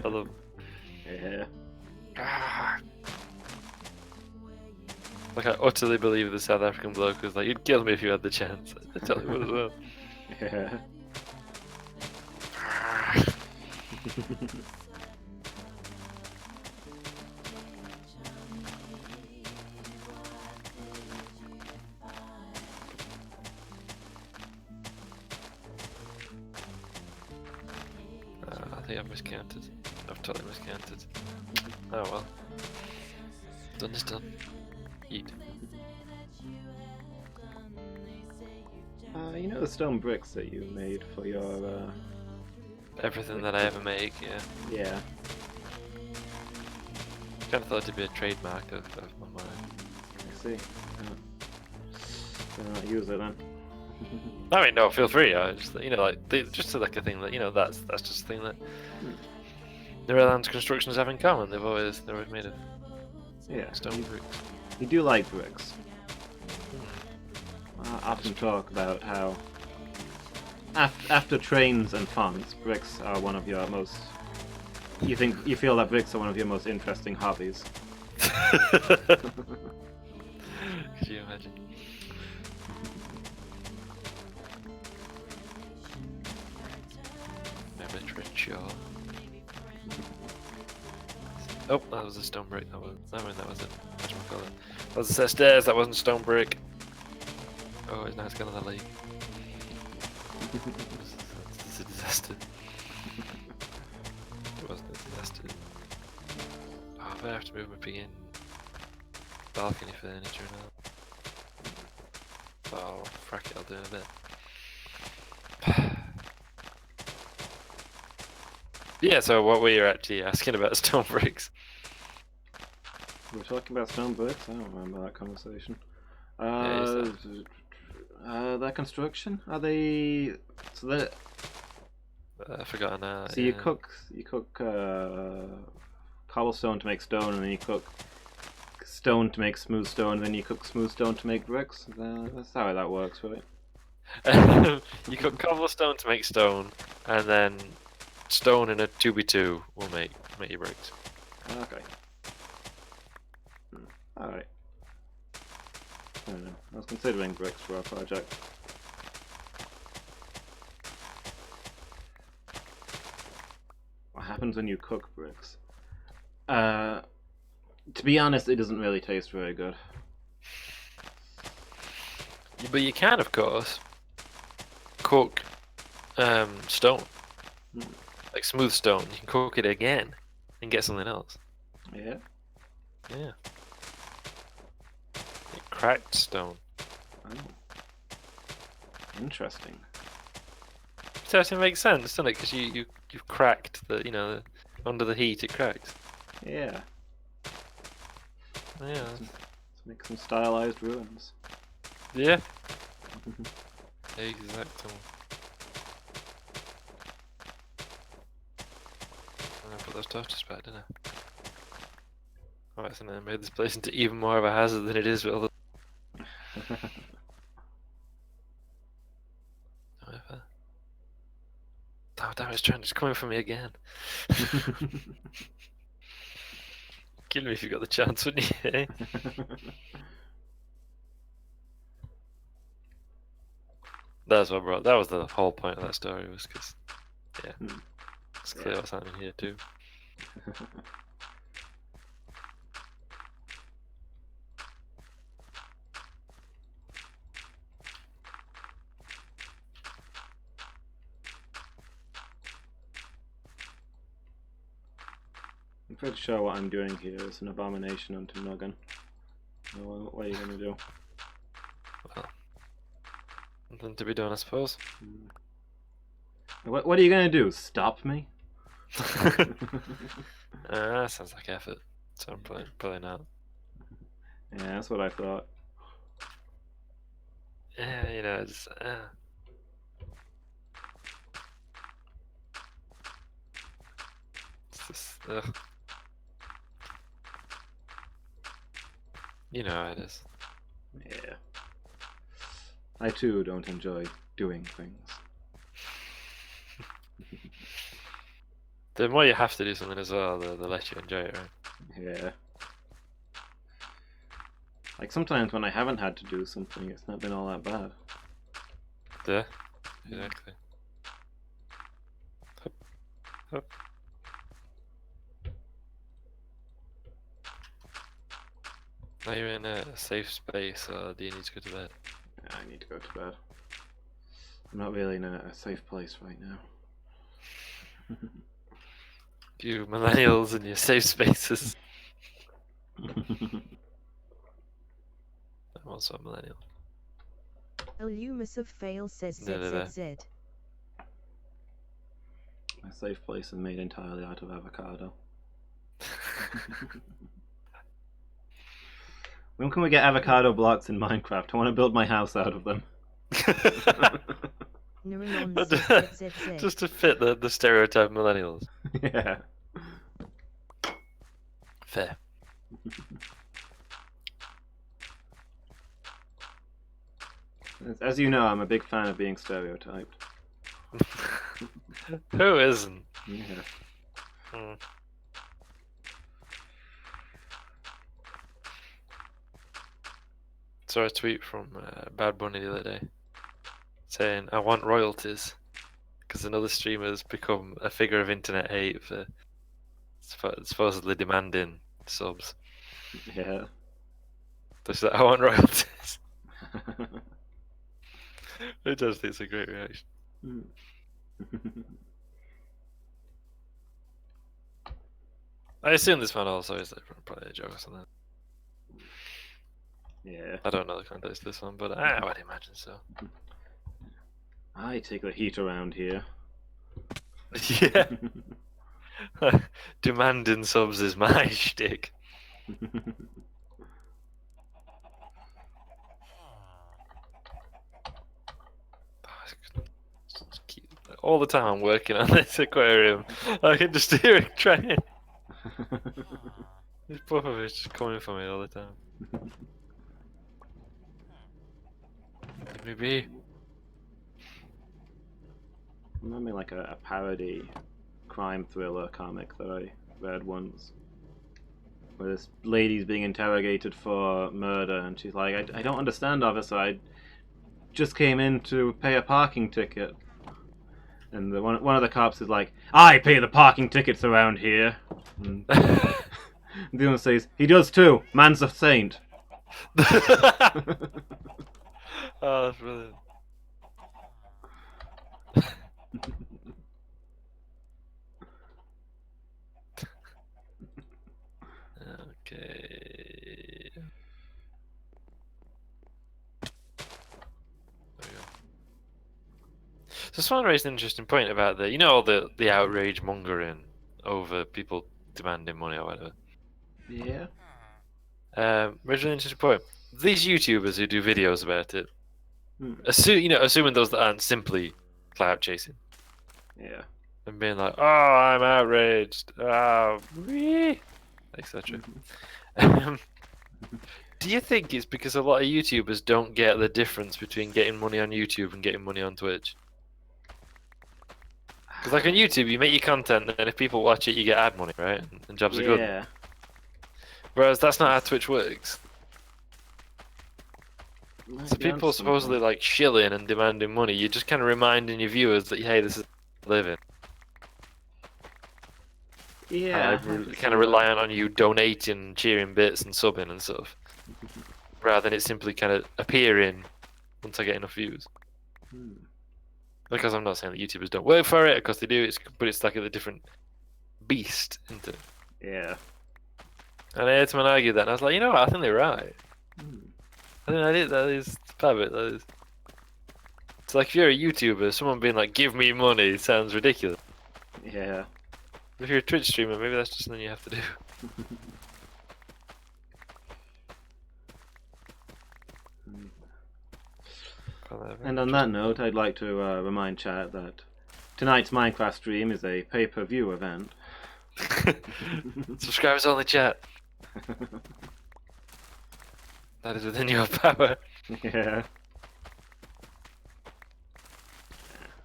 I love. Yeah. Ah. Like I utterly believe the South African bloke was like, "You'd kill me if you had the chance." I totally would as well. Yeah. I think I've miscounted. I've totally miscounted. Oh well. Done is done. Eat. You know the stone bricks that you made for your, Everything that I ever make, yeah. yeah. Kind of thought it'd be a trademark of my mind. I see. Not use it then. I mean, no, feel free. I just, you know, like just like a thing that, you know, that's just a thing that Netherlands constructions have in common. They're always made of Yeah, stone you, bricks. you do like bricks. I often talk about how after trains and farms, bricks are one of your most. You feel that bricks are one of your most interesting hobbies. Could you imagine? Literature. Oh, that was a stone brick. That was it. Whatchamacallit. That was a set of stairs. That wasn't stone brick. Oh, it's now it's gone to the lake. It's a disaster. It wasn't a disaster. Oh, I better have to move my pig in balcony furniture now. Oh, frack it, I'll do it in a bit. Yeah, so what were you actually asking about stone bricks? We were talking about stone bricks. I don't remember that conversation. Yeah, Their construction, are they? So that. I've forgotten now. So you cook cobblestone to make stone, and then you cook stone to make smooth stone, and then you cook smooth stone to make bricks. That's how that works, right? You cook cobblestone to make stone, and then stone in a 2x2 will make you bricks. Okay. Alright. I don't know. I was considering bricks for our project. What happens when you cook bricks? To be honest, it doesn't really taste very good. But you can, of course, cook stone. Like smooth stone. You can cook it again and get something else. Yeah? Yeah. Like cracked stone. Oh. Interesting. So it makes sense, doesn't it? Because you've cracked the under the heat it cracks. Yeah. Yeah. Let's make some stylized ruins. Yeah. Exactly. I put those torches back, didn't I? Alright, so now I made this place into even more of a hazard than it is with all the... Oh, damn, it's coming for me again. Kill me if you got the chance, wouldn't you? Eh? That's what brought. That was the whole point of that story, was because, yeah, it's clear what's happening here too. I'm pretty sure what I'm doing here is an abomination unto Noggin. What are you gonna do? Well, nothing to be done, I suppose. What are you gonna do? Stop me? That sounds like effort. So I'm probably not. Yeah, that's what I thought. Yeah, it's just, ugh. You know how it is. Yeah. I too don't enjoy doing things. The more you have to do something as well, the less you enjoy it, right? Yeah. Like sometimes when I haven't had to do something, it's not been all that bad. Yeah, exactly. Hup. Hup. Are you in a safe space, or do you need to go to bed? I need to go to bed. I'm not really in a safe place right now. You millennials in your safe spaces. I'm also a millennial. Illumus of fail says Da-da-da. ZZZ. My safe place is made entirely out of avocado. When can we get avocado blocks in Minecraft? I want to build my house out of them. Neurons says ZZZ. Just to fit the stereotype of millennials. Yeah. Fair. As you know, I'm a big fan of being stereotyped. Who isn't? Yeah. Hmm. Saw a tweet from Bad Bunny the other day saying, "I want royalties," because another streamer's become a figure of internet hate for supposedly demanding subs. Yeah. Just like, I want royalties. It does think it's a great reaction. I assume this man also is like probably a joke or something. Yeah. I don't know the context of this one, but I would imagine so. I take the heat around here. Yeah. Demanding subs is my shtick. All the time I'm working on this aquarium, I can just hear it trying. This puffer is just coming for me all the time. Let me be. Remember like a parody crime thriller comic that I read once, where this lady's being interrogated for murder, and she's like, I don't understand, officer, I just came in to pay a parking ticket. And one of the cops is like, I pay the parking tickets around here. And the other says, he does too, man's a saint. Oh, that's brilliant. Okay. There we go. So someone raised an interesting point about all the outrage mongering over people demanding money or whatever. Yeah. Raised an interesting point. These YouTubers who do videos about it, Hmm. assuming those that aren't simply clout chasing Yeah. and being like, "Oh, I'm outraged," etc. Do you think it's because a lot of YouTubers don't get the difference between getting money on YouTube and getting money on Twitch? Because like on YouTube, you make your content, and if people watch it, you get ad money, right? And jobs are good. Yeah. Whereas that's not how Twitch works. Might So be onto people supposedly something. like shilling and demanding money. You're just kind of reminding your viewers that hey, this is living. Yeah. I can Kind see of that. reliant on you donating, cheering bits, and subbing and stuff, rather than it simply kind of appearing once I get enough views. Hmm. Because I'm not saying that YouTubers don't work for it, because they do. But it's like a different beast, isn't it? Yeah. And I heard someone argue that, and I was like, you know what? I think they're right. Hmm. I think that is habit. That is. It's like if you're a YouTuber, someone being like, "Give me money," sounds ridiculous. Yeah. If you're a Twitch streamer, maybe that's just something you have to do. And on that note, I'd like to remind chat that tonight's Minecraft stream is a pay-per-view event. Subscribers only chat. That is within your power. Yeah.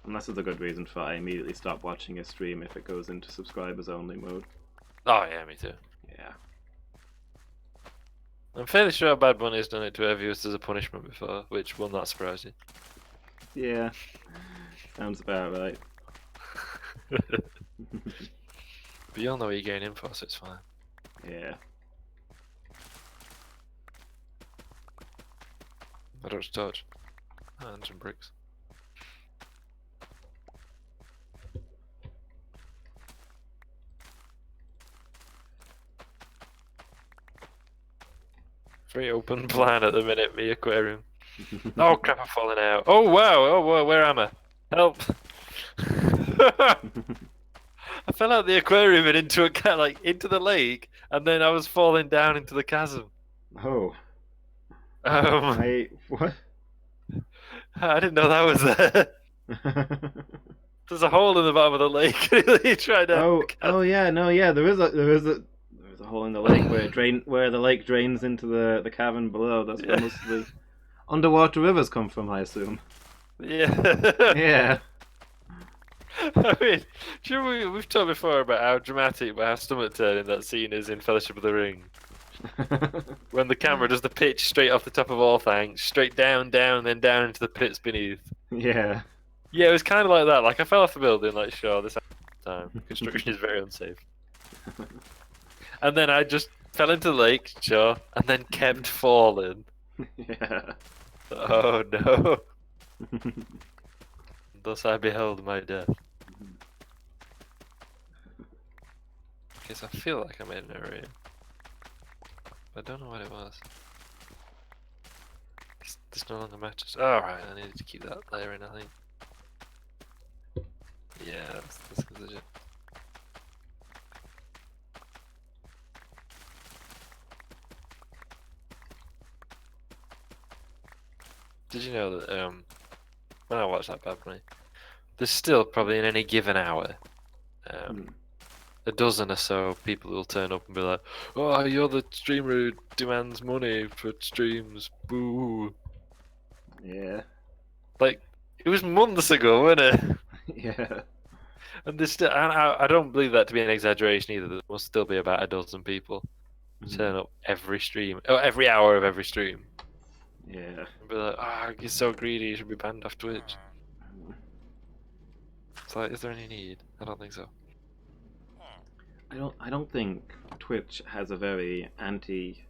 Unless there's a good reason for it, I immediately stop watching a stream if it goes into subscribers only mode. Oh yeah, me too. Yeah. I'm fairly sure Bad Bunny's done it to our viewers as a punishment before, which will not surprise you. Yeah. Sounds about right. But you'll know what you're getting in for, so it's fine. Yeah. I don't just touch. Oh, and some bricks. Very open plan at the minute, me aquarium. Oh crap, I'm falling out. Oh wow, oh whoa, where am I? Help! I fell out the aquarium and into into the lake, and then I was falling down into the chasm. Oh. I What? didn't know that was there. There's a hole in the bottom of the lake. You tried to. Oh yeah, no, yeah. There is a hole in the lake where the lake drains into the cavern below. That's where most of the underwater rivers come from, I assume. Yeah. Yeah. I mean, do you remember we've talked before about how dramatic, but how stomach turning that scene is in Fellowship of the Ring. When the camera does the pitch straight off the top of Orthanc, straight down, then down into the pits beneath. Yeah. Yeah, it was kind of like that. Like, I fell off the building, like, sure, this time. Construction is very unsafe. And then I just fell into the lake, sure, and then kept falling. Yeah. Oh no. Thus I beheld my death. Guess I feel like I made an error here. But I don't know what it was. This no longer matches. Alright, I needed to keep that layer in, I think. Yeah, that's legit. Did you know that when I watched that Bad Bunny, there's still probably in any given hour a dozen or so people who'll turn up and be like, "Oh, you're the streamer who demands money for streams, boo." Yeah. Like, it was months ago, wasn't it? Yeah. And there's still, I don't believe that to be an exaggeration either. There must still be about a dozen people who turn up every stream, or every hour of every stream. Yeah. And be like, "Ah, you're so greedy, you should be banned off Twitch." It's like, is there any need? I don't think so. I don't think Twitch has a very anti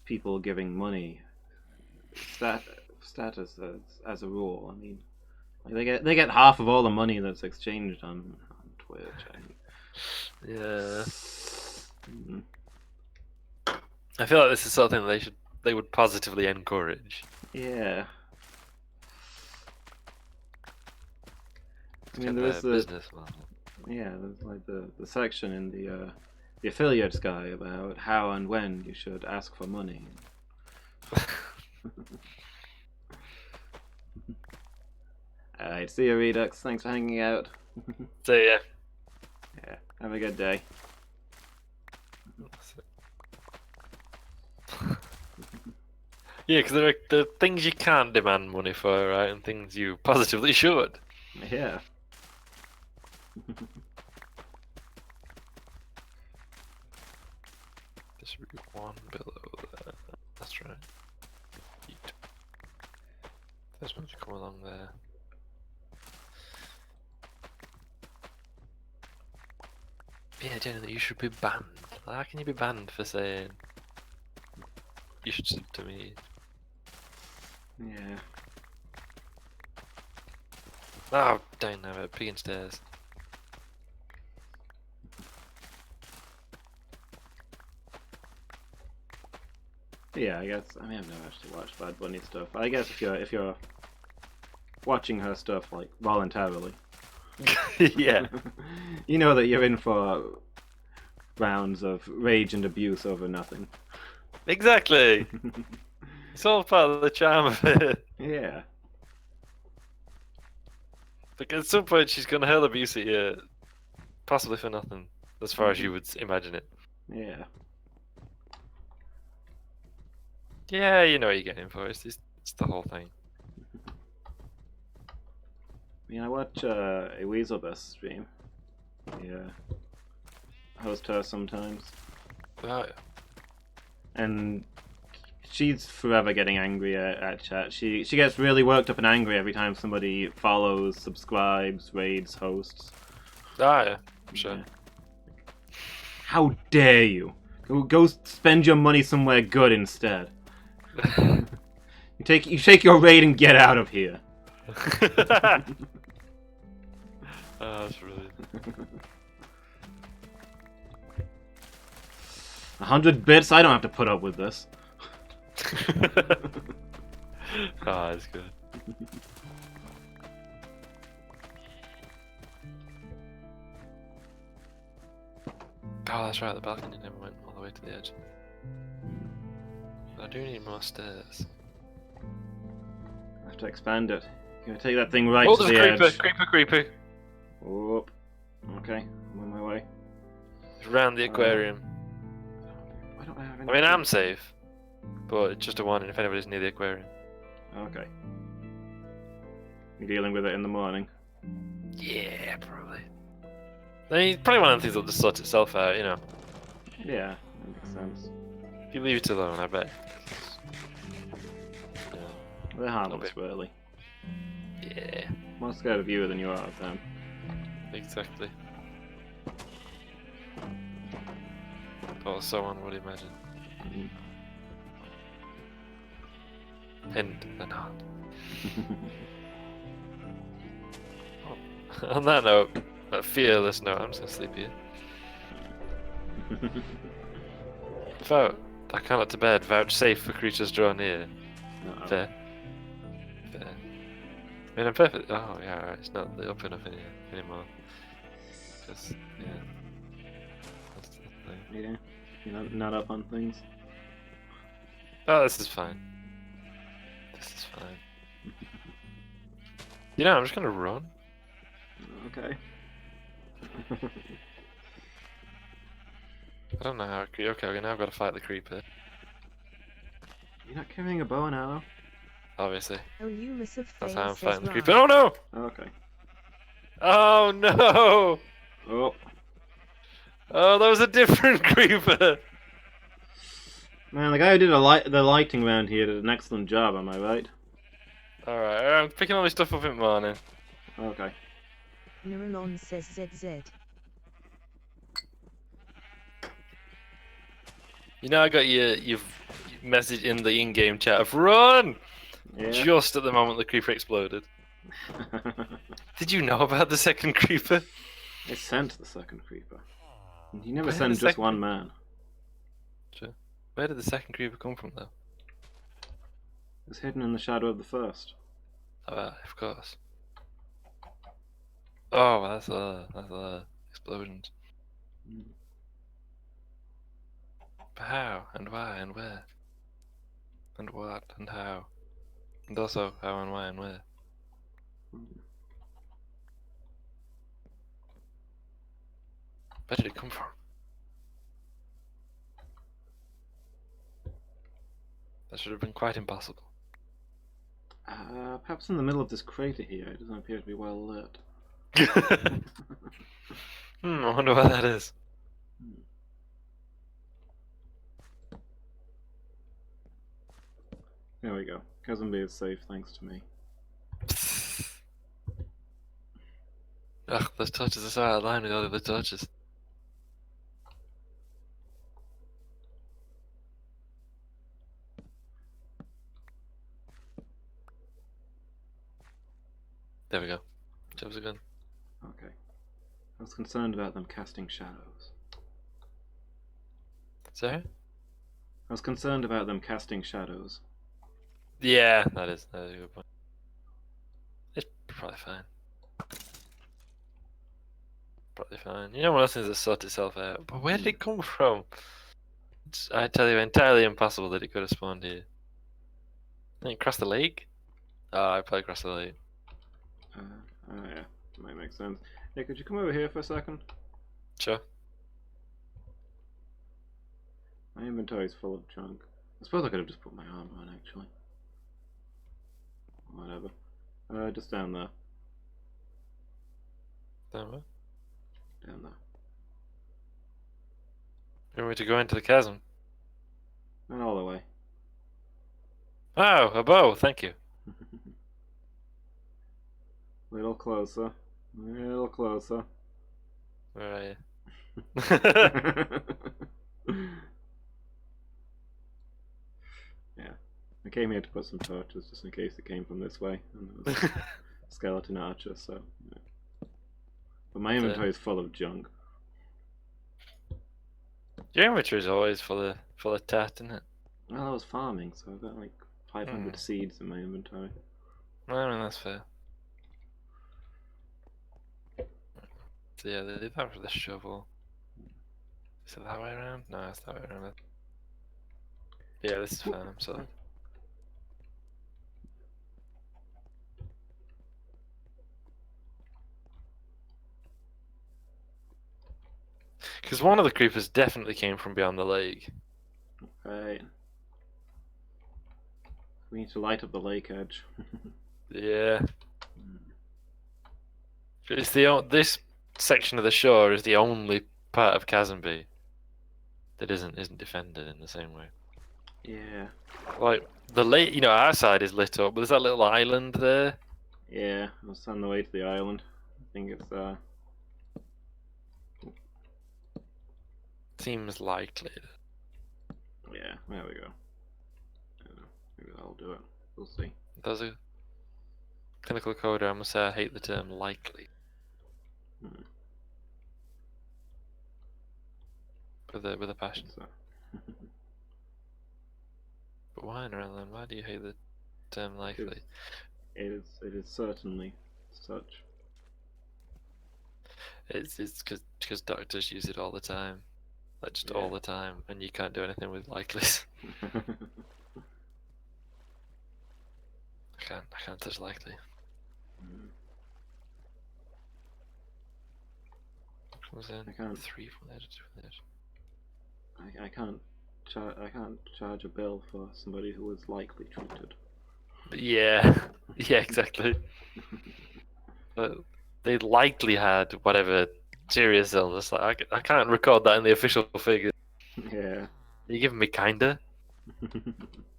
people giving money status as a rule. I mean, like they get half of all the money that's exchanged on Twitch. Yeah. Mm. I feel like this is something they would positively encourage. Yeah. I mean, Kind there of is their business model. yeah, there's like the section in the affiliates guy about how and when you should ask for money. Alright, see you, Redux. Thanks for hanging out. So yeah. Yeah, have a good day. Yeah, because there are things you can't demand money for, right, and things you positively should. Yeah. There should be one below there. That's right. Yeet. There's one to come along there. Yeah, generally, you should be banned. How can you be banned for saying you should sub to me? Yeah. Oh, don't have it. Pig stairs. Yeah, I guess. I mean, I've never actually watched Bad Bunny stuff. I guess if you're watching her stuff like voluntarily, Yeah. you know that you're in for rounds of rage and abuse over nothing. Exactly. It's all part of the charm of it. Yeah. Like, at some point, she's gonna hurl abuse at you, possibly for nothing, as far as you would imagine it. Yeah. Yeah, you know what you're getting for. It's the whole thing. I mean, I watch a Weaselbus stream. Yeah. Host her sometimes. Oh, And she's forever getting angry at chat. She gets really worked up and angry every time somebody follows, subscribes, raids, hosts. yeah, I'm sure. Yeah. How dare you? Go spend your money somewhere good instead. You take your raid and get out of here. Oh, that's really. 100 bits? I don't have to put up with this. Ah, that's good. Oh, that's right, the balcony never went all the way to the edge. But I do need more stairs. I have to expand it. You're gonna take that thing right Oh, to there's the a creeper, edge. creeper! Whoop. Okay, I'm on my way. It's around the aquarium. Why don't I have I mean, any- I'm safe, but it's just a warning if anybody's near the aquarium. Okay. You're dealing with it in the morning. Yeah, probably. I mean, probably one of the things that'll just sort itself out, you know. Yeah, that makes sense. If you leave it alone, I bet. They're harmless, really. Yeah, More scared of you than you are of them. exactly. Or someone would imagine. Mhm. And they're not. On that note, that fearless note, I'm just gonna sleep here. Vote. I can't let to bed. Vouchsafe for creatures draw near. Uh-oh. Fair. Fair. I mean, I'm perfect. Oh, yeah, right. It's not lit up enough in here anymore. Because, yeah. That's the thing. Yeah, you're not up on things. Oh, this is fine. This is fine. You know, I'm just gonna run. Okay. I don't know how. Okay, now I've got to fight the creeper. You're not carrying a bow and arrow? Obviously. Oh, you must have That's failed, how I'm says fighting the Ra. creeper. Oh no! Okay. Oh no! Oh. Oh, that was a different creeper! Man, the guy who did the lighting around here did an excellent job, am I right? Alright, I'm picking all this stuff up in the morning. Okay. Neuralon says ZZ. You know, I got your message in the in-game chat of run! Yeah. Just at the moment the creeper exploded. Did you know about the second creeper? I sent the second creeper. You never Where send the just second- one man. Sure. Where did the second creeper come from, though? It's hidden in the shadow of the first. Oh, of course. Oh, well, that's a lot of explosions. Mm. But how, and why, and where? And what, and how? And also, how and why and where? Where did it come from? That should have been quite impossible. Perhaps in the middle of this crater here, it doesn't appear to be well lit. I wonder what that is. There we go. Cousin B is safe thanks to me. Ugh, those torches are so out of line with all the other torches. There we go. Jobs are good. Okay. I was concerned about them casting shadows. Sorry? I was concerned about them casting shadows. Yeah, that is a good point. It's probably fine. Probably fine. You know, one of those things that sort itself out. But where did it come from? It's, I tell you, entirely impossible that it could have spawned here. Then it crossed the lake? Oh, I probably crossed the lake. Yeah, might make sense. Hey, could you come over here for a second? Sure. My inventory's full of junk. I suppose I could have just put my armor on, actually. Whatever. Just down there. Down where? Down there. You want me to go into the chasm? Not all the way. Oh, a bow, thank you. Little closer. Little closer. Where are you? Yeah. I came here to put some torches just in case it came from this way. And there was a skeleton archer, so. Yeah. But my inventory is full of junk. Your inventory is always full of tat, isn't it? Well, I was farming, so I've got like 500 seeds in my inventory. I mean, that's fair. So yeah, they did that for the shovel. Is it that way around? No, it's that way around. Yeah, this is fine, I'm sorry. Because one of the creepers definitely came from beyond the lake. Right. We need to light up the lake edge. Yeah. It's this section of the shore is the only part of Chasmby that isn't defended in the same way. Yeah. Like the lake, our side is lit up, but there's that little island there. Yeah, I was on the way to the island. I think it's Seems likely. yeah, there we go. I don't know, maybe that'll do it. We'll see. There's a clinical coder. I must say I hate the term likely. Hmm. With a passion. So. But why, Nolan? Why do you hate the term likely? It is certainly such. It's because doctors use it all the time, like just Yeah. all the time, and you can't do anything with likelies. I can't touch likely. Comes in I can't. 3 from there to 2 from there. I can't charge a bill for somebody who was likely treated. Yeah, yeah, exactly. But they likely had whatever serious illness. Like I can't record that in the official figure. Yeah. Are you giving me kinda?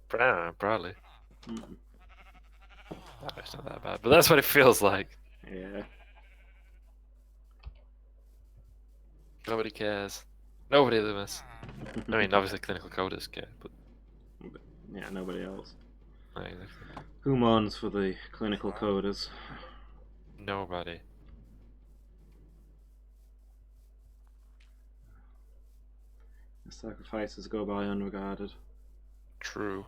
Probably. It's not that bad, but that's what it feels like. Yeah. Nobody cares. Nobody of us. I mean, obviously clinical coders care, but yeah, nobody else. not exactly. Who mourns for the clinical coders? Nobody. The sacrifices go by unregarded. True.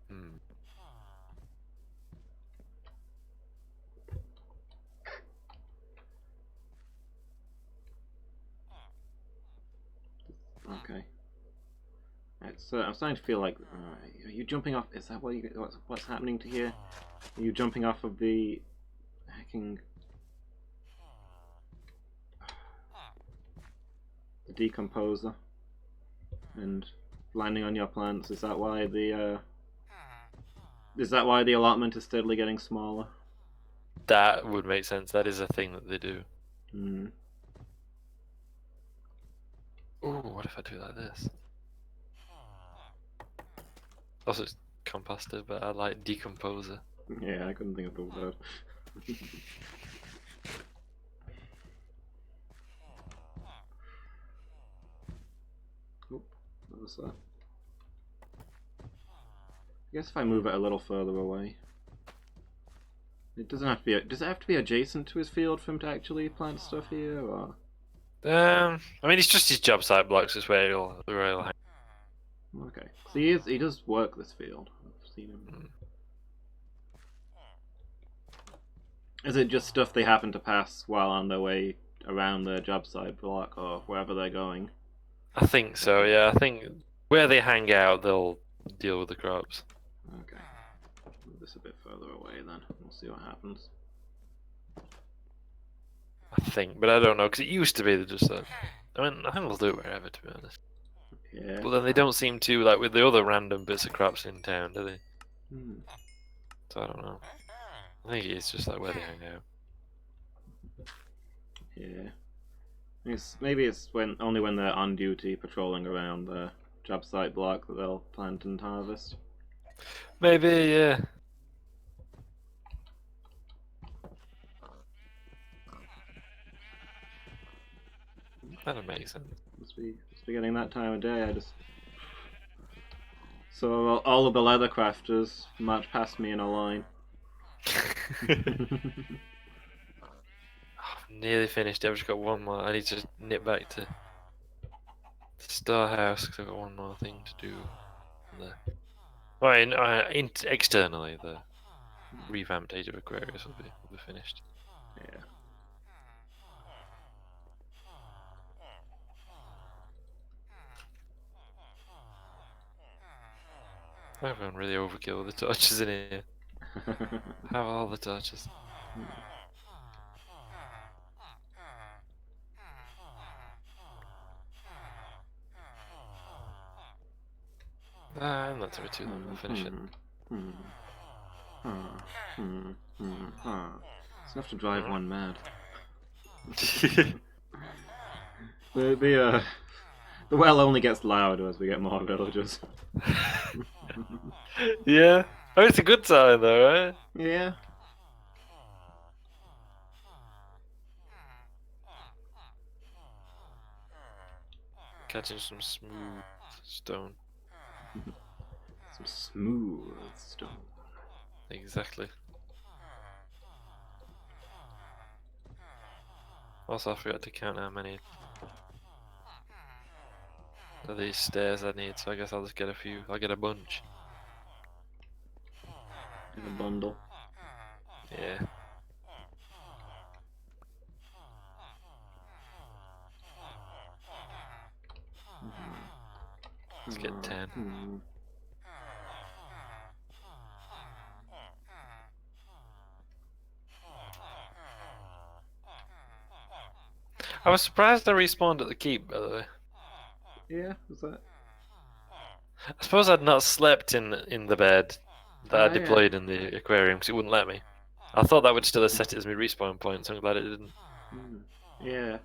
Hmm. Okay. It's, I'm starting to feel like. Are you jumping off? Is that what's happening to here? Are you jumping off of the hacking? The decomposer and landing on your plants? Is that why the allotment is steadily getting smaller? That would make sense. That is a thing that they do. Hmm. Ooh, what if I do like this? Also, it's composter, but I like decomposer. Yeah, I couldn't think of the word. Oop, what was that? I guess if I move it a little further away. It doesn't have to be. Does it have to be adjacent to his field for him to actually plant stuff here, or? I mean, it's just his job site blocks is where he'll hang. Okay, so he does work this field. I've seen him. Is it just stuff they happen to pass while on their way around their job site block or wherever they're going? I think so, yeah. I think where they hang out, they'll deal with the crops. Okay, move this a bit further away then. We'll see what happens. I think, but I don't know, because it used to be that just I mean, I think they'll do it wherever, to be honest. Yeah. But then they don't seem to, like, with the other random bits of crops in town, do they? Hmm. So I don't know. I think it's just like where they hang out. Yeah. Maybe it's only when they're on duty patrolling around the job site block that they'll plant and harvest. Maybe, yeah. That'd make sense. Must be getting that time of day. So all of the leather crafters march past me in a line. I've nearly finished. I've just got one more. I need to nip back to the storehouse because I've got one more thing to do. Well, externally, the revamped Age of Aquarius will be finished. Yeah. Everyone really overkill with the torches in here. Have all the torches. I'm not to be too long. I'll finish it. It's enough to drive one mad. The well only gets louder as we get more villagers. Yeah. Oh, it's a good sign though, right? Yeah. Catching some smooth stone. Some smooth stone. Exactly. Also, I forgot to count how many of these stairs I need, so I guess I'll just get a few. I'll get a bunch. In a bundle. Yeah. Let's get 10. I was surprised I respawned at the keep, by the way. Yeah, was that? I suppose I'd not slept in the bed that I Ah, yeah. deployed in the aquarium because it wouldn't let me. I thought that would still have set it as my respawn point, so I'm glad it didn't. Yeah.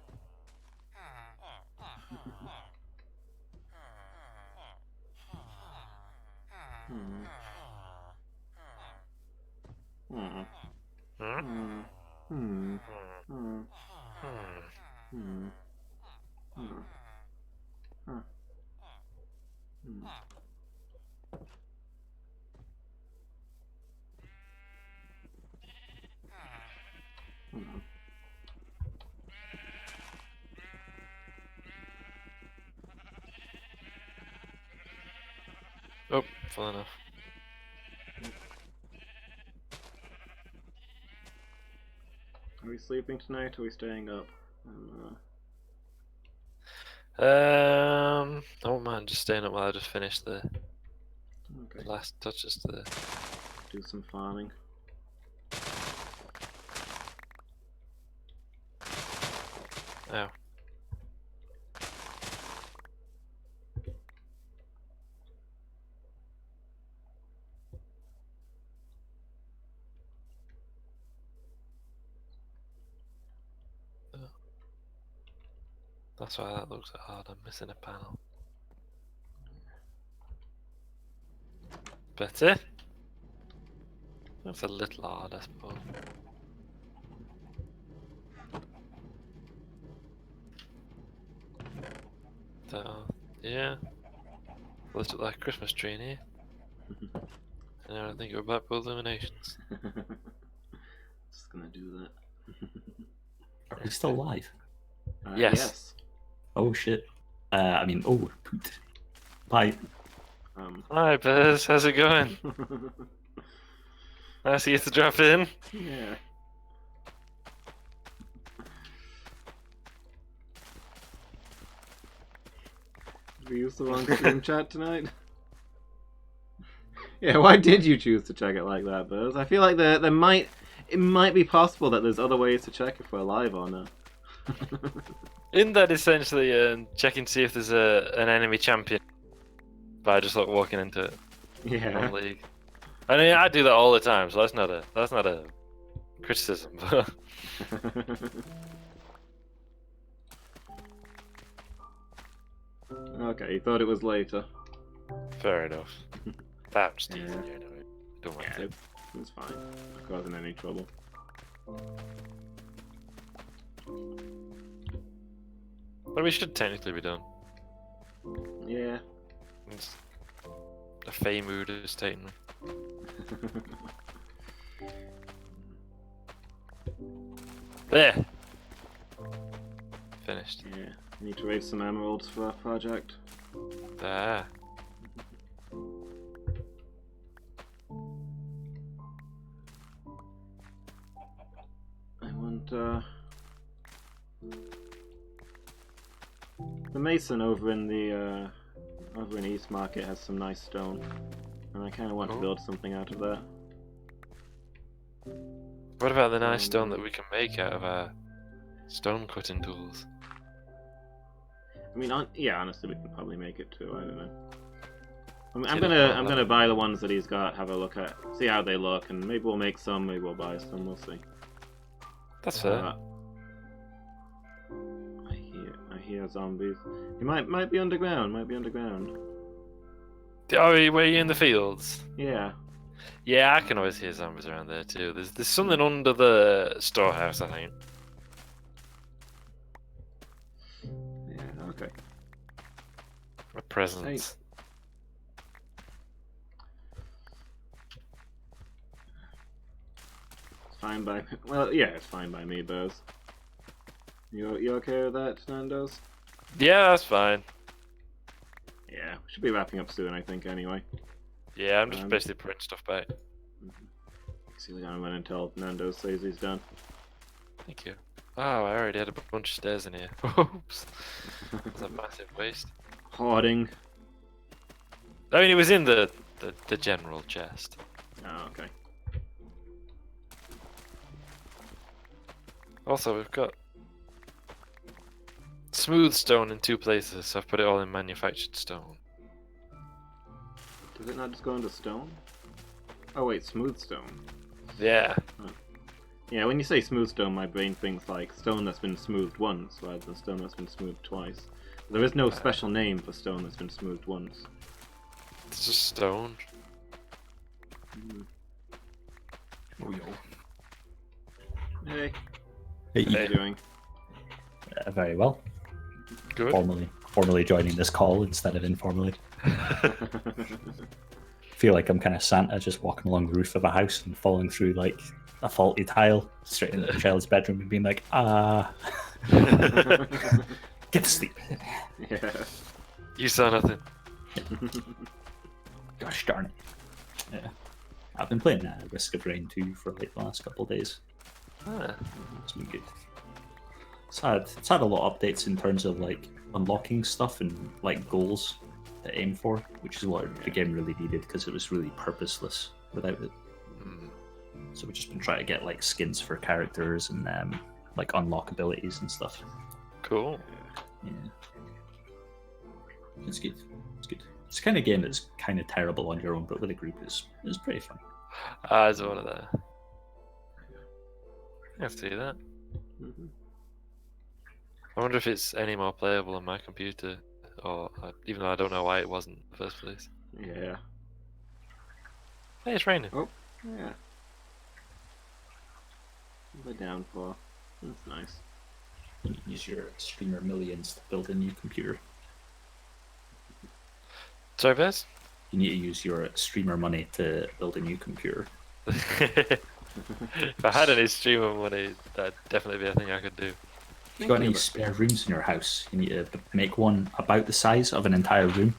Oh, full enough. Are we sleeping tonight or are we staying up? I don't mind just staying up while I just finish the Okay. last touches to the. Do some farming. Oh. That's why that looks hard. I'm missing a panel. Better? That's a little hard, I suppose. Yeah. Let's look like a Christmas tree in here. And I think we're back with illuminations. Just gonna do that. Are we still live? Yes. Oh shit. I mean, oh, poot. Bye. Hi, Bez. How's it going? Nice of you to drop in. Yeah. We use the wrong stream chat tonight. Yeah, why did you choose to check it like that, Buzz? I feel like it might be possible that there's other ways to check if we're live or not. Isn't that essentially checking to see if there's an enemy champion by just like walking into it? Yeah. On league. I mean, I do that all the time, so that's not a criticism. Okay, you thought it was later. Fair enough. I'm just teasing Yeah. you anyway. Don't mind Yeah, it. it's fine. Not causing any trouble. But we should technically be done. Yeah. It's, the Fey mood is taking me. There! Finished. Yeah. Need to raise some emeralds for our project. There. I want the mason over in East Market has some nice stone, and I kind of want to Oh. build something out of that. What about the nice stone that we can make out of our stone cutting tools? I mean, yeah, honestly, we can probably make it too. I don't know. I'm Tinfoil gonna buy the ones that he's got. Have a look at, see how they look, and maybe we'll make some. Maybe we'll buy some. We'll see. That's fair. I hear zombies. He might be underground. Might be underground. Oh, were you in the fields? Yeah. Yeah, I can always hear zombies around there too. There's something under the storehouse, I think. Yeah. Okay. A presence. Fine by well, yeah, it's fine by me, Bose. You okay with that, Nando's? Yeah, that's fine. Yeah, we should be wrapping up soon, I think. Anyway. Yeah, I'm just basically putting stuff back. See, we're gonna run until Nando's says he's done. Thank you. Oh, I already had a bunch of stairs in here. Oops. That's a massive waste. Hoarding. I mean, it was in the general chest. Oh, okay. Also, we've got smooth stone in 2 places, so I've put it all in manufactured stone. Does it not just go into stone? Oh wait, smooth stone. Yeah. Yeah, when you say smooth stone, my brain thinks like stone that's been smoothed once, rather than stone that's been smoothed twice. There is no special name for stone that's been smoothed once. It's just stone. Oh, yo. Hey, Hey, how you doing? very well. Good. Formally joining this call instead of informally. Feel like I'm kind of Santa just walking along the roof of a house and falling through like a faulty tile straight into the child's bedroom and being like, get to sleep. Yeah. You saw nothing. Gosh darn it. Yeah. I've been playing Risk of Rain 2 for like the last couple of days. Ah. It's been good. It's had a lot of updates in terms of like unlocking stuff and like goals to aim for, which is what the game really needed because it was really purposeless without it. So we've just been trying to get like skins for characters and like unlock abilities and stuff. Cool. Yeah. It's good. It's good. It's the kind of game that's kind of terrible on your own, but with a group is pretty fun. It's one of the. I have to do that. I wonder if it's any more playable on my computer, or even though I don't know why it wasn't in the first place. Yeah. Hey, it's raining. Oh, yeah. The downpour. That's nice. You can use your streamer millions to build a new computer. Sorry, Bez? You need to use your streamer money to build a new computer. If I had any streamer money, that'd definitely be a thing I could do. If you've got any spare rooms in your house, you need to make one about the size of an entire room.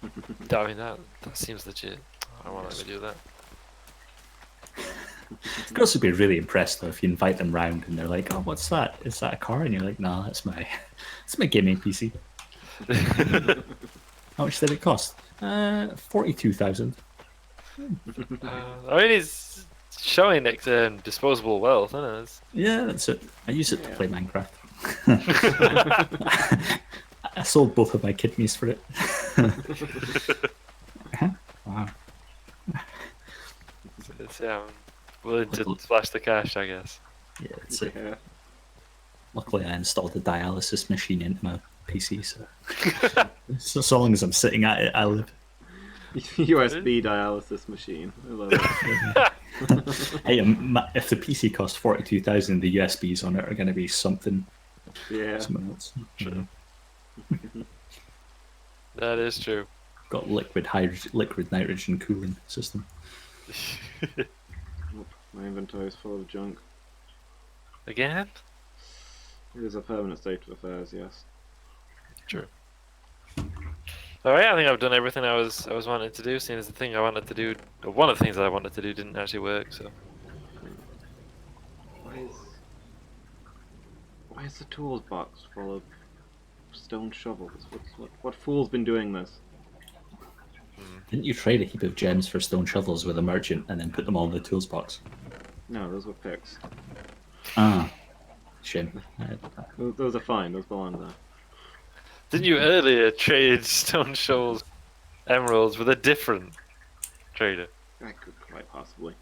I mean, that seems legit. I don't want to do that. Girls would be really impressed though if you invite them round and they're like, "Oh, what's that? Is that a car?" And you're like, "No, that's my gaming PC." How much did it cost? 42,000. I mean, it's showing disposable wealth, isn't it? Yeah, that's it. I use it to play Minecraft. I sold both of my kidneys for it. Wow. Yeah, I'm willing to splash the cash, I guess. Yeah, that's it. Yeah. Luckily, I installed a dialysis machine into my PC, so long as I'm sitting at it, I live. USB dialysis machine. I love it. Hey, if the PC costs 42,000, the USBs on it are going to be something. Yeah. Something else. True. That is true. Got liquid nitrogen cooling system. My inventory is full of junk. Again? It is a permanent state of affairs, yes. True. Alright, I think I've done everything I was wanting to do, seeing as the thing I wanted to do, or one of the things that I wanted to do didn't actually work, so. Why is the tools box full of stone shovels? What fool's been doing this? Didn't you trade a heap of gems for stone shovels with a merchant and then put them all in the tools box? No, those were picks. Ah, shame. Those are fine. Those belong there. Didn't you earlier trade stone shovels, emeralds with a different trader? I could quite possibly.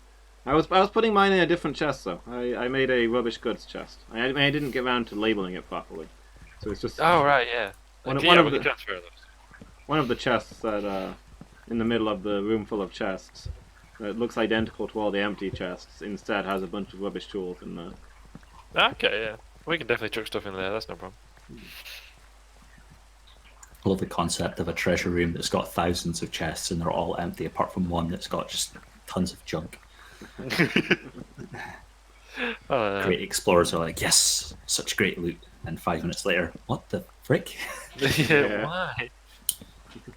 I was putting mine in a different chest though. I made a rubbish goods chest. I didn't get around to labeling it properly, so it's just Oh right, yeah. One of- Okay, one yeah, of we the- can transfer those. one of the chests that in the middle of the room full of chests that looks identical to all the empty chests instead has a bunch of rubbish tools in there. Okay, yeah. We can definitely chuck stuff in there, that's no problem. I love the concept of a treasure room that's got thousands of chests and they're all empty apart from one that's got just tons of junk. Great explorers are like, yes, such great loot. And 5 minutes later, what the frick? yeah, why?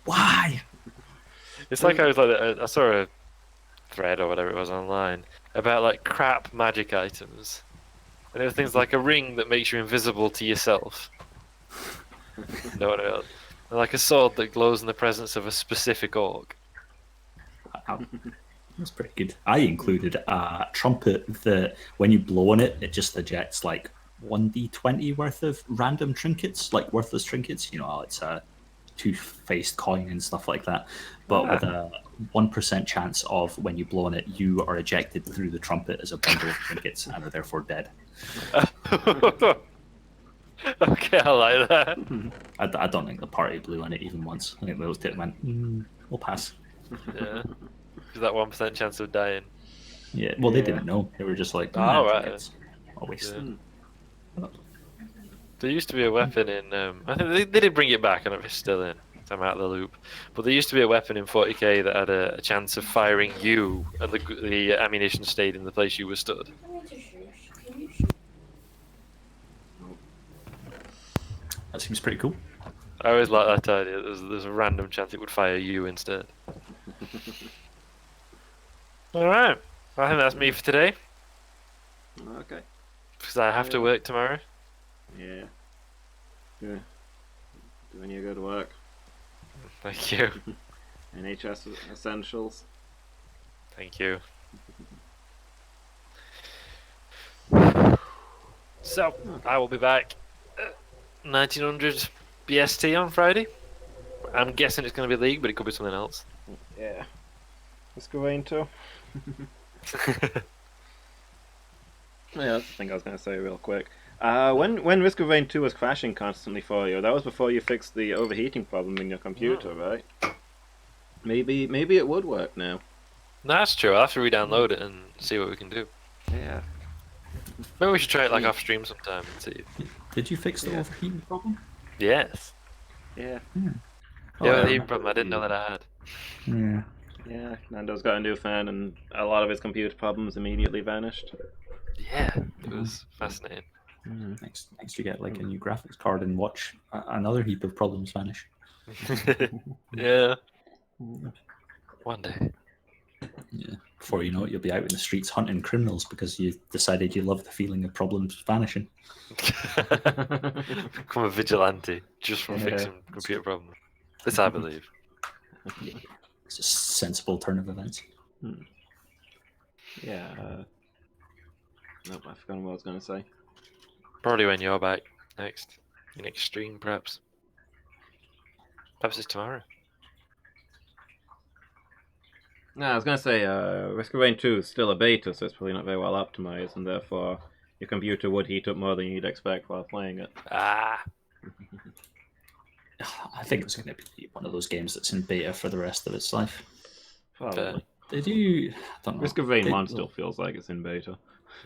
Why? It's like I saw a thread or whatever it was online about like crap magic items. And it was things like a ring that makes you invisible to yourself. No one else. And like a sword that glows in the presence of a specific orc. Wow. That's pretty good. I included a trumpet that when you blow on it, it just ejects like 1d20 worth of random trinkets, like worthless trinkets. You know, it's a two-faced coin and stuff like that. But with a 1% chance of when you blow on it, you are ejected through the trumpet as a bundle of trinkets and are therefore dead. Okay, I like that. I don't think the party blew on it even once. I think they looked at it and went, we'll pass. Yeah. Is that 1% chance of dying? Yeah, well, they Yeah. didn't know. They were just like, Oh, right. It's a waste. Yeah. There used to be a weapon in. I think they did bring it back. I don't know if it's still in. I'm out of the loop. But there used to be a weapon in 40k that had a chance of firing you, and the ammunition stayed in the place you were stood. That seems pretty cool. I always like that idea. There's a random chance it would fire you instead. All right. I think that's me for today Okay. because I have to work tomorrow. Yeah. Yeah. Doing your good work. Thank you. NHS essentials. Thank you. So, I will be back at 1900 BST on Friday. I'm guessing it's going to be League, but it could be something else. Yeah. Let's go into. Yeah, that's the thing I was going to say real quick. When Risk of Rain 2 was crashing constantly for you, that was before you fixed the overheating problem in your computer, right? Maybe it would work now. No, that's true. I'll have to re-download it and see what we can do. Yeah. Maybe we should try it like off stream sometime and see. Did you fix the overheating problem? Yes. Yeah. Yeah, the heating problem I didn't know that I had. Yeah. Yeah. Nando's got a new fan, and a lot of his computer problems immediately vanished. Yeah, it was fascinating. Next you get like a new graphics card and watch another heap of problems vanish. Yeah. One day. Yeah. Before you know it, you'll be out in the streets hunting criminals because you decided you love the feeling of problems vanishing. Become a vigilante just from Yeah. fixing computer problems. This I believe. It's a sensible turn of events. Yeah. Nope, I've forgotten what I was going to say. Probably when you're back next. Your next stream, perhaps. Perhaps it's tomorrow. No, I was going to say, Risk of Rain 2 is still a beta, so it's probably not very well optimized, and therefore your computer would heat up more than you'd expect while playing it. Ah. I think it's going to be one of those games that's in beta for the rest of its life. Probably. They do. I don't know. Risk of Rain They- 1 still feels like it's in beta.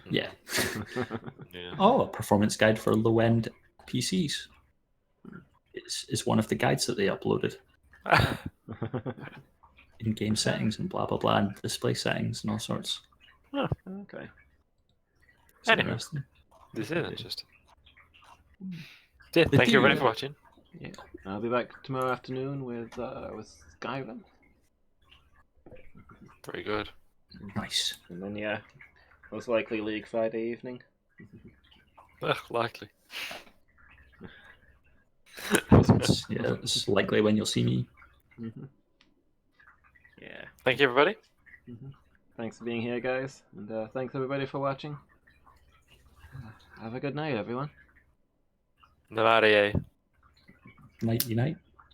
Yeah. Yeah. Oh, a performance guide for low-end PCs is one of the guides that they uploaded. In-game settings and blah blah blah, and display settings and all sorts. Okay. It's Anyway. interesting. This is interesting. Yeah, They thank you do, everybody for watching. Yeah. I'll be back tomorrow afternoon with Skyrim. Very good. Nice. And then, yeah, most likely League Friday evening. Likely. It's likely when you'll see me. Mm-hmm. Yeah. Thank you, everybody. Thanks for being here, guys, and thanks everybody for watching. Have a good night, everyone. Namaria. Night, night.